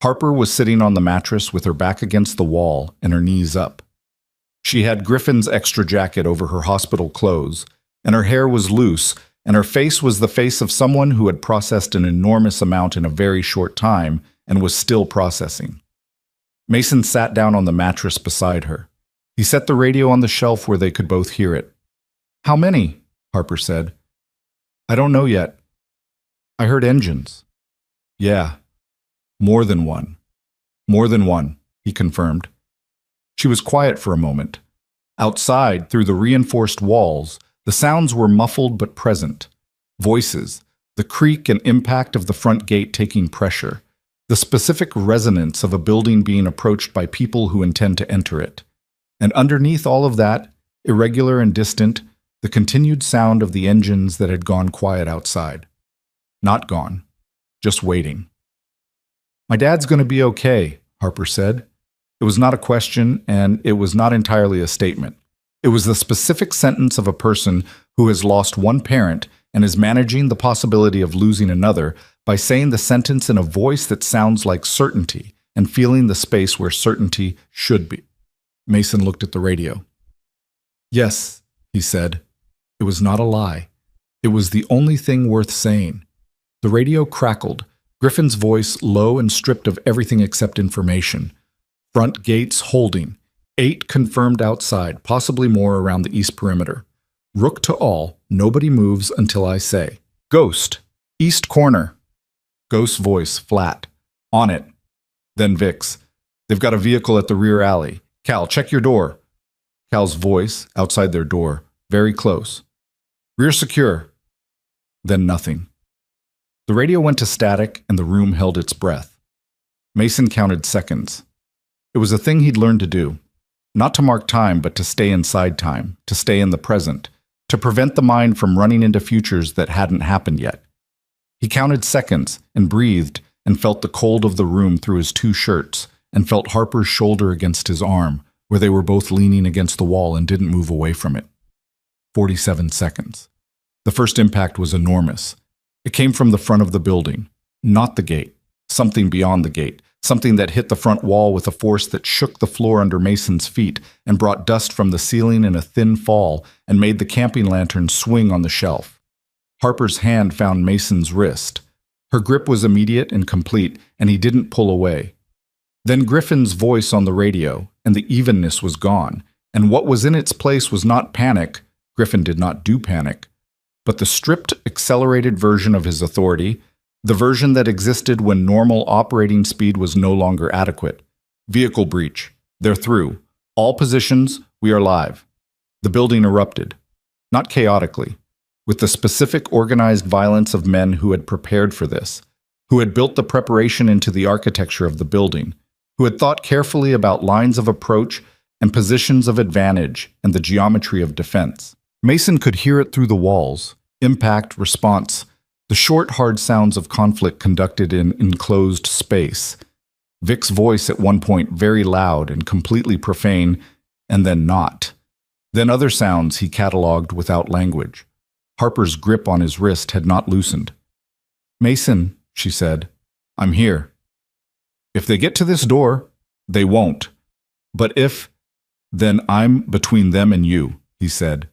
Harper was sitting on the mattress with her back against the wall and her knees up. She had Griffin's extra jacket over her hospital clothes, and her hair was loose, and her face was the face of someone who had processed an enormous amount in a very short time and was still processing. Mason sat down on the mattress beside her. He set the radio on the shelf where they could both hear it. "How many?" Harper said. "I don't know yet. I heard engines." "Yeah. More than one." "More than one," he confirmed. She was quiet for a moment. Outside, through the reinforced walls, the sounds were muffled but present. Voices, the creak and impact of the front gate taking pressure, the specific resonance of a building being approached by people who intend to enter it. And underneath all of that, irregular and distant, the continued sound of the engines that had gone quiet outside. Not gone, just waiting. "My dad's going to be okay," Harper said. It was not a question, and it was not entirely a statement. It was the specific sentence of a person who has lost one parent and is managing the possibility of losing another by saying the sentence in a voice that sounds like certainty and feeling the space where certainty should be. Mason looked at the radio. "Yes," he said. It was not a lie. It was the only thing worth saying. The radio crackled, Griffin's voice low and stripped of everything except information. Front gates holding. 8 confirmed outside, possibly more around the east perimeter. Rook to all, nobody moves until I say. "Ghost, east corner." Ghost's voice, flat. "On it." Then Vic's. "They've got a vehicle at the rear alley. Cal, check your door." Cal's voice, outside their door, very close. "Rear secure." Then nothing. The radio went to static and the room held its breath. Mason counted seconds. It was a thing he'd learned to do. Not to mark time, but to stay inside time, to stay in the present, to prevent the mind from running into futures that hadn't happened yet. He counted seconds and breathed and felt the cold of the room through his 2 shirts and felt Harper's shoulder against his arm, where they were both leaning against the wall and didn't move away from it. 47 seconds. The first impact was enormous. It came from the front of the building, not the gate, something beyond the gate, something that hit the front wall with a force that shook the floor under Mason's feet and brought dust from the ceiling in a thin fall and made the camping lantern swing on the shelf. Harper's hand found Mason's wrist. Her grip was immediate and complete, and he didn't pull away. Then Griffin's voice on the radio, and the evenness was gone, and what was in its place was not panic. Griffin did not do panic, but the stripped, accelerated version of his authority, the version that existed when normal operating speed was no longer adequate. "Vehicle breach. They're through. All positions, we are live." The building erupted. Not chaotically, with the specific organized violence of men who had prepared for this, who had built the preparation into the architecture of the building, who had thought carefully about lines of approach and positions of advantage and the geometry of defense. Mason could hear it through the walls, impact, response, the short, hard sounds of conflict conducted in enclosed space. Vic's voice at one point very loud and completely profane, and then not. Then other sounds he cataloged without language. Harper's grip on his wrist had not loosened. "Mason," she said, "I'm here. If they get to this door, they won't. But then I'm between them and you," he said.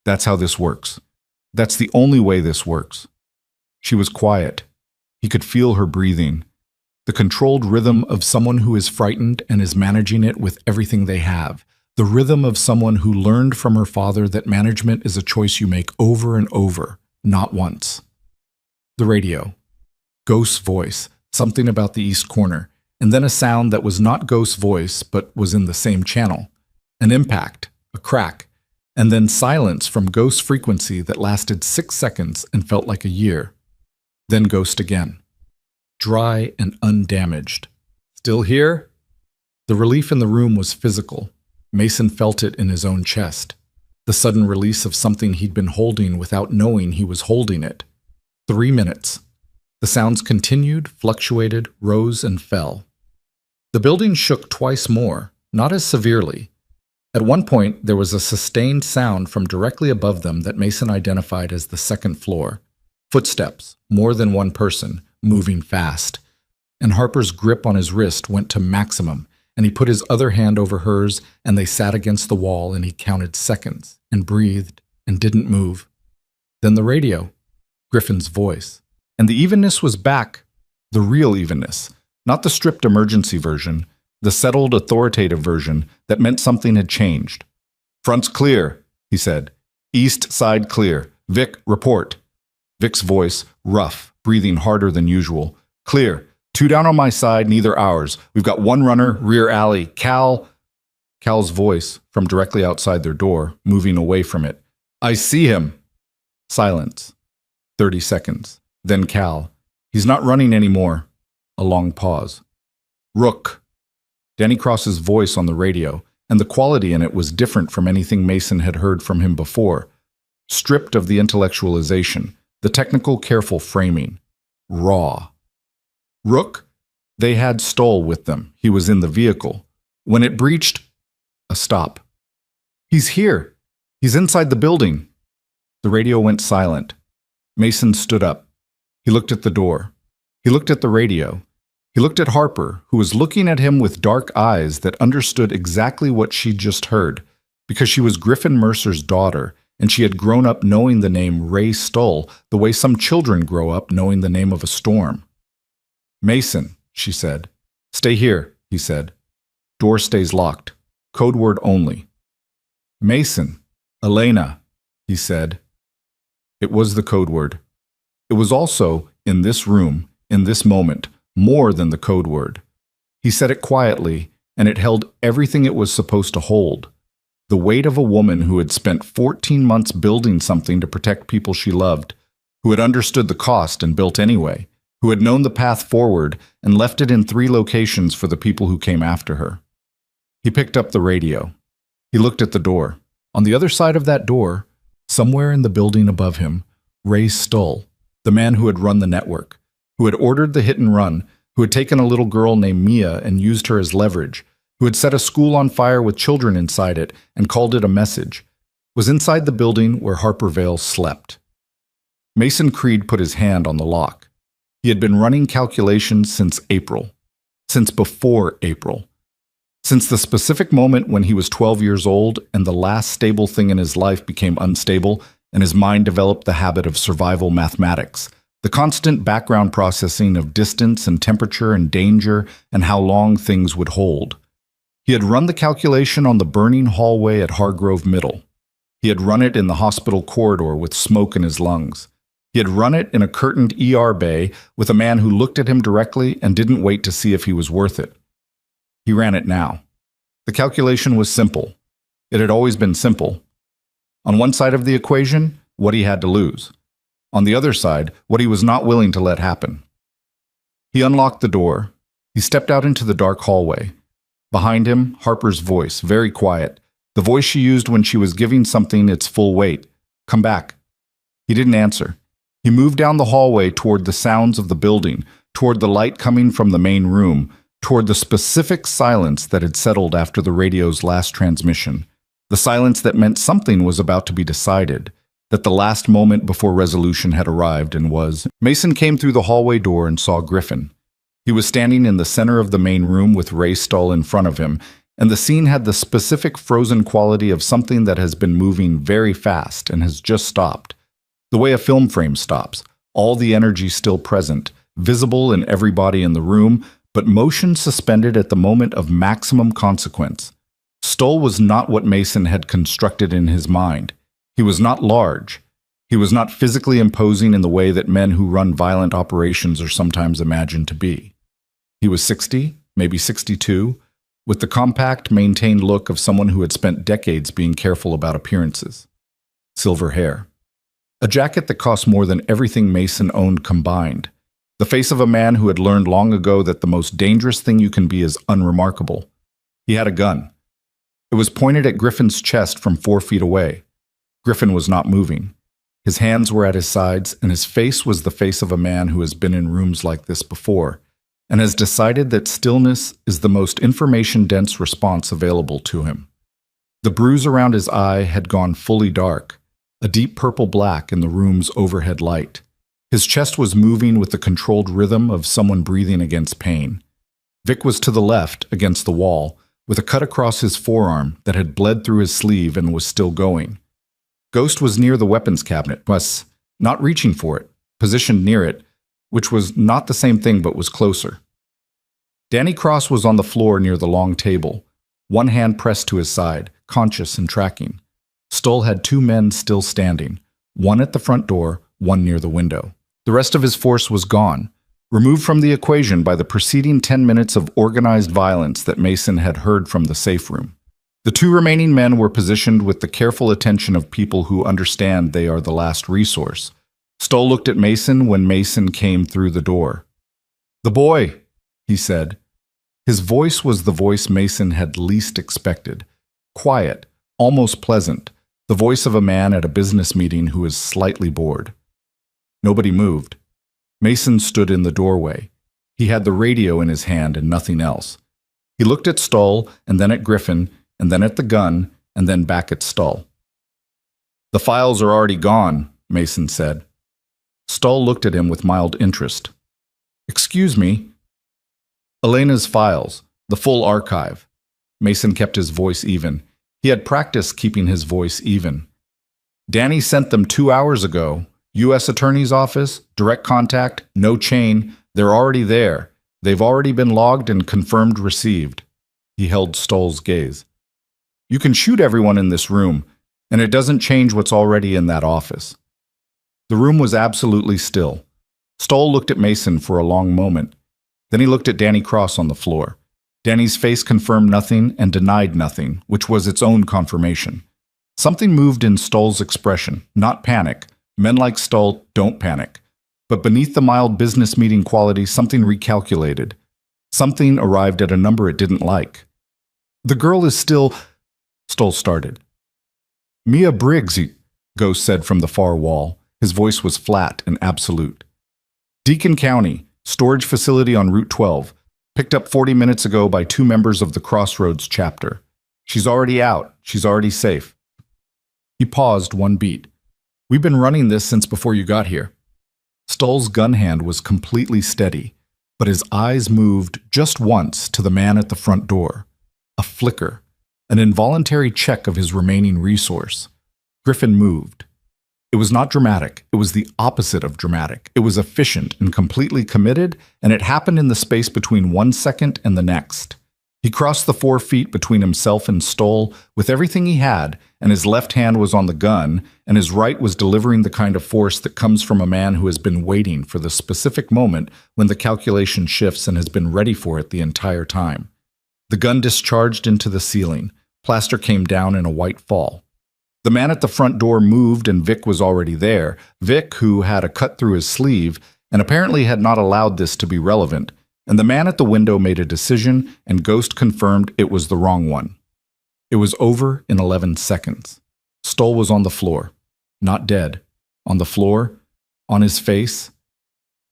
"That's how this works. That's the only way this works." She was quiet. He could feel her breathing, the controlled rhythm of someone who is frightened and is managing it with everything they have, the rhythm of someone who learned from her father that management is a choice you make over and over, not once. The radio. Ghost's voice, something about the east corner, and then a sound that was not Ghost's voice but was in the same channel. An impact, a crack, and then silence from Ghost's frequency that lasted 6 seconds and felt like a year. Then Ghost again. Dry and undamaged. "Still here?" The relief in the room was physical. Mason felt it in his own chest. The sudden release of something he'd been holding without knowing he was holding it. 3 minutes. The sounds continued, fluctuated, rose and fell. The building shook twice more, not as severely. At one point, there was a sustained sound from directly above them that Mason identified as the second floor. Footsteps, more than one person, moving fast. And Harper's grip on his wrist went to maximum, and he put his other hand over hers, and they sat against the wall, and he counted seconds, and breathed, and didn't move. Then the radio, Griffin's voice. And the evenness was back, the real evenness, not the stripped emergency version, the settled authoritative version that meant something had changed. "Front's clear," he said. "East side clear. Vic, report." Vic's voice, rough, breathing harder than usual. "Clear. 2 down on my side, neither ours. We've got 1 runner, rear alley. Cal's voice, from directly outside their door, moving away from it. "I see him." Silence. 30 seconds. Then Cal. "He's not running anymore." A long pause. "Rook." Danny Cross's voice on the radio, and the quality in it was different from anything Mason had heard from him before. Stripped of the intellectualization, the technical, careful framing. Raw. "Rook?" They had Stoll with them. He was in the vehicle. When it breached, a stop. "He's here. He's inside the building." The radio went silent. Mason stood up. He looked at the door. He looked at the radio. He looked at Harper, who was looking at him with dark eyes that understood exactly what she'd just heard, because she was Griffin Mercer's daughter, and she had grown up knowing the name Ray Stoll the way some children grow up knowing the name of a storm. "Mason," she said. "Stay here," he said. "Door stays locked. Code word only." "Mason. Elena," he said. It was the code word. It was also, in this room, in this moment, more than the code word. He said it quietly, and it held everything it was supposed to hold. The weight of a woman who had spent 14 months building something to protect people she loved, who had understood the cost and built anyway, who had known the path forward and left it in 3 locations for the people who came after her. He picked up the radio. He looked at the door. On the other side of that door, somewhere in the building above him, Ray Stoll, the man who had run the network, who had ordered the hit and run, who had taken a little girl named Mia and used her as leverage, who had set a school on fire with children inside it and called it a message, was inside the building where Harper Vale slept. Mason Creed put his hand on the lock. He had been running calculations since April, since before April, since the specific moment when he was 12 years old and the last stable thing in his life became unstable and his mind developed the habit of survival mathematics, the constant background processing of distance and temperature and danger and how long things would hold. He had run the calculation on the burning hallway at Hargrove Middle. He had run it in the hospital corridor with smoke in his lungs. He had run it in a curtained ER bay with a man who looked at him directly and didn't wait to see if he was worth it. He ran it now. The calculation was simple. It had always been simple. On one side of the equation, what he had to lose. On the other side, what he was not willing to let happen. He unlocked the door. He stepped out into the dark hallway. Behind him, Harper's voice, very quiet, the voice she used when she was giving something its full weight. "Come back." He didn't answer. He moved down the hallway toward the sounds of the building, toward the light coming from the main room, toward the specific silence that had settled after the radio's last transmission. The silence that meant something was about to be decided, that the last moment before resolution had arrived and was. Mason came through the hallway door and saw Griffin. He was standing in the center of the main room with Ray Stahl in front of him, and the scene had the specific frozen quality of something that has been moving very fast and has just stopped. The way a film frame stops, all the energy still present, visible in everybody in the room, but motion suspended at the moment of maximum consequence. Stoll was not what Mason had constructed in his mind. He was not large. He was not physically imposing in the way that men who run violent operations are sometimes imagined to be. He was 60, maybe 62, with the compact, maintained look of someone who had spent decades being careful about appearances. Silver hair. A jacket that cost more than everything Mason owned combined. The face of a man who had learned long ago that the most dangerous thing you can be is unremarkable. He had a gun. It was pointed at Griffin's chest from 4 feet away. Griffin was not moving. His hands were at his sides, and his face was the face of a man who has been in rooms like this before, and has decided that stillness is the most information-dense response available to him. The bruise around his eye had gone fully dark, a deep purple-black in the room's overhead light. His chest was moving with the controlled rhythm of someone breathing against pain. Vic was to the left, against the wall, with a cut across his forearm that had bled through his sleeve and was still going. Ghost was near the weapons cabinet, was not reaching for it, positioned near it, which was not the same thing but was closer. Danny Cross was on the floor near the long table, one hand pressed to his side, conscious and tracking. Stoll had 2 men still standing, one at the front door, one near the window. The rest of his force was gone, removed from the equation by the preceding 10 minutes of organized violence that Mason had heard from the safe room. The 2 remaining men were positioned with the careful attention of people who understand they are the last resource. Stoll looked at Mason when Mason came through the door. "The boy," he said. His voice was the voice Mason had least expected. Quiet, almost pleasant, the voice of a man at a business meeting who is slightly bored. Nobody moved. Mason stood in the doorway. He had the radio in his hand and nothing else. He looked at Stoll, and then at Griffin, and then at the gun, and then back at Stoll. "The files are already gone," Mason said. Stoll looked at him with mild interest. "Excuse me." "Elena's files, the full archive." Mason kept his voice even. He had practiced keeping his voice even. "Danny sent them 2 hours ago. U.S. Attorney's Office, direct contact, no chain. They're already there. They've already been logged and confirmed received." He held Stoll's gaze. "You can shoot everyone in this room, and it doesn't change what's already in that office." The room was absolutely still. Stoll looked at Mason for a long moment. Then he looked at Danny Cross on the floor. Danny's face confirmed nothing and denied nothing, which was its own confirmation. Something moved in Stoll's expression, not panic. Men like Stoll don't panic. But beneath the mild business meeting quality, something recalculated. Something arrived at a number it didn't like. "The girl is still..." Stoll started. "Mia Briggs," Ghost said from the far wall. His voice was flat and absolute. "Deacon County, storage facility on Route 12, picked up 40 minutes ago by 2 members of the Crossroads chapter. She's already out. She's already safe." He paused 1 beat. "We've been running this since before you got here." Stoll's gun hand was completely steady, but his eyes moved just once to the man at the front door. A flicker, an involuntary check of his remaining resource. Griffin moved. It was not dramatic. It was the opposite of dramatic. It was efficient and completely committed, and it happened in the space between 1 second and the next. He crossed the 4 feet between himself and Stoll with everything he had, and his left hand was on the gun, and his right was delivering the kind of force that comes from a man who has been waiting for the specific moment when the calculation shifts and has been ready for it the entire time. The gun discharged into the ceiling. Plaster came down in a white fall. The man at the front door moved, and Vic was already there. Vic, who had a cut through his sleeve, and apparently had not allowed this to be relevant. And the man at the window made a decision, and Ghost confirmed it was the wrong one. It was over in 11 seconds. Stoll was on the floor. Not dead. On the floor. On his face.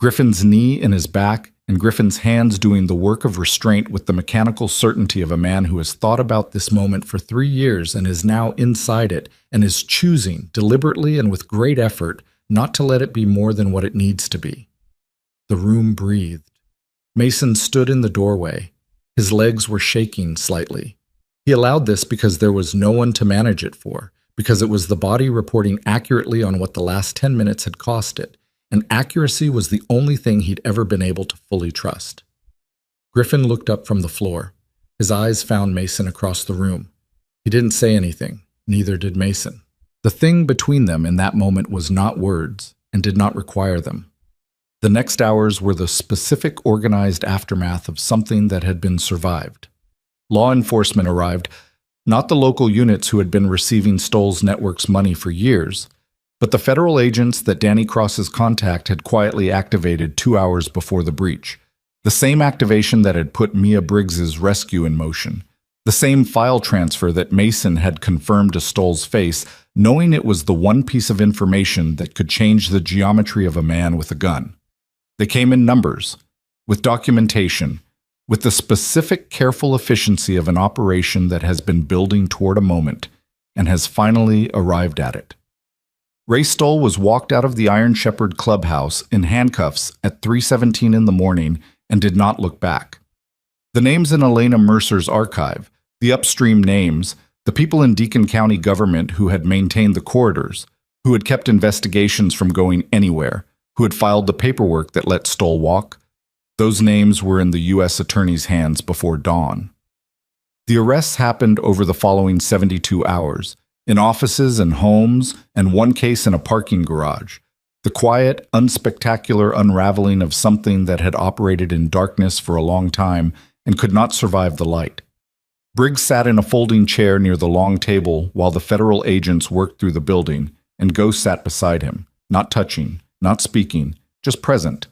Griffin's knee in his back, and Griffin's hands doing the work of restraint with the mechanical certainty of a man who has thought about this moment for 3 years and is now inside it and is choosing, deliberately and with great effort, not to let it be more than what it needs to be. The room breathed. Mason stood in the doorway. His legs were shaking slightly. He allowed this because there was no one to manage it for, because it was the body reporting accurately on what the last 10 minutes had cost it, and accuracy was the only thing he'd ever been able to fully trust. Griffin looked up from the floor. His eyes found Mason across the room. He didn't say anything, neither did Mason. The thing between them in that moment was not words, and did not require them. The next hours were the specific organized aftermath of something that had been survived. Law enforcement arrived, not the local units who had been receiving Stoll's network's money for years, but the federal agents that Danny Cross's contact had quietly activated 2 hours before the breach. The same activation that had put Mia Briggs's rescue in motion. The same file transfer that Mason had confirmed to Stoll's face, knowing it was the one piece of information that could change the geometry of a man with a gun. They came in numbers, with documentation, with the specific, careful efficiency of an operation that has been building toward a moment and has finally arrived at it. Ray Stoll was walked out of the Iron Shepherd clubhouse in handcuffs at 3:17 in the morning and did not look back. The names in Elena Mercer's archive, the upstream names, the people in Deacon County government who had maintained the corridors, who had kept investigations from going anywhere, who had filed the paperwork that let Stoll walk, those names were in the U.S. Attorney's hands before dawn. The arrests happened over the following 72 hours, in offices and homes, and one case in a parking garage. The quiet, unspectacular unraveling of something that had operated in darkness for a long time and could not survive the light. Briggs sat in a folding chair near the long table while the federal agents worked through the building, and Ghost sat beside him, not touching, not speaking, just present.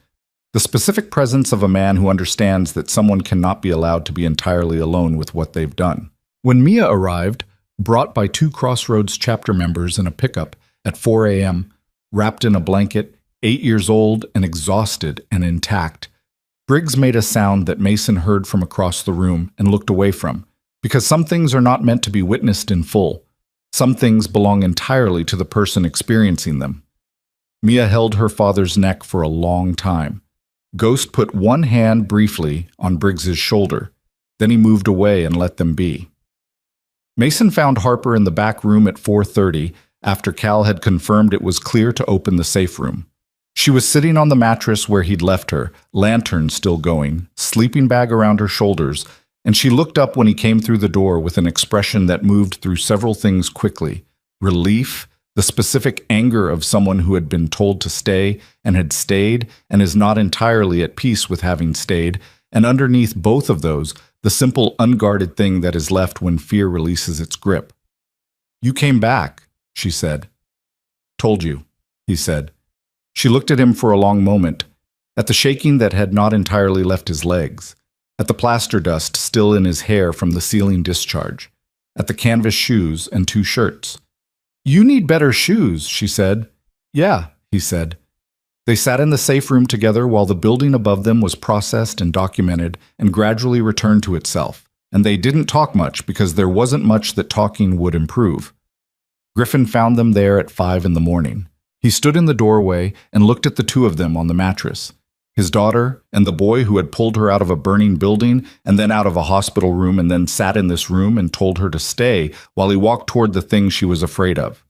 The specific presence of a man who understands that someone cannot be allowed to be entirely alone with what they've done. When Mia arrived, brought by 2 Crossroads chapter members in a pickup at 4 a.m., wrapped in a blanket, 8 years old and exhausted and intact, Briggs made a sound that Mason heard from across the room and looked away from, because some things are not meant to be witnessed in full. Some things belong entirely to the person experiencing them. Mia held her father's neck for a long time. Ghost put one hand briefly on Briggs's shoulder. Then he moved away and let them be. Mason found Harper in the back room at 4:30 after Cal had confirmed it was clear to open the safe room. She was sitting on the mattress where he'd left her, lantern still going, sleeping bag around her shoulders, and she looked up when he came through the door with an expression that moved through several things quickly: relief, the specific anger of someone who had been told to stay and had stayed and is not entirely at peace with having stayed, and underneath both of those, the simple unguarded thing that is left when fear releases its grip. "You came back," she said. "Told you," he said. She looked at him for a long moment, at the shaking that had not entirely left his legs, at the plaster dust still in his hair from the ceiling discharge, at the canvas shoes and 2 shirts. "You need better shoes," she said. "Yeah," he said. They sat in the safe room together while the building above them was processed and documented and gradually returned to itself, and they didn't talk much because there wasn't much that talking would improve. Griffin found them there at 5 in the morning. He stood in the doorway and looked at the 2 of them on the mattress, his daughter and the boy who had pulled her out of a burning building and then out of a hospital room and then sat in this room and told her to stay while he walked toward the thing she was afraid of.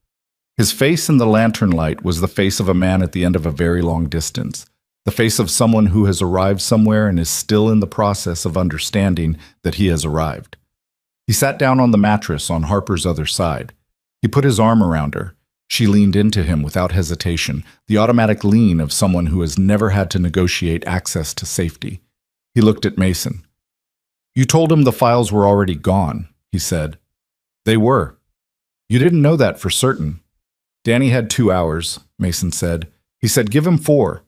His face in the lantern light was the face of a man at the end of a very long distance, the face of someone who has arrived somewhere and is still in the process of understanding that he has arrived. He sat down on the mattress on Harper's other side. He put his arm around her. She leaned into him without hesitation, the automatic lean of someone who has never had to negotiate access to safety. He looked at Mason. "You told him the files were already gone," he said. "They were. You didn't know that for certain." "Danny had 2 hours," Mason said. "He said give him 4.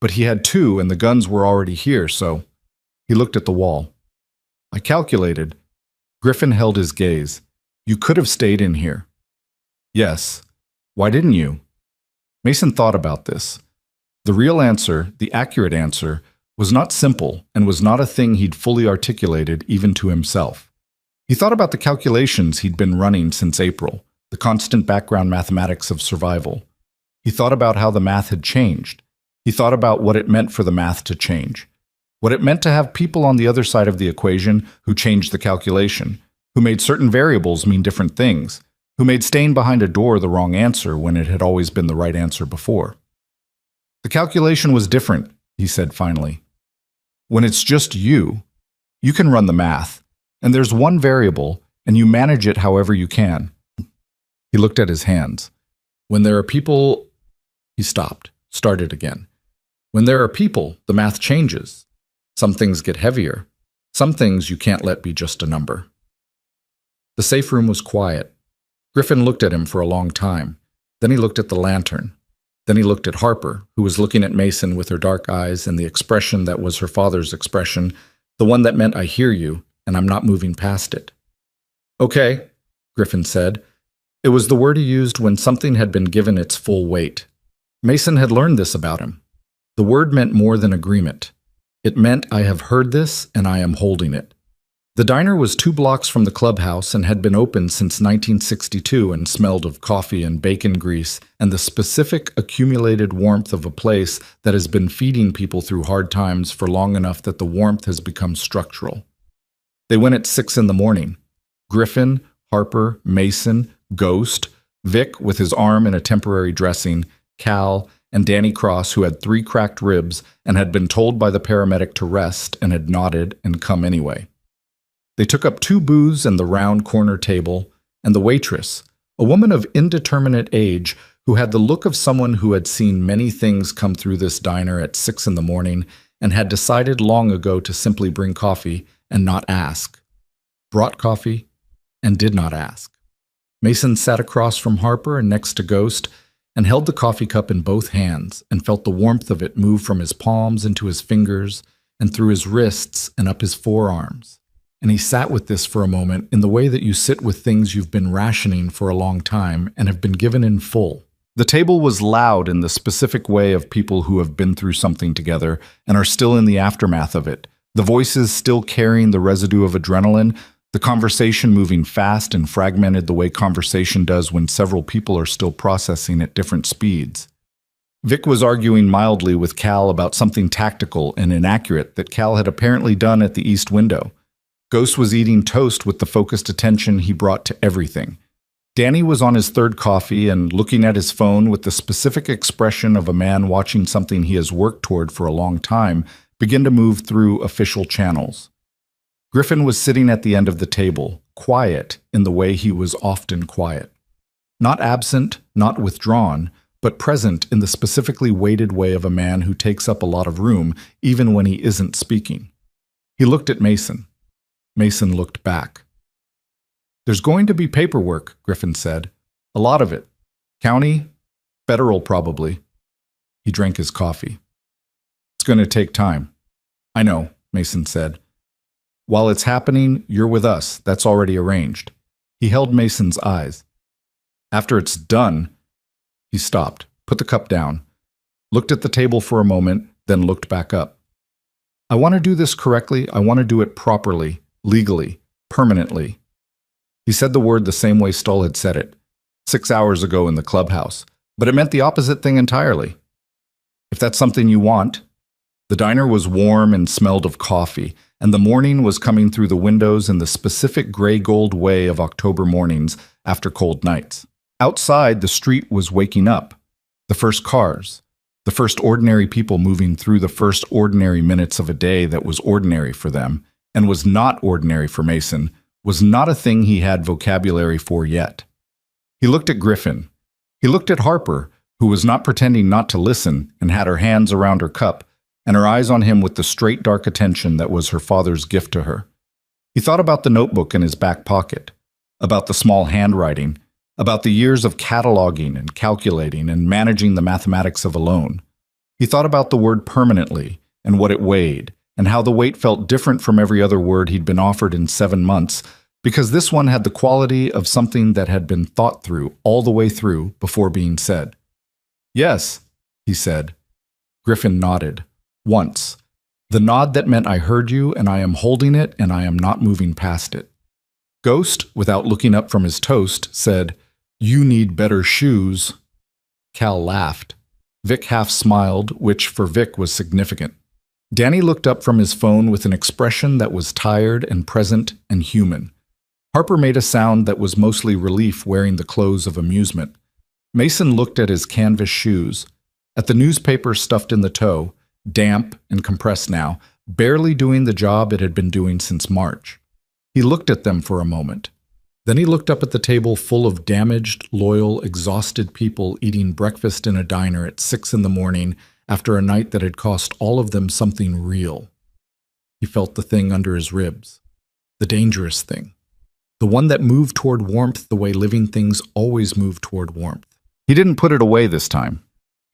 But he had 2 and the guns were already here, so—" He looked at the wall. "I calculated." Griffin held his gaze. "You could have stayed in here." "Yes. Why didn't you?" Mason thought about this. The real answer, the accurate answer, was not simple and was not a thing he'd fully articulated even to himself. He thought about the calculations he'd been running since April, the constant background mathematics of survival. He thought about how the math had changed. He thought about what it meant for the math to change. What it meant to have people on the other side of the equation who changed the calculation, who made certain variables mean different things, who made staying behind a door the wrong answer when it had always been the right answer before. The calculation was different, he said finally. When it's just you can run the math, and there's one variable, and you manage it however you can. He looked at his hands. When there are people... He stopped, started again. When there are people, the math changes. Some things get heavier. Some things you can't let be just a number. The safe room was quiet. Griffin looked at him for a long time. Then he looked at the lantern. Then he looked at Harper, who was looking at Mason with her dark eyes and the expression that was her father's expression, the one that meant I hear you, and I'm not moving past it. Okay, Griffin said. It was the word he used when something had been given its full weight. Mason had learned this about him. The word meant more than agreement. It meant I have heard this and I am holding it. The diner was 2 blocks from the clubhouse and had been open since 1962 and smelled of coffee and bacon grease and the specific accumulated warmth of a place that has been feeding people through hard times for long enough that the warmth has become structural. They went at 6 in the morning. Griffin, Harper, Mason, Ghost, Vic with his arm in a temporary dressing, Cal, and Danny Cross, who had 3 cracked ribs and had been told by the paramedic to rest and had nodded and come anyway. They took up 2 booths and the round corner table, and the waitress, a woman of indeterminate age who had the look of someone who had seen many things come through this diner at 6 in the morning and had decided long ago to simply bring coffee and not ask. Brought coffee and did not ask. Mason sat across from Harper and next to Ghost and held the coffee cup in both hands and felt the warmth of it move from his palms into his fingers and through his wrists and up his forearms. And he sat with this for a moment in the way that you sit with things you've been rationing for a long time and have been given in full. The table was loud in the specific way of people who have been through something together and are still in the aftermath of it, the voices still carrying the residue of adrenaline, the conversation moving fast and fragmented the way conversation does when several people are still processing at different speeds. Vic was arguing mildly with Cal about something tactical and inaccurate that Cal had apparently done at the east window. Ghost was eating toast with the focused attention he brought to everything. Danny was on his 3rd coffee and looking at his phone with the specific expression of a man watching something he has worked toward for a long time begin to move through official channels. Griffin was sitting at the end of the table, quiet in the way he was often quiet. Not absent, not withdrawn, but present in the specifically weighted way of a man who takes up a lot of room even when he isn't speaking. He looked at Mason. Mason looked back. There's going to be paperwork, Griffin said. A lot of it. County, federal probably. He drank his coffee. It's going to take time. I know, Mason said. While it's happening, you're with us. That's already arranged. He held Mason's eyes. After it's done, he stopped, put the cup down, looked at the table for a moment, then looked back up. I want to do this correctly. I want to do it properly, legally, permanently. He said the word the same way Stull had said it, 6 hours ago in the clubhouse, but it meant the opposite thing entirely. If that's something you want. The diner was warm and smelled of coffee, and the morning was coming through the windows in the specific gray-gold way of October mornings after cold nights. Outside, the street was waking up. The first cars, the first ordinary people moving through the first ordinary minutes of a day that was ordinary for them, and was not ordinary for Mason, was not a thing he had vocabulary for yet. He looked at Griffin. He looked at Harper, who was not pretending not to listen and had her hands around her cup, and her eyes on him with the straight dark attention that was her father's gift to her. He thought about the notebook in his back pocket, about the small handwriting, about the years of cataloging and calculating and managing the mathematics of a loan. He thought about the word permanently and what it weighed, and how the weight felt different from every other word he'd been offered in 7 months, because this one had the quality of something that had been thought through all the way through before being said. Yes, he said. Griffin nodded. Once. The nod that meant I heard you and I am holding it and I am not moving past it. Ghost, without looking up from his toast, said, "You need better shoes." Cal laughed. Vic half smiled, which for Vic was significant. Danny looked up from his phone with an expression that was tired and present and human. Harper made a sound that was mostly relief wearing the clothes of amusement. Mason looked at his canvas shoes, at the newspaper stuffed in the toe, damp and compressed now, barely doing the job it had been doing since March. He looked at them for a moment. Then he looked up at the table full of damaged, loyal, exhausted people eating breakfast in a diner at 6 in the morning after a night that had cost all of them something real. He felt the thing under his ribs, the dangerous thing, the one that moved toward warmth the way living things always move toward warmth. He didn't put it away this time.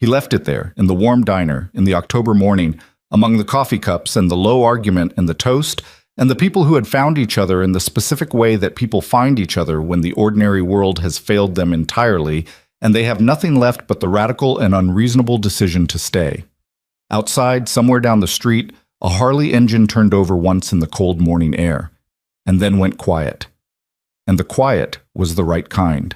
He left it there, in the warm diner, in the October morning, among the coffee cups and the low argument and the toast, and the people who had found each other in the specific way that people find each other when the ordinary world has failed them entirely, and they have nothing left but the radical and unreasonable decision to stay. Outside, somewhere down the street, a Harley engine turned over once in the cold morning air, and then went quiet. And the quiet was the right kind.